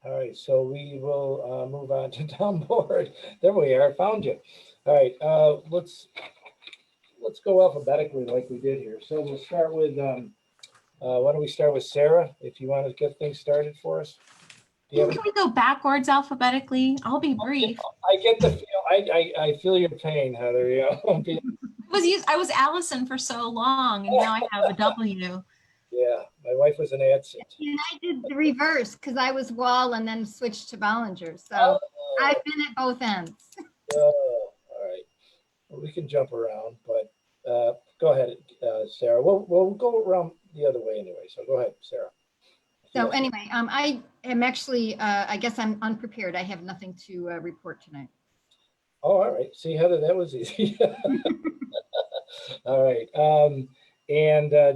All right, so we will move on to town board. There we are, found you. All right, let's go alphabetically like we did here. So we'll start with, why don't we start with Sarah, if you want to get things started for us? Can we go backwards alphabetically? I'll be brief. I get the feel, I feel your pain, Heather. Yeah. I was Allison for so long, and now I have a W. Yeah, My wife was an absent. And I did the reverse because I was Wall and then switched to Bollinger. So Oh, I've been at both ends. all right. Well, we can jump around, but go ahead, Sarah. We'll go around the other way anyway. So go ahead, Sarah. So Yes. anyway, I am actually, I guess I'm unprepared. I have nothing to report tonight. Oh, all right. See, Heather, that was easy. All right.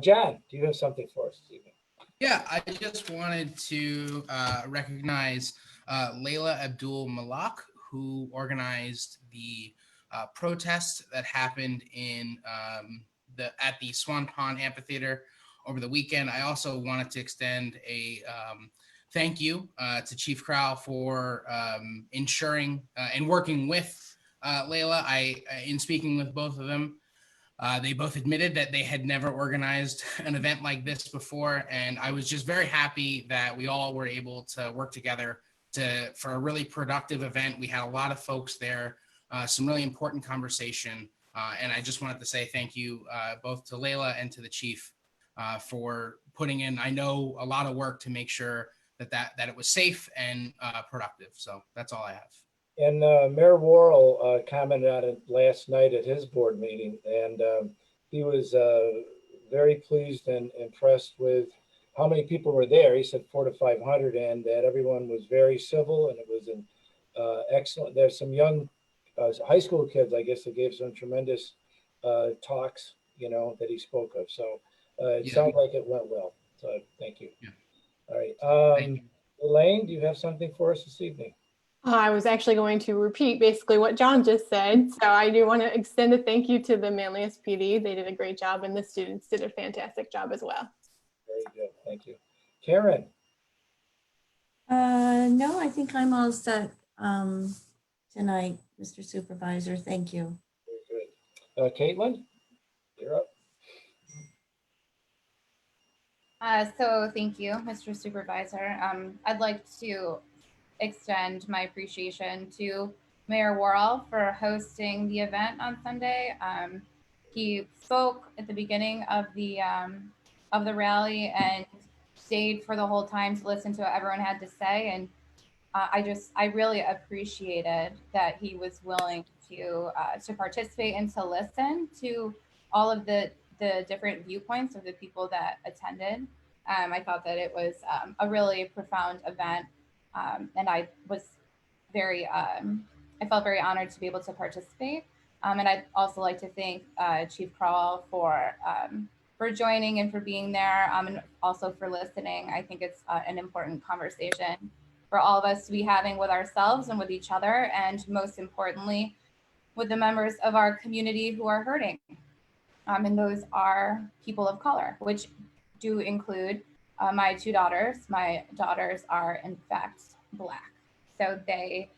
John, do you have something for us this evening? Yeah, I just wanted to recognize Layla Abdul Malak, who organized the protest that happened in at the Swan Pond Amphitheater over the weekend. I also wanted to extend a thank you to Chief Crowell for ensuring and working with Layla. In speaking with both of them, they both admitted that they had never organized an event like this before, and I was just very happy that we all were able to work together for a really productive event. We had a lot of folks there, some really important conversation, and I just wanted to say thank you both to Layla and to the chief for putting in, I know, a lot of work to make sure that it was safe and productive. So that's all I have. And Mayor Worrell commented on it last night at his board meeting, and he was very pleased and impressed with how many people were there. He said 400 to 500, and that everyone was very civil, and it was an excellent. There's some young high school kids, I guess, that gave some tremendous talks, that he spoke of. So it sounds like it went well. So thank you. Yeah. All right. Thank you. Elaine, do you have something for us this evening? I was actually going to repeat basically what John just said. So I do want to extend a thank you to the Manlius PD. They did a great job, and the students did a fantastic job as well. Very good. Thank you. Karen? No, I think I'm all set tonight, Mr. Supervisor. Thank you. Very good. Caitlin, you're up. So thank you, Mr. Supervisor. I'd like to extend my appreciation to Mayor Worrell for hosting the event on Sunday. He spoke at the beginning of the rally and stayed for the whole time to listen to what everyone had to say. And I really appreciated that he was willing to participate and to listen to all of the different viewpoints of the people that attended. I thought that it was a really profound event, and I was I felt very honored to be able to participate. And I'd also like to thank Chief Crowell for joining and for being there, and also for listening. I think it's an important conversation for all of us to be having with ourselves and with each other, and most importantly, with the members of our community who are hurting. And those are people of color, which do include my two daughters. My daughters are in fact Black. So they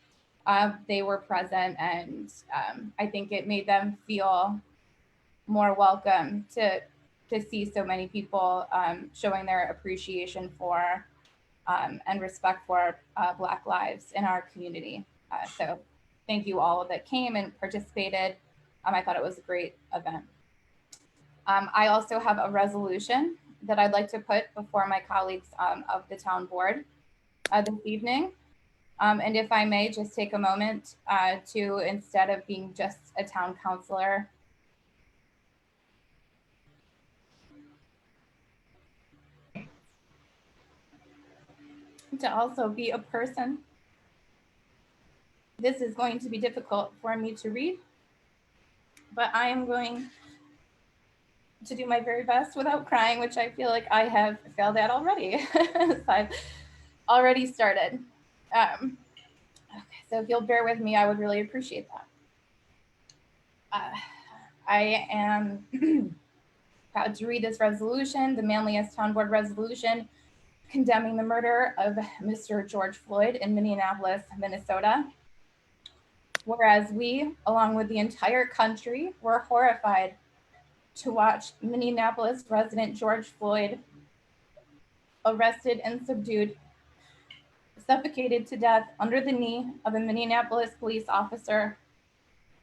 were present, and I think it made them feel more welcome to see so many people showing their appreciation for and respect for Black lives in our community. So thank you all that came and participated. I thought it was a great event. I also have a resolution that I'd like to put before my colleagues of the town board this evening. And if I may just take a moment to, instead of being just a town councilor, to also be a person. This is going to be difficult for me to read, but I am going to do my very best without crying, which I feel like I have failed at already. So I've already started. Okay, so if you'll bear with me, I would really appreciate that. I am proud to read this resolution, the Manlius Town Board resolution condemning the murder of Mr. George Floyd in Minneapolis, Minnesota. Whereas we, along with the entire country, were horrified to watch Minneapolis resident George Floyd arrested and subdued, suffocated to death under the knee of a Minneapolis police officer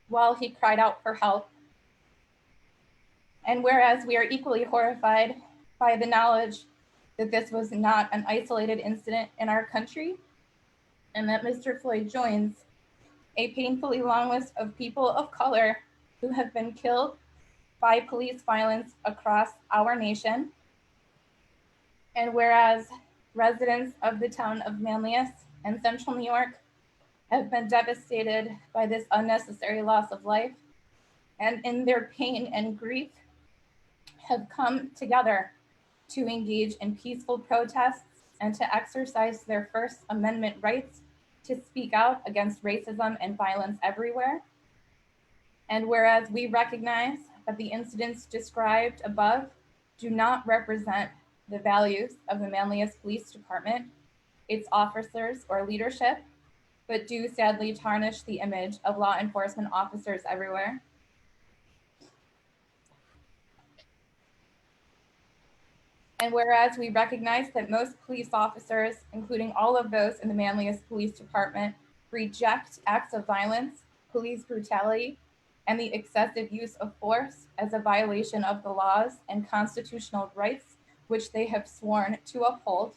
while he cried out for help. And whereas we are equally horrified by the knowledge that this was not an isolated incident in our country, and that Mr. Floyd joins a painfully long list of people of color who have been killed by police violence across our nation. And whereas residents of the town of Manlius and Central New York have been devastated by this unnecessary loss of life, and in their pain and grief have come together to engage in peaceful protests and to exercise their First Amendment rights to speak out against racism and violence everywhere. And whereas we recognize that the incidents described above do not represent the values of the Manlius Police Department, its officers, or leadership, but do sadly tarnish the image of law enforcement officers everywhere. And whereas we recognize that most police officers, including all of those in the Manlius Police Department, reject acts of violence, police brutality, and the excessive use of force as a violation of the laws and constitutional rights which they have sworn to uphold.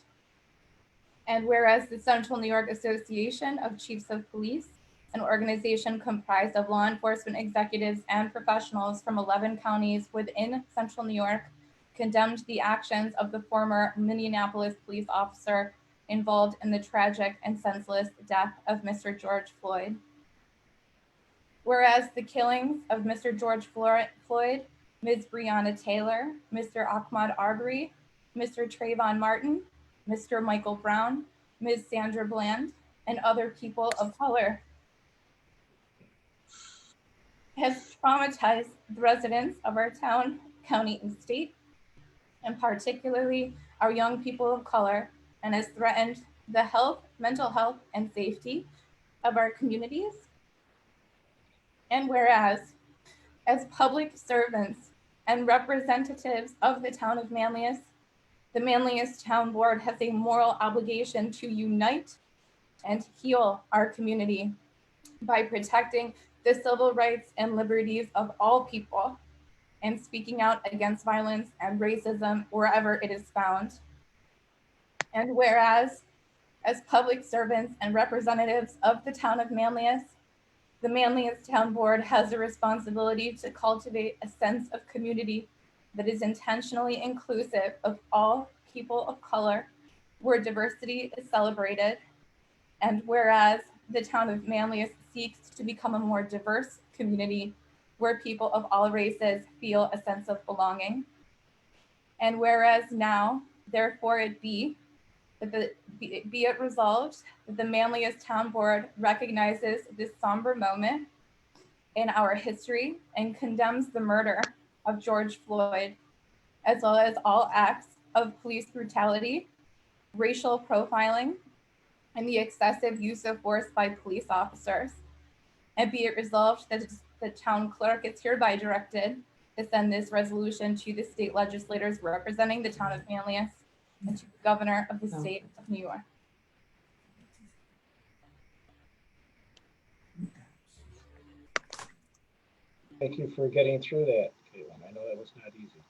And whereas the Central New York Association of Chiefs of Police, an organization comprised of law enforcement executives and professionals from 11 counties within Central New York, condemned the actions of the former Minneapolis police officer involved in the tragic and senseless death of Mr. George Floyd. Whereas the killings of Mr. George Floyd, Ms. Breonna Taylor, Mr. Ahmaud Arbery, Mr. Trayvon Martin, Mr. Michael Brown, Ms. Sandra Bland, and other people of color has traumatized the residents of our town, county, and state, and particularly our young people of color, and has threatened the health, mental health, and safety of our communities. And whereas, as public servants and representatives of the town of Manlius, the Manlius Town Board has a moral obligation to unite and heal our community by protecting the civil rights and liberties of all people and speaking out against violence and racism wherever it is found. And whereas, as public servants and representatives of the town of Manlius, the Manlius Town Board has a responsibility to cultivate a sense of community that is intentionally inclusive of all people of color, where diversity is celebrated. And whereas the town of Manlius seeks to become a more diverse community where people of all races feel a sense of belonging. And whereas now, therefore it be, that be it resolved that the Manlius Town Board recognizes this somber moment in our history and condemns the murder of George Floyd, as well as all acts of police brutality, racial profiling, and the excessive use of force by police officers. And be it resolved that the town clerk is hereby directed to send this resolution to the state legislators representing the town of Manlius and to the governor of the state of New York. Thank you for getting through that, Caitlin. I know that was not easy.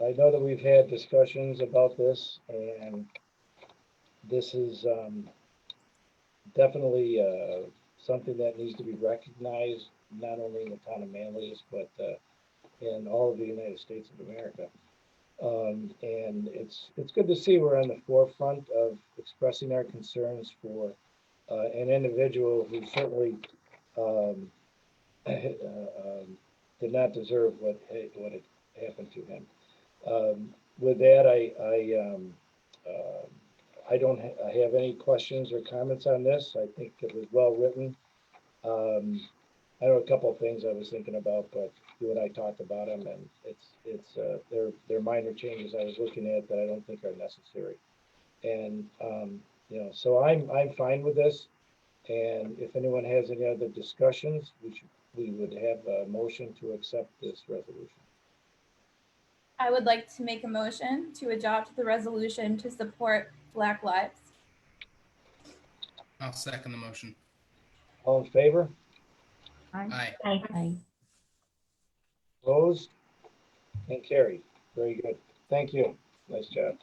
I know that we've had discussions about this, and this is definitely something that needs to be recognized, not only in the town of Manlius, but in all of the United States of America. And it's good to see we're on the forefront of expressing our concerns for an individual who certainly did not deserve what had happened to him. With that, I don't have any questions or comments on this. I think it was well written. I know a couple of things I was thinking about, but you and I talked about them, and they're minor changes I was looking at that I don't think are necessary. And so I'm fine with this. And if anyone has any other discussions, we would have a motion to accept this resolution. I would like to make a motion to adopt the resolution to support Black Lives. I'll second the motion. All in favor? Aye. Aye. Opposed? And carried. Very good. Thank you. Nice job.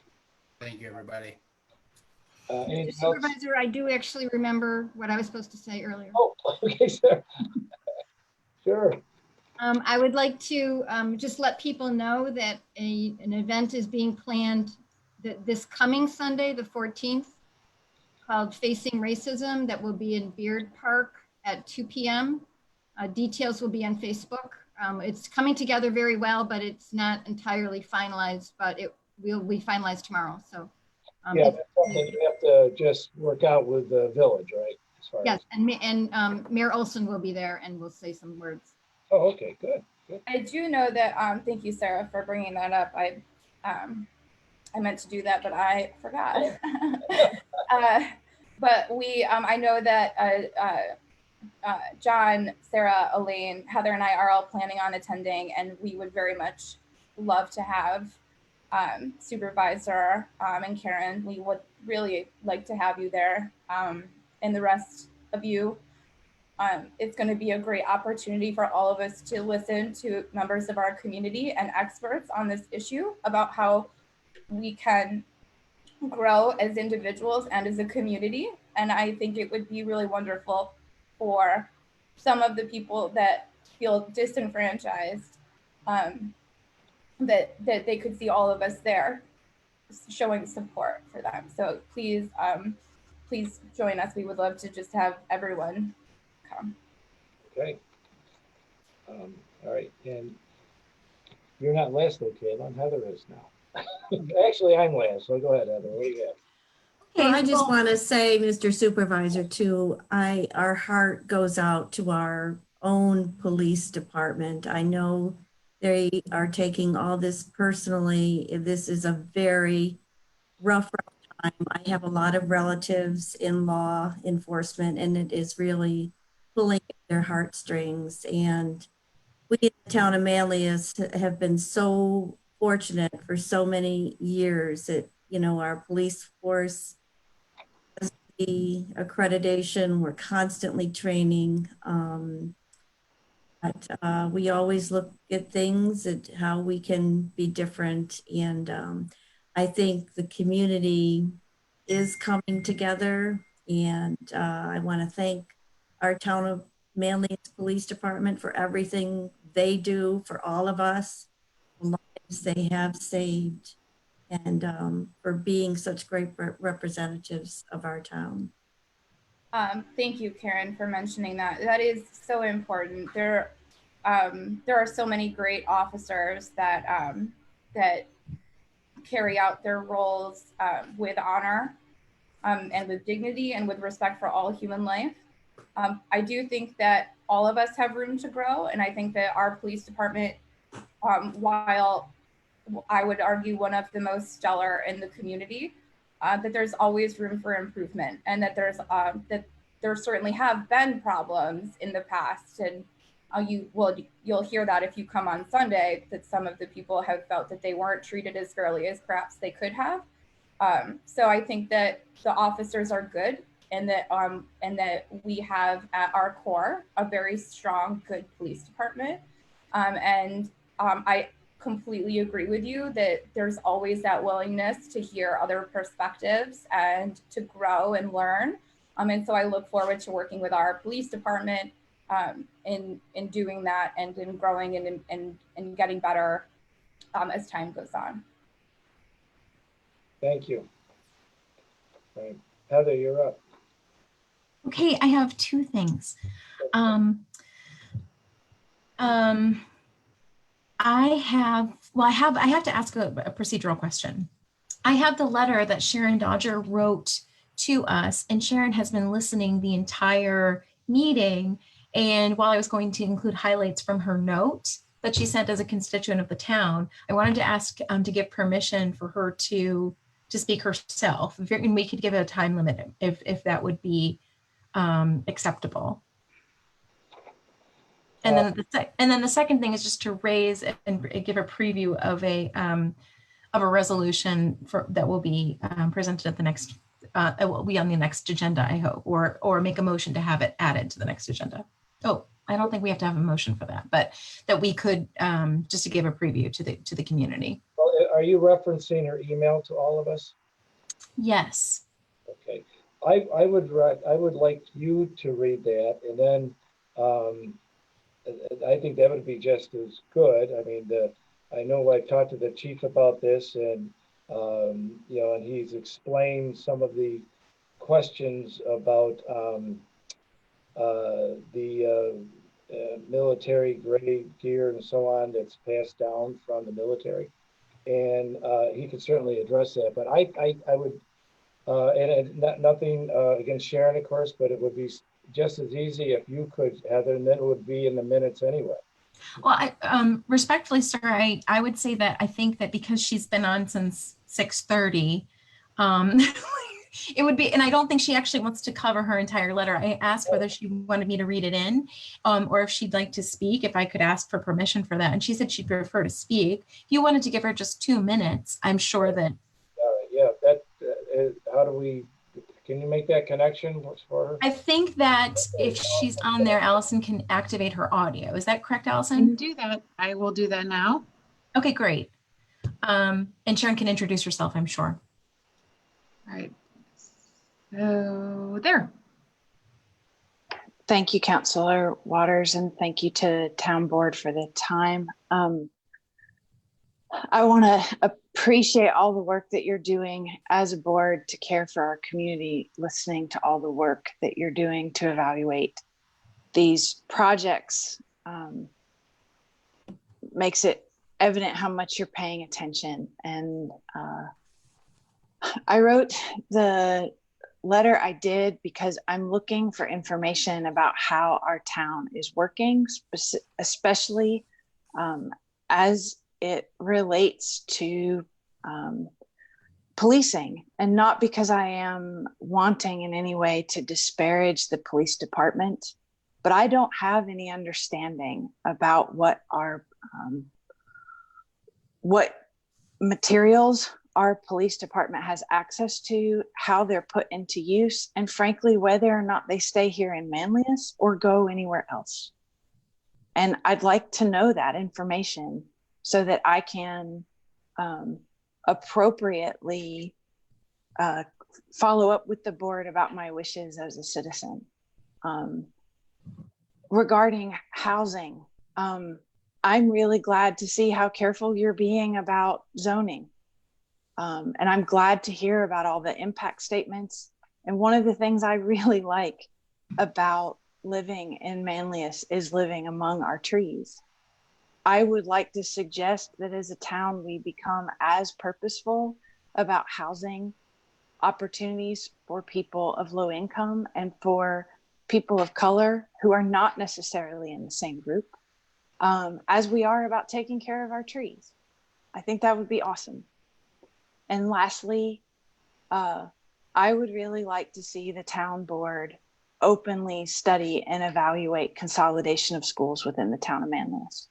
Thank you, everybody. Mr. Anything else? Supervisor, I do actually remember what I was supposed to say earlier. Oh, okay, sir. Sure. I would like to just let people know that an event is being planned this coming Sunday, the 14th, called Facing Racism, that will be in Beard Park at 2 p.m. Details will be on Facebook. It's coming together very well, but it's not entirely finalized, but it will be finalized tomorrow. So Yeah, that's something you have to just work out with the village, right? As far yes, as- and Mayor Olson will be there and will say some words. Oh, okay, good. I do know that, thank you, Sarah, for bringing that up. I meant to do that, but I forgot. But I know that John, Sarah, Elaine, Heather, and I are all planning on attending, and we would very much love to have Supervisor and Karen. We would really like to have you there, and the rest of you. It's going to be a great opportunity for all of us to listen to members of our community and experts on this issue about how we can grow as individuals and as a community. And I think it would be really wonderful for some of the people that feel disenfranchised, that they could see all of us there showing support for them. So please, please join us. We would love to just have everyone come. Okay. All right, and you're not last, though, Caitlin. Heather is now. Actually, I'm last, so go ahead, Heather. What do you have? Well, I just want to say, Mr. Supervisor, too, our heart goes out to our own police department. I know they are taking all this personally. This is a very rough time. I have a lot of relatives in law enforcement, and it is really pulling at their heartstrings. And we in the town of Manlius have been so fortunate for so many years that, you know, our police force has the accreditation, we're constantly training. But we always look at things, at how we can be different. And I think the community is coming together. And I want to thank our town of Manlius Police Department for everything they do for all of us, the lives they have saved, and for being such great representatives of our town. Thank you, Karen, for mentioning that. That is so important. There are so many great officers that that carry out their roles with honor and with dignity and with respect for all human life. I do think that all of us have room to grow, and I think that our police department, while I would argue one of the most stellar in the community, that there's always room for improvement, and that there certainly have been problems in the past. And you'll hear that if you come on Sunday, that some of the people have felt that they weren't treated as fairly as perhaps they could have. So I think that the officers are good, and that we have at our core a very strong, good police department. I completely agree with you that there's always that willingness to hear other perspectives and to grow and learn. And so I look forward to working with our police department in doing that, and in growing and getting better as time goes on. Thank you. Right. Heather, you're up. Okay, I have two things. I have to ask a procedural question. I have the letter that Sharon Dodger wrote to us, and Sharon has been listening the entire meeting. And while I was going to include highlights from her note that she sent as a constituent of the town, I wanted to ask to give permission for her to speak herself. And we could give it a time limit if that would be acceptable. And then the second thing is just to raise and give a preview of a resolution that will be presented at the next. It will be on the next agenda, I hope, or make a motion to have it added to the next agenda. Oh, I don't think we have to have a motion for that, but that we could just to give a preview to the community. Well, are you referencing her email to all of us? Yes. Okay. I would like you to read that, and then I think that would be just as good. I mean, I know I talked to the chief about this, and you know, and he's explained some of the questions about the military grade gear and so on that's passed down from the military, and he could certainly address that. But I would, nothing against Sharon, of course, but it would be just as easy if you could, Heather, and then it would be in the minutes anyway. Well, respectfully, sir, I would say that I think that because she's been on since 6:30, it would be, and I don't think she actually wants to cover her entire letter. I asked whether she wanted me to read it in, or if she'd like to speak, if I could ask for permission for that. And she said she'd prefer to speak. If you wanted to give her just 2 minutes, I'm sure that. Yeah, that, how do we, can you make that connection for her? I think that if she's on there, Allison can activate her audio. Is that correct, I Allison? can do that. I will do that now. Okay, great. And Sharon can introduce herself, I'm sure. All right. So there. Thank you, Councilor Waters, and thank you to Town Board for the time. I want to appreciate all the work that you're doing as a board to care for our community, listening to all the work that you're doing to evaluate these projects. Makes it evident how much you're paying attention. And I wrote the letter I did because I'm looking for information about how our town is working, especially as it relates to policing, and not because I am wanting in any way to disparage the police department, but I don't have any understanding about what our what materials our police department has access to, how they're put into use, and frankly, whether or not they stay here in Manlius or go anywhere else. And I'd like to know that information so that I can appropriately follow up with the board about my wishes as a citizen. Regarding housing, I'm really glad to see how careful you're being about zoning. And I'm glad to hear about all the impact statements. And one of the things I really like about living in Manlius is living among our trees. I would like to suggest that as a town, we become as purposeful about housing opportunities for people of low income and for people of color who are not necessarily in the same group, as we are about taking care of our trees. I think that would be awesome. And lastly, I would really like to see the town board openly study and evaluate consolidation of schools within the town of Manlius.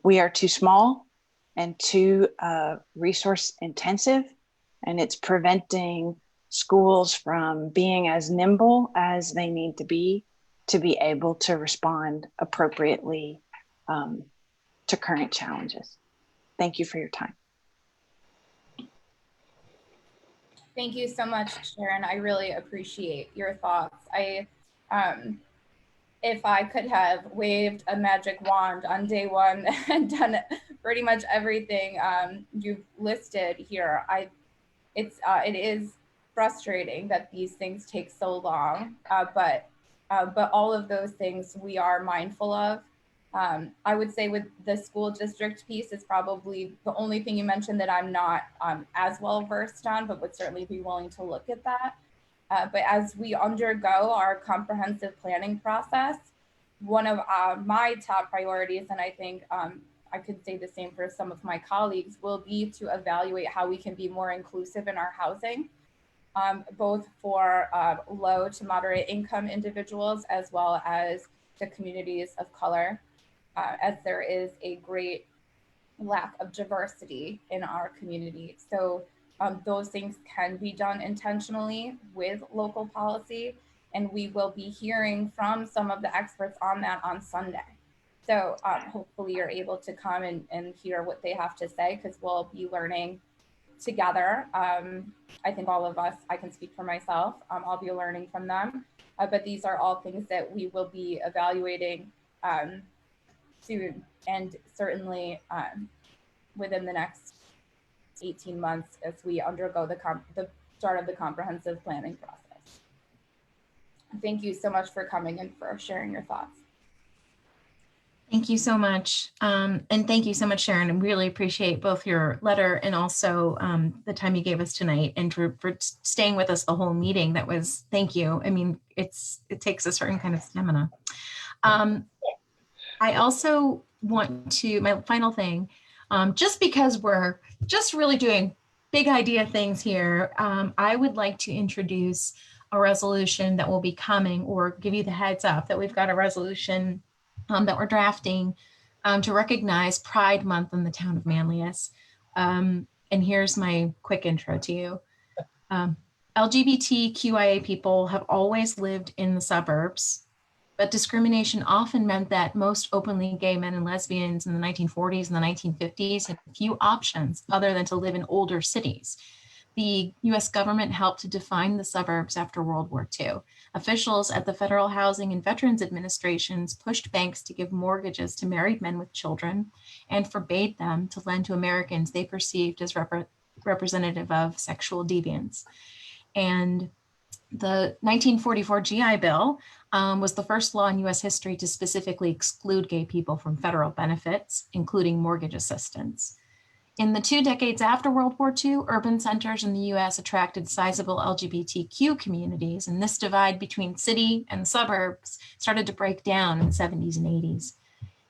We are too small and too resource intensive, and it's preventing schools from being as nimble as they need to be able to respond appropriately to current challenges. Thank you for your time. Thank you so much, Sharon. I really appreciate your thoughts. If I could have waved a magic wand on day one and done pretty much everything you've listed here, it is frustrating that these things take so long, but all of those things we are mindful of. I would say with the school district piece is probably the only thing you mentioned that I'm not as well versed on, but would certainly be willing to look at that. But as we undergo our comprehensive planning process, one of my top priorities, and I think I could say the same for some of my colleagues, will be to evaluate how we can be more inclusive in our housing, both for low to moderate income individuals, as well as the communities of color, as there is a great lack of diversity in our community. So those things can be done intentionally with local policy, and we will be hearing from some of the experts on that on Sunday. So hopefully you're able to come and hear what they have to say, because we'll be learning together. I think all of us, I can speak for myself, I'll be learning from them. But these are all things that we will be evaluating soon, and certainly within the next 18 months as we undergo the start of the comprehensive planning process. Thank you so much for coming and for sharing your thoughts. Thank you so much. And thank you so much, Sharon. I really appreciate both your letter and also the time you gave us tonight, and for staying with us the whole meeting. That was, thank you. I mean, it takes a certain kind of stamina. I also want to, my final thing, just because we're just really doing big idea things here, I would like to introduce a resolution that will be coming, or give you the heads up that we've got a resolution that we're drafting to recognize Pride Month in the town of Manlius. And here's my quick intro to you. LGBTQIA people have always lived in the suburbs, but discrimination often meant that most openly gay men and lesbians in the 1940s and the 1950s had few options other than to live in older cities. The US government helped to define the suburbs after World War II. Officials at the Federal Housing and Veterans Administrations pushed banks to give mortgages to married men with children and forbade them to lend to Americans they perceived as representative of sexual deviance. And the 1944 GI Bill was the first law in US history to specifically exclude gay people from federal benefits, including mortgage assistance. In the 2 decades after World War II, urban centers in the US attracted sizable LGBTQ communities, and this divide between city and suburbs started to break down in the 70s and 80s.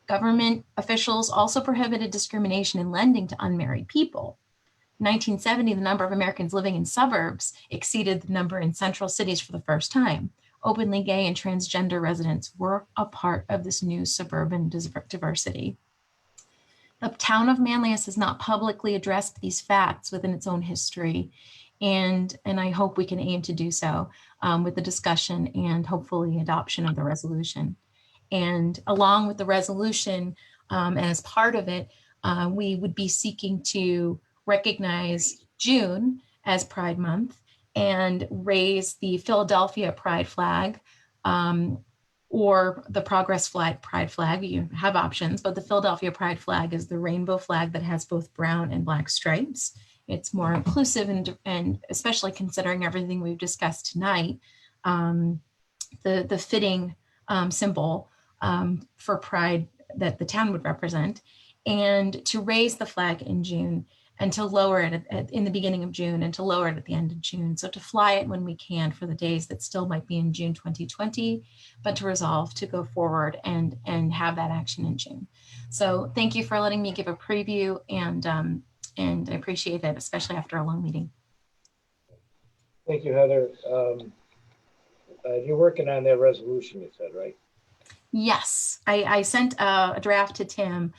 Government officials also prohibited discrimination in lending to unmarried people. In 1970, the number of Americans living in suburbs exceeded the number in central cities for the first time. Openly gay and transgender residents were a part of this new suburban diversity. The town of Manlius has not publicly addressed these facts within its own history, and I hope we can aim to do so with the discussion and hopefully adoption of the resolution. And along with the resolution, and as part of it, we would be seeking to recognize June as Pride Month and raise the Philadelphia Pride flag, or the Progress flag, Pride flag. You have options, but the Philadelphia Pride flag is the rainbow flag that has both brown and black stripes. It's more inclusive, and especially considering everything we've discussed tonight, the fitting symbol for Pride that the town would represent, and to raise the flag in June and to lower it in the beginning of June and to lower it at the end of June. So to fly it when we can for the days that still might be in June 2020, but to resolve to go forward and have that action in June. So thank you for letting me give a preview, and I appreciate it, especially after a long meeting. Thank you, Heather. You're working on that resolution, you said, right? Yes, I sent a draft to Tim,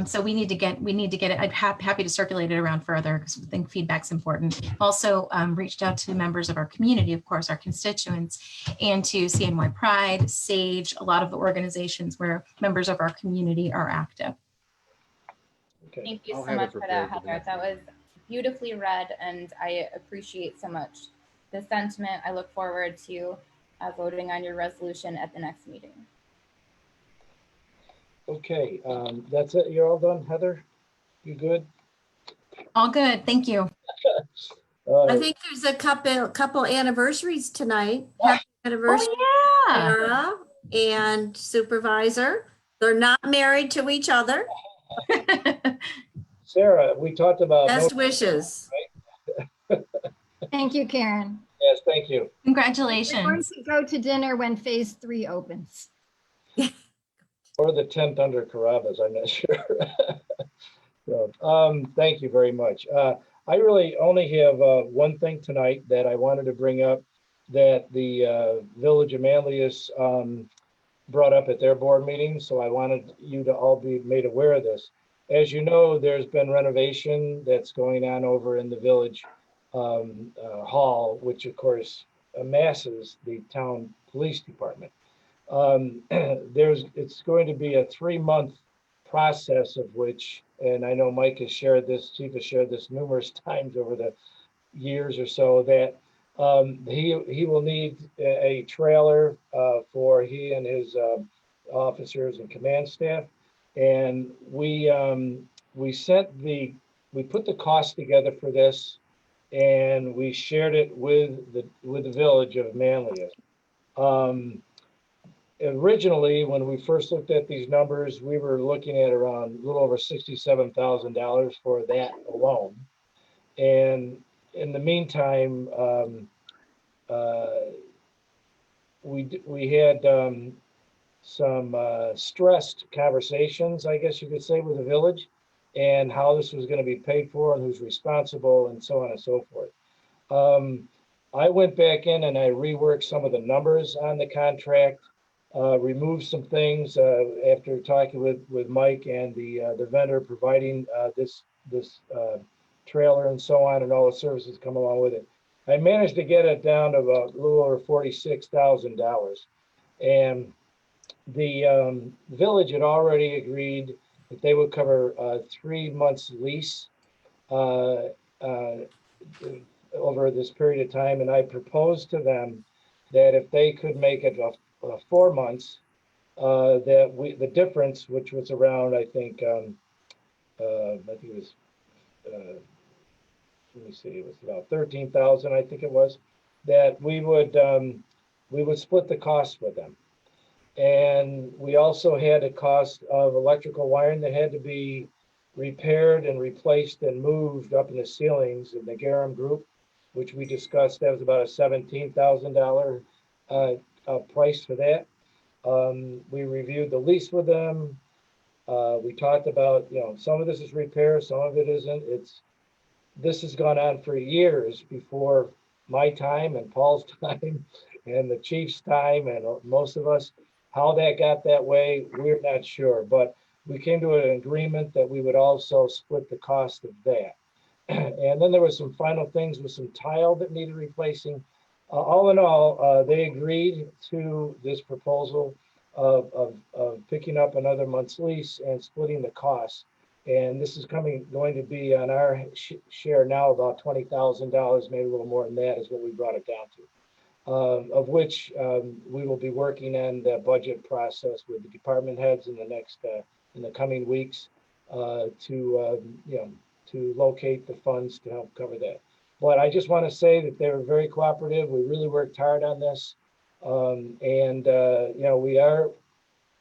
so we need to get it. I'm happy to circulate it around further because I think feedback's important. Also reached out to members of our community, of course, our constituents, and to CNY Pride, SAGE, a lot of the organizations where members of our community are active. Okay. Thank you so much for that, Heather. That was beautifully read, and I appreciate so much the sentiment. I look forward to voting on your resolution at the next meeting. Okay, that's it. You're all done, Heather? You good? All good. Thank you. I think there's a couple anniversaries tonight. Happy anniversary, Sarah and Supervisor. They're not married to each other. Sarah, we talked about best wishes. Right? Thank you, Karen. Yes, thank you. Congratulations. We're going to go to dinner when phase 3 opens. Or the tent under Carrabba's, I'm not sure. So, thank you very much. I really only have one thing tonight that I wanted to bring up that the Village of Manlius brought up at their board meeting. So I wanted you to all be made aware of this. As you know, there's been renovation that's going on over in the village hall, which of course amasses the town police department. It's going to be a 3-month process of which, and I know Mike has shared this, Chief has shared this numerous times over the years or so, that he will need a trailer for he and his officers and command staff. And we put the cost together for this, and we shared it with the village of Manlius. Originally, when we first looked at these numbers, we were looking at around a little over $67,000 for that alone. And in the meantime, we had some stressed conversations, I guess you could say, with the village, and how this was going to be paid for and who's responsible and so on and so forth. I went back in and I reworked some of the numbers on the contract, removed some things after talking with Mike and the vendor providing this trailer and so on, and all the services come along with it. I managed to get it down to about a little over $46,000. And the village had already agreed that they would cover 3 months lease over this period of time. And I proposed to them that if they could make it 4 months, that the difference, which was around, I think it was, let me see, it was about 13,000, I think it was, that we would split the cost with them. And we also had a cost of electrical wiring that had to be repaired and replaced and moved up in the ceilings in the Garum group, which we discussed. That was about a $17,000 price for that. We reviewed the lease with them. We talked about, some of this is repair, some of it isn't. This has gone on for years before my time and Paul's time and the chief's time and most of us. How that got that way, we're not sure, but we came to an agreement that we would also split the cost of that. And then there were some final things with some tile that needed replacing. All in all, they agreed to this proposal of picking up another month's lease and splitting the costs. And this is going to be on our share now about $20,000, maybe a little more than that is what we brought it down to. Of which we will be working on the budget process with the department heads in the coming weeks to locate the funds to help cover that. But I just want to say that they were very cooperative. We really worked hard on this, and we are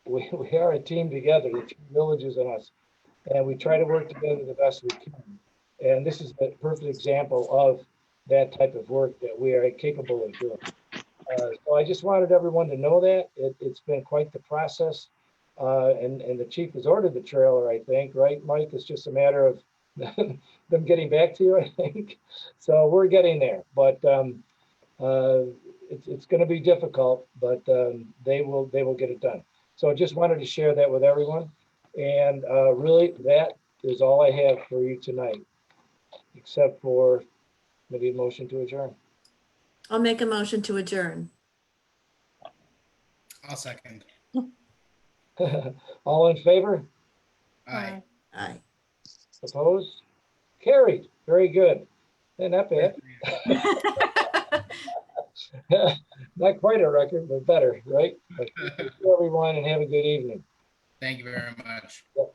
a team together, the two villages and us, and we try to work together the best we can. And this is a perfect example of that type of work that we are capable of doing. So I just wanted everyone to know that it's been quite the process, and the chief has ordered the trailer, I think, right, Mike? It's just a matter of them getting back to you, I think. So we're getting there, but it's going to be difficult, but they will get it done. So I just wanted to share that with everyone, and really that is all I have for you tonight, except for maybe a motion to adjourn. I'll make a motion to adjourn. I'll second. All in favor? Aye. Aye. Opposed? Carried. Very good. And not bad. Not quite a record, but better, right? Thank you everyone, and have a good evening. Thank you very much. Yep.